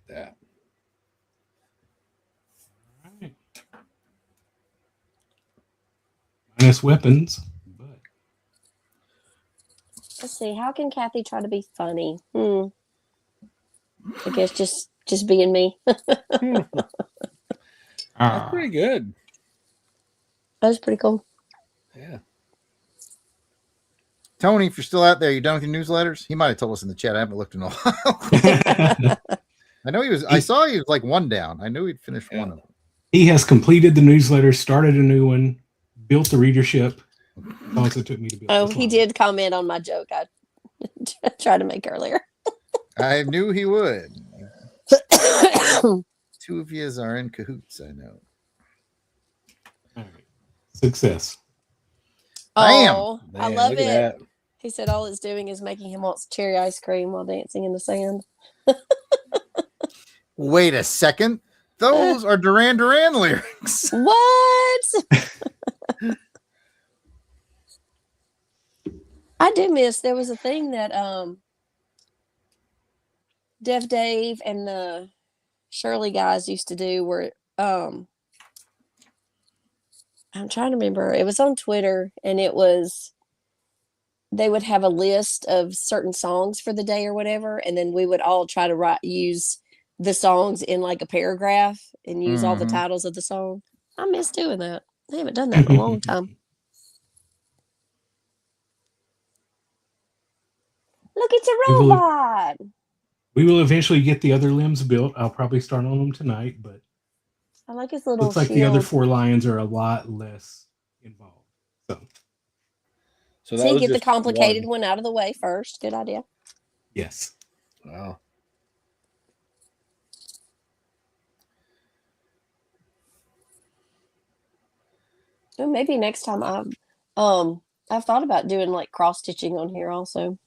Yeah. Minus weapons, but Let's see. How can Kathy try to be funny? I guess just being me. That's pretty good. That was pretty cool. Yeah. Tony, if you're still out there, you done with your newsletters? He might have told us in the chat. I haven't looked in a while. I know he was. I saw he was like one down. I knew he'd finished one of them. he has completed the newsletter, started a new one, built the readership. As long as it took me to build. Oh, this he one. did comment on my joke I tried to make earlier. I knew he would. Two of yous are in cahoots, I know. All right. Success. Oh, I Man, love look it. at that. He said all it's doing is making him want cherry ice cream while dancing in the sand. Wait a second. Those are Duran Duran lyrics. What? I do miss there was a thing that Dev Dave and the Shirley guys used to do where I'm trying to remember. It was on Twitter and it was they would have a list of certain songs for the day or whatever, and then we would all try to use the songs in like a paragraph and use all the Mhm. titles of the song. I miss doing that. I haven't done that in a long time. Look, it's a robot. We will eventually get the other limbs built. I'll probably start on them tonight, but I like his little looks like shield. the other 4 lions are a lot less involved. So See, was get the just complicated one out of the way first. Good idea. Yes. Wow. Well, maybe next time I've thought about doing like cross stitching on here also.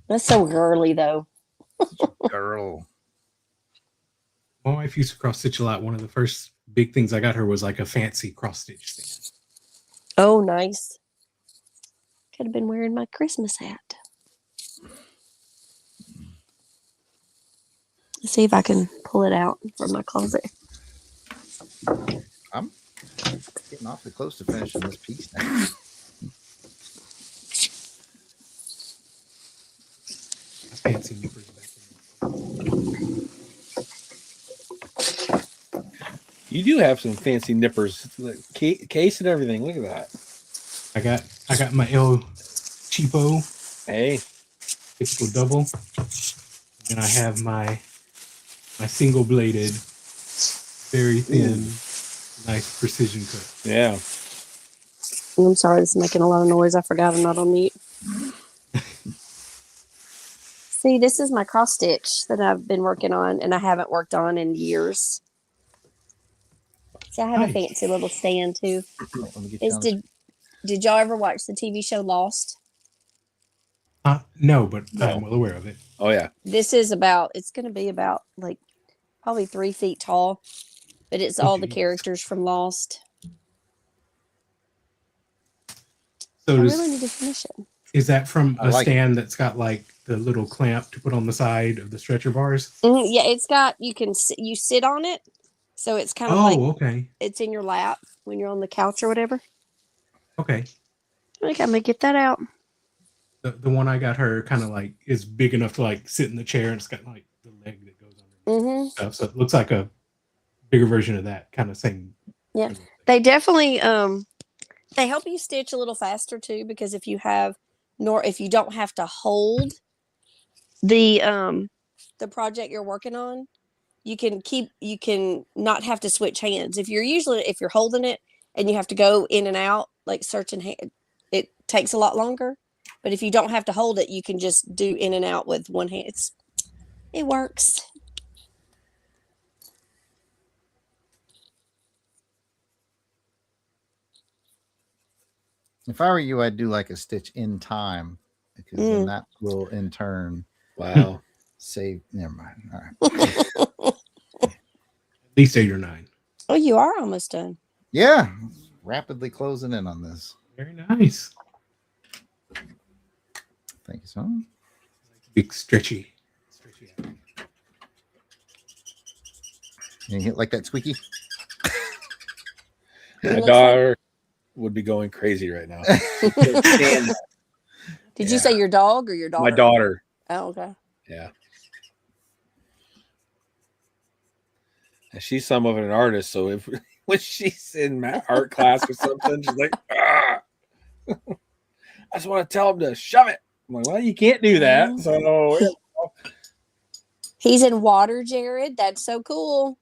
That's so girly though. Girl. My wife used to cross stitch a lot. One of the first big things I got her was like a fancy cross stitch stand. Oh, nice. Could have been wearing my Christmas hat. Let's see if I can pull it out from my closet. I'm getting awfully close to finishing this piece now. Fancy nippers back there. You do have some fancy nippers, like case and everything. Look at that. I got I got my El Cheapo Hey, typical double. And I have my single bladed, very thin, nice precision cut. yeah. I'm sorry, this is making a lot of noise. I forgot I'm not on mute. See, this is my cross stitch that I've been working on, and I haven't worked on in years. See, I have a Nice. fancy little stand too. Let me get you Is on the- did y'all ever watch the TV show Lost? No, but No. I'm well aware of it. Oh yeah. This is it's going to be about like probably 3 feet tall, but it's all the geez. characters from Lost. So I does, really need to finish it. is that from I a like it. stand that's got like the little clamp to put on the side of the stretcher bars? Yeah, it's got you sit on it, so it's kind of Oh, like okay. it's in your lap when you're on the couch or whatever. Okay. I think I'm gonna get that out. The one I got her kind of like is big enough to like sit in the chair, and it's got like the leg that goes under Mm-hmm. stuff. So it looks like a bigger version of that kind of same. Yeah. They definitely they help you stitch a little faster too, because if you don't have to hold the project you're working on, you can not have to switch hands. If you're holding it and you have to go in and out like searching hand, it takes a lot longer. But if you don't have to hold it, you can just do in and out with one hand. It works. If I were you, I'd do like a stitch in time because then that will in turn Wow. save. Never mind. All right. At least 8 or 9. Oh, you are almost done. Yeah, rapidly closing in on this. Very nice. Thank you so much. Big stretchy. You hit like that squeaky. My looks daughter would be going crazy right now. Did you say your dog or your daughter? My daughter. Oh, okay. Yeah. And she's some of an artist, so if when she's in art class or something, she's like, ah! I just want to tell him to shove it. I'm like, well, you can't do that. So He's in water, Jared. That's so cool.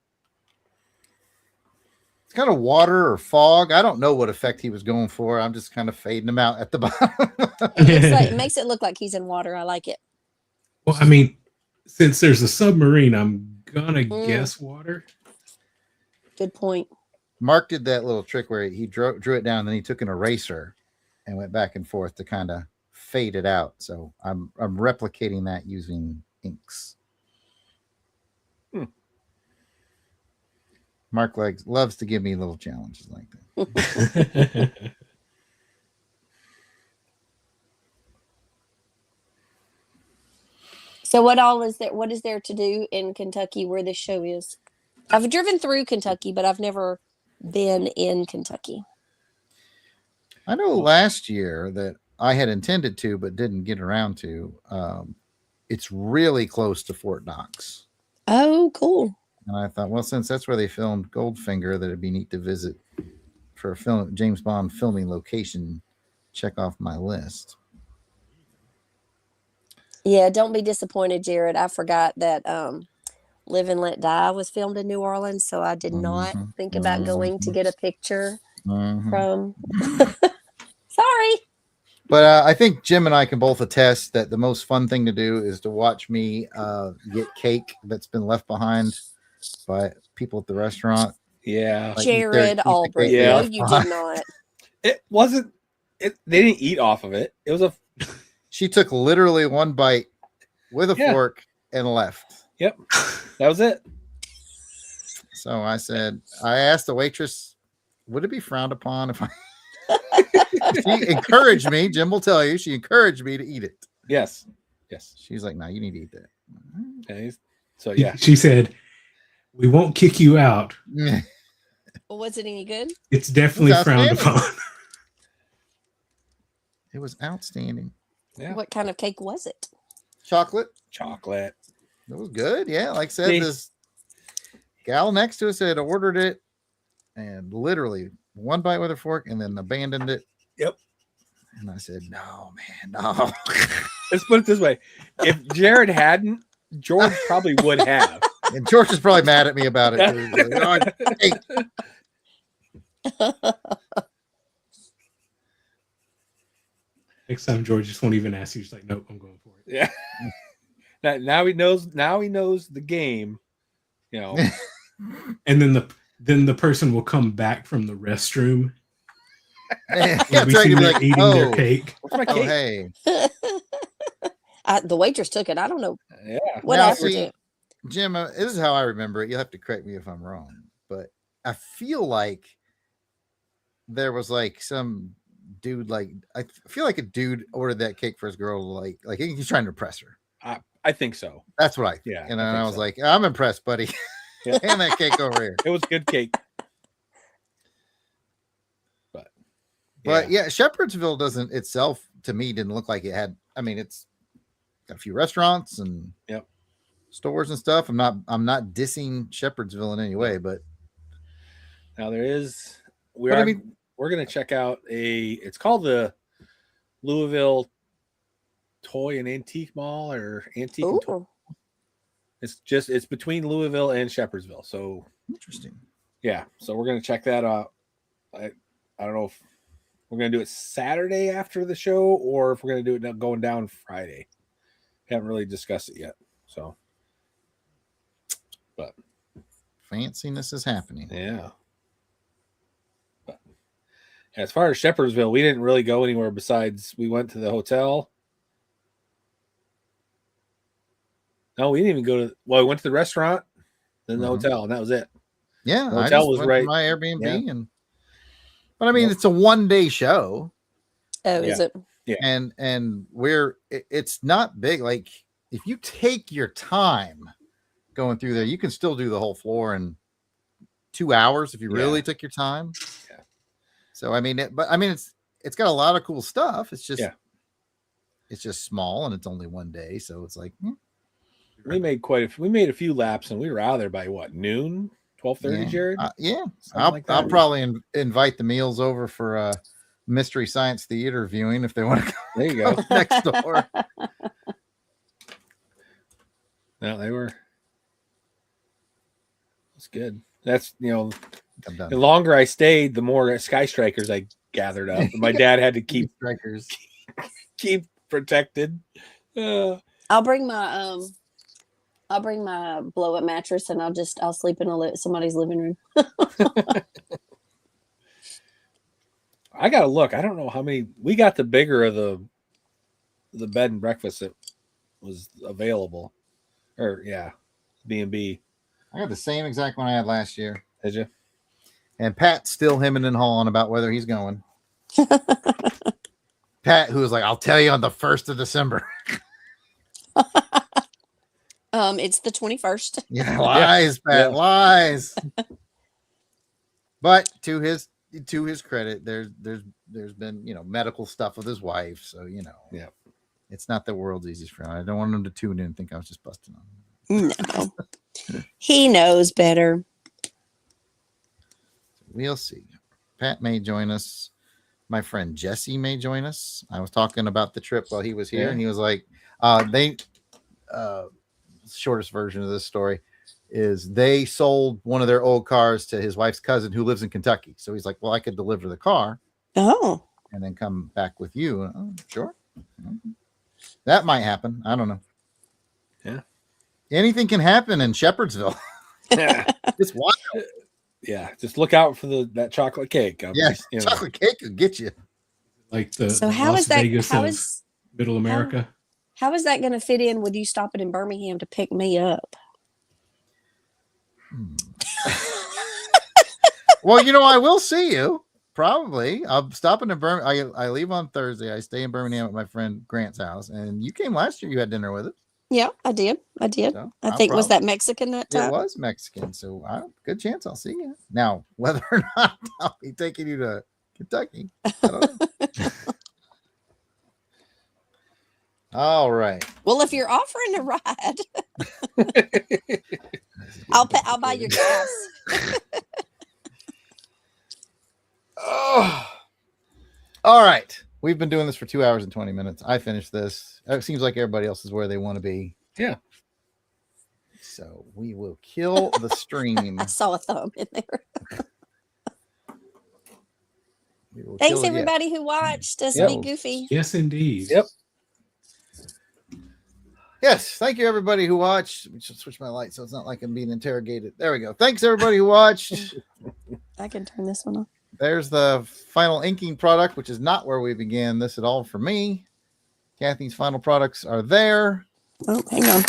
It's kind of water or fog. I don't know what effect he was going for. I'm just kind of fading him out at the bottom. It makes it look like he's in water. I like it. Well, I mean, since there's a submarine, I'm gonna guess water. Good point. Mark did that little trick where he drew it down, and then he took an eraser and went back and forth to kind of fade it out. So I'm replicating that using inks. Mark loves to give me little challenges like that. So what is there to do in Kentucky where this show is? I've driven through Kentucky, but I've never been in Kentucky. I know last year that I had intended to, but didn't get around to. It's really close to Fort Knox. Oh, cool. And I thought, well, since that's where they filmed Goldfinger, that it'd be neat to visit for a James Bond filming location. Check off my list. Yeah, don't be disappointed, Jared. I forgot that Live and Let Die was filmed in New Orleans, so I did not think about going to get a picture from. Sorry. But I think Jim and I can both attest that the most fun thing to do is to watch me get cake that's been left behind by people at the restaurant. yeah. Like, Jared Albrecht. Yeah. No, you did not. It wasn't they didn't eat off of it. It was a She took literally one bite with a fork and left. Yep. That was it. So I asked the waitress, would it be frowned upon if I she encouraged me, Jim will tell you, she encouraged me to eat it. Yes. Yes. She's like, no, you need to eat that. Okay. So yeah. She said, "We won't kick you out. Well, was it any good? It's definitely It's frowned outstanding. upon." It was outstanding. Yeah. What kind of cake was it? Chocolate. Chocolate. It was good. Yeah. Like I said, See? this gal next to us had ordered it and literally one bite with a fork and then abandoned it. Yep. And I said, no, man, no. Let's put it this way: if Jared hadn't, George probably would have. And George is probably mad at me about it. Too. Hey, Next time George just won't even ask you. He's like, nope, I'm going for it. Yeah. Now he knows. Now he knows the game. You know. And then the person will come back from the restroom. yeah, We'll be sitting there eating their cake. What's my oh, cake? hey. The waitress took it. I don't know Yeah. what Now, happened see, to it. Jim, this is how I remember it. You'll have to correct me if I'm wrong, but I feel like there was like some dude, like I feel like a dude ordered that cake for his girl, like he's trying to impress her. I think so. That's what I think. Yeah, And I I think was so. like, I'm impressed, buddy. Yeah. Hand that cake over here. It was good cake. But yeah, Shepherdsville doesn't itself, to me, didn't look like it had. I mean, it's got a few restaurants and stores and stuff. I'm not dissing Shepherdsville in any way, but Now there is. We're going to check out it's called the Louisville Toy and Antique Mall or Antique. And Toy. Ooh. It's between Louisville and Shepherdsville. So interesting. yeah, so we're going to check that out. I don't know if we're going to do it Saturday after the show or if we're going to do it going down Friday. Haven't really discussed it yet. So, but Fanciness is happening. yeah. But as far as Shepherdsville, we didn't really go anywhere besides we went to the hotel. No, we didn't even go to. Well, we went to the restaurant, then the hotel, and that was it. Yeah, The I hotel just was went right. to my Airbnb but I mean, it's a 1-day show. Oh, is it? Yeah. And it's not big. Like if you take your time going through there, you can still do the whole floor in 2 hours if you really took your time. Yeah. So I mean, it's got a lot of cool stuff. It's just it's just small and it's only 1 day, so it's like we made a few laps and we were out of there by what, noon, 12:30, Jared? I'll probably invite the meals over for Mystery Science Theater viewing if they want to go. There you go. Next door. No, they were. That's good. That's I'm done. the longer I stayed, the more Sky Strikers I gathered up. My dad had to keep Strikers. keep protected. I'll bring my blow up mattress and I'll sleep in somebody's living room. I gotta look. I don't know how many we got. The bigger of the bed and breakfast that was available, or B&B. I got the same exact one I had last year. Did you? And Pat's still hemming and hawing about whether he's going. Pat, who was like, I'll tell you on the 1st of December. It's the 21st. Yeah, lies, Pat, lies. But to his credit, there's been medical stuff with his wife, so it's not the world's easiest friend. I don't want him to tune in and think I was just busting on him. No, he knows better. We'll see. Pat may join us. My friend Jesse may join us. I was talking about the trip while he was here, and he was like, shortest version of this story is they sold one of their old cars to his wife's cousin who lives in Kentucky. So he's like, well, I could deliver the car and then come back with you. Oh, sure. That might happen. I don't know. Yeah. Anything can happen in Shepherdsville. Yeah. It's wild. Yeah. Just look out for that chocolate cake. Chocolate cake could get you. Like the how Las is that? Vegas How of is Middle America. how is that going to fit in with you stopping in Birmingham to pick me up? Well, I will see you. Probably. I'm stopping in Birmingham. I leave on Thursday. I stay in Birmingham at my friend Grant's house. And you came last year. You had dinner with us. Yeah, I did. So, I think was that Mexican that time? It was Mexican. So good chance I'll see you. Now, whether or not I'll be taking you to Kentucky, I don't know. All right. Well, if you're offering a ride, I'll buy your gas. Oh. All right. We've been doing this for 2 hours and 20 minutes. I finished this. It seems like everybody else is where they want to be. Yeah. So we will kill the stream. I saw a thumb in there. We will Thanks kill it, yeah. everybody who watched us Yep. be goofy. Yes, indeed. Yep. Yes, thank you everybody who watched. Let me just switch my light so it's not like I'm being interrogated. There we go. Thanks everybody who watched. I can turn this one on. There's the final inking product, which is not where we began this at all for me. Kathy's final products are there. Oh, hang on.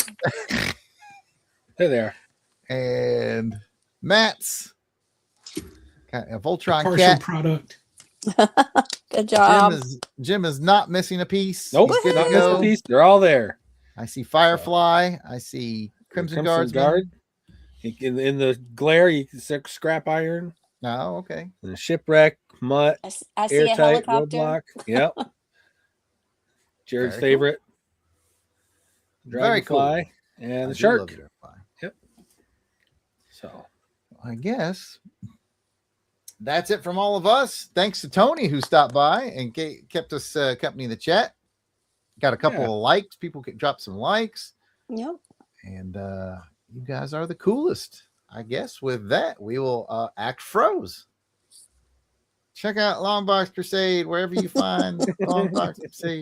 They're there. And Matt's got a Voltron Partial cat. product. Good job. Jim is not missing a piece. Nope. He's good Not to missing a go. piece. They're all there. I see Firefly. I see Crimson Guardsman. Guard. In the glare, you can see scrap iron. Oh, okay. And shipwreck, mutt, I see a airtight, helicopter. roadblock. Yep. Jared's Very favorite. Very cool. Dragonfly and I the do shark. love Dragonfly. So I guess that's it from all of us. Thanks to Tony who stopped by and kept us company in the chat. Got a couple of likes. People drop some likes. Yep. And you guys are the coolest. I guess with that, we will act froze. Check out Longbox Crusade wherever you find Longbox Crusade.